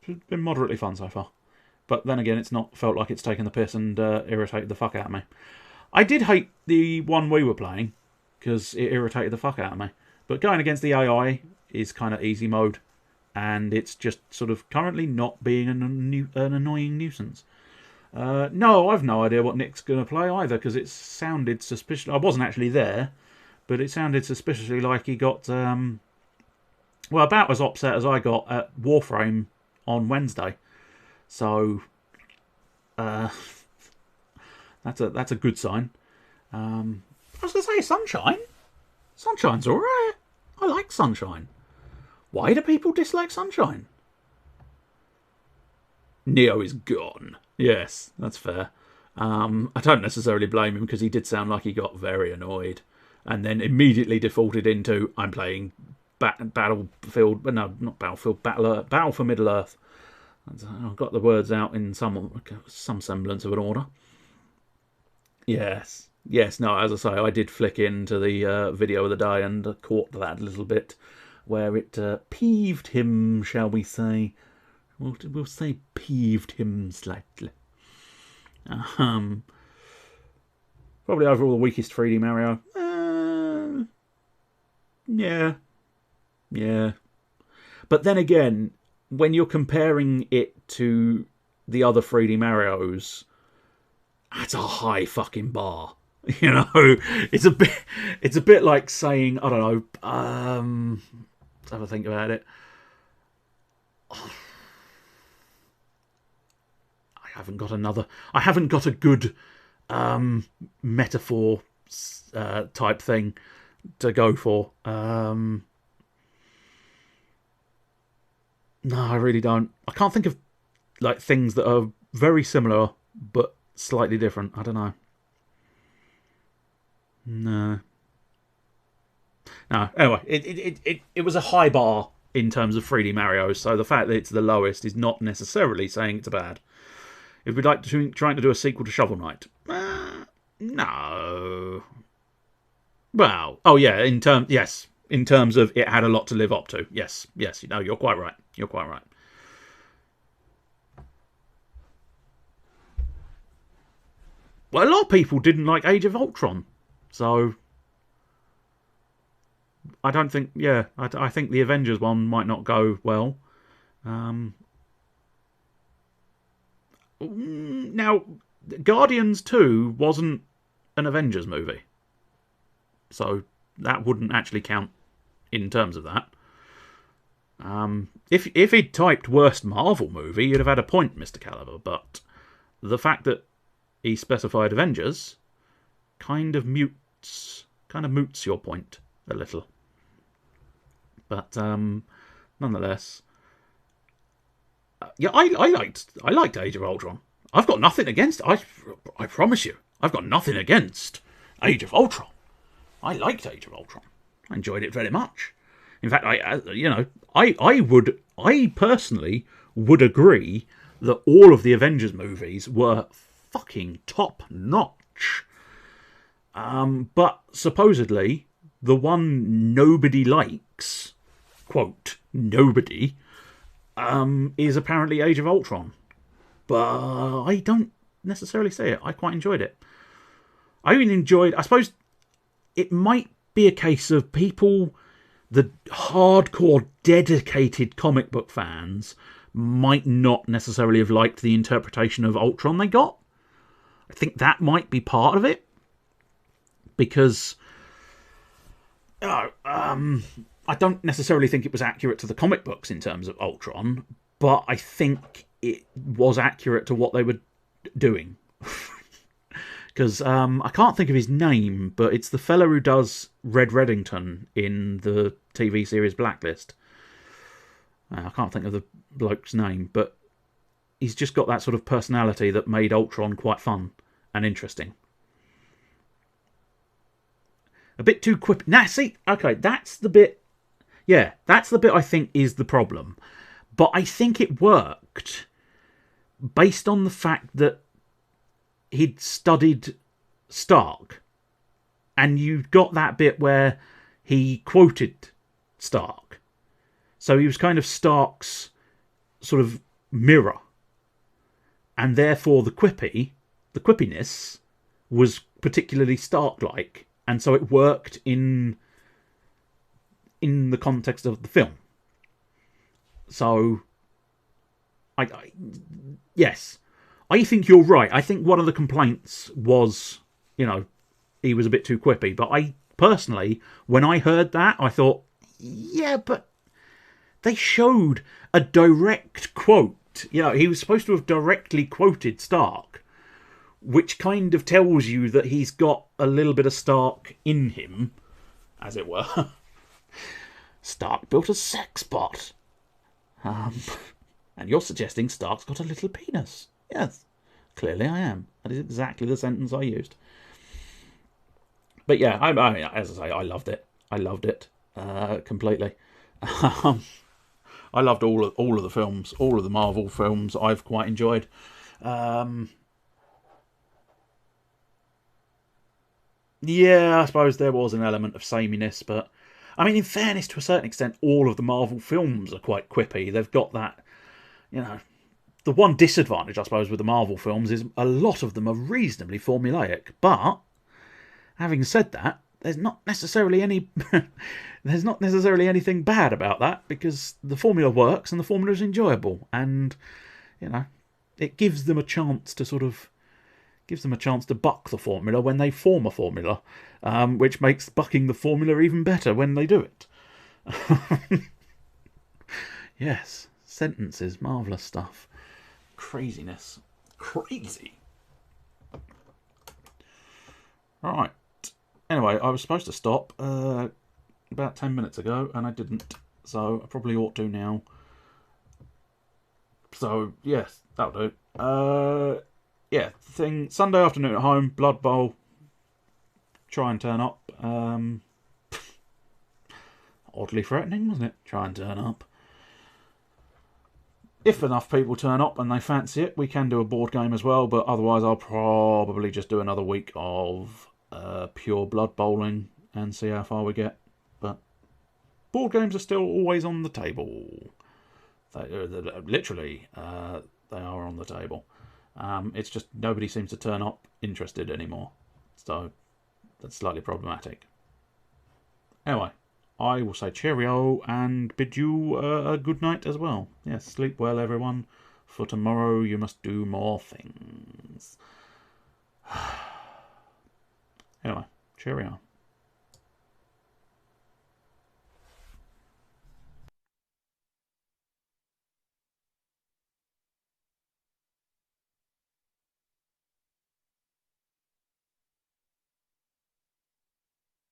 It's been moderately fun so far. But then again, it's not felt like it's taken the piss and irritated the fuck out of me. I did hate the one we were playing, because it irritated the fuck out of me. But going against the AI is kind of easy mode, and it's just sort of currently not being an annoying nuisance. No, I've no idea what Nick's going to play either, because it sounded suspicious. I wasn't actually there, but it sounded suspiciously like he got, well, about as upset as I got at Warframe on Wednesday. So, that's a good sign. I was going to say Sunshine. Sunshine's alright. I like Sunshine. Why do people dislike Sunshine? Neo is gone. Yes, that's fair. I don't necessarily blame him because he did sound like he got very annoyed and then immediately defaulted into I'm playing Battlefield. No, not Battlefield. Battle for Middle Earth. I've got the words out in some semblance of an order. Yes. No, as I say, I did flick into the video of the day and caught that a little bit where it peeved him, shall we say. We'll say peeved him slightly. Probably overall the weakest 3D Mario. Yeah. But then again, when you're comparing it to the other 3D Marios, that's a high fucking bar. You know, it's a bit like saying, I don't know, let's have a think about it. I haven't got a good metaphor type thing to go for. No, I really don't. I can't think of like things that are very similar but slightly different. I don't know. No. Anyway, it was a high bar in terms of 3D Mario, so the fact that it's the lowest is not necessarily saying it's bad. If we'd like to trying to do a sequel to Shovel Knight, no. Well, oh yeah, in terms of it had a lot to live up to. Yes, no, you're quite right. Well, a lot of people didn't like Age of Ultron, so I don't think. Yeah, I think the Avengers one might not go well. Now, Guardians 2 wasn't an Avengers movie, so that wouldn't actually count in terms of that. If he'd typed worst Marvel movie, you'd have had a point, Mr. Caliber. But the fact that he specified Avengers kind of moots your point a little. But nonetheless, yeah, I liked Age of Ultron. I've got nothing against. I promise you, I've got nothing against Age of Ultron. I liked Age of Ultron. I enjoyed it very much. In fact, I personally would agree that all of the Avengers movies were fucking top notch. But supposedly the one nobody likes, quote, nobody, is apparently Age of Ultron. But I don't necessarily see it. I quite enjoyed it. I suppose it might be a case of people the hardcore, dedicated comic book fans might not necessarily have liked the interpretation of Ultron they got. I think that might be part of it. Because I don't necessarily think it was accurate to the comic books in terms of Ultron, but I think it was accurate to what they were doing. Because I can't think of his name, but it's the fellow who does Red Reddington in the TV series Blacklist. I can't think of the bloke's name, but he's just got that sort of personality that made Ultron quite fun and interesting. A bit too quippy. Now, see, okay, that's the bit... Yeah, that's the bit I think is the problem. But I think it worked based on the fact that he'd studied Stark. And you got that bit where he quoted Stark. So he was kind of Stark's sort of mirror. And therefore the quippiness was particularly Stark-like. And so it worked in the context of the film. So, yes, I think you're right. I think one of the complaints was, he was a bit too quippy. But I personally, when I heard that, I thought, yeah, but they showed a direct quote. He was supposed to have directly quoted Stark, which kind of tells you that he's got a little bit of Stark in him, as it were. Stark built a sex bot. And you're suggesting Stark's got a little penis. Yes, clearly I am. That is exactly the sentence I used. But yeah, I as I say, I loved it. I loved it completely. I loved all of the films, all of the Marvel films. I've quite enjoyed. Yeah, I suppose there was an element of sameness, but I mean, in fairness, to a certain extent, all of the Marvel films are quite quippy. They've got that, the one disadvantage, I suppose, with the Marvel films is a lot of them are reasonably formulaic. But having said that, there's not necessarily anything bad about that, because the formula works and the formula is enjoyable, and it gives them a chance to buck the formula when they form a formula, which makes bucking the formula even better when they do it. Yes, sentences, marvellous stuff. Craziness. Crazy. Right. Anyway, I was supposed to stop about 10 minutes ago, and I didn't, so I probably ought to now. So, yes, that'll do. Yeah, Sunday afternoon at home, Blood Bowl. Try and turn up. Oddly threatening, wasn't it? Try and turn up. If enough people turn up and they fancy it, we can do a board game as well, but otherwise I'll probably just do another week of pure Blood Bowling and see how far we get. But board games are still always on the table. Literally, they are on the table. It's just nobody seems to turn up interested anymore. So that's slightly problematic. Anyway, I will say cheerio and bid you a good night as well. Yes, sleep well, everyone. For tomorrow you must do more things. Anyway, cheerio.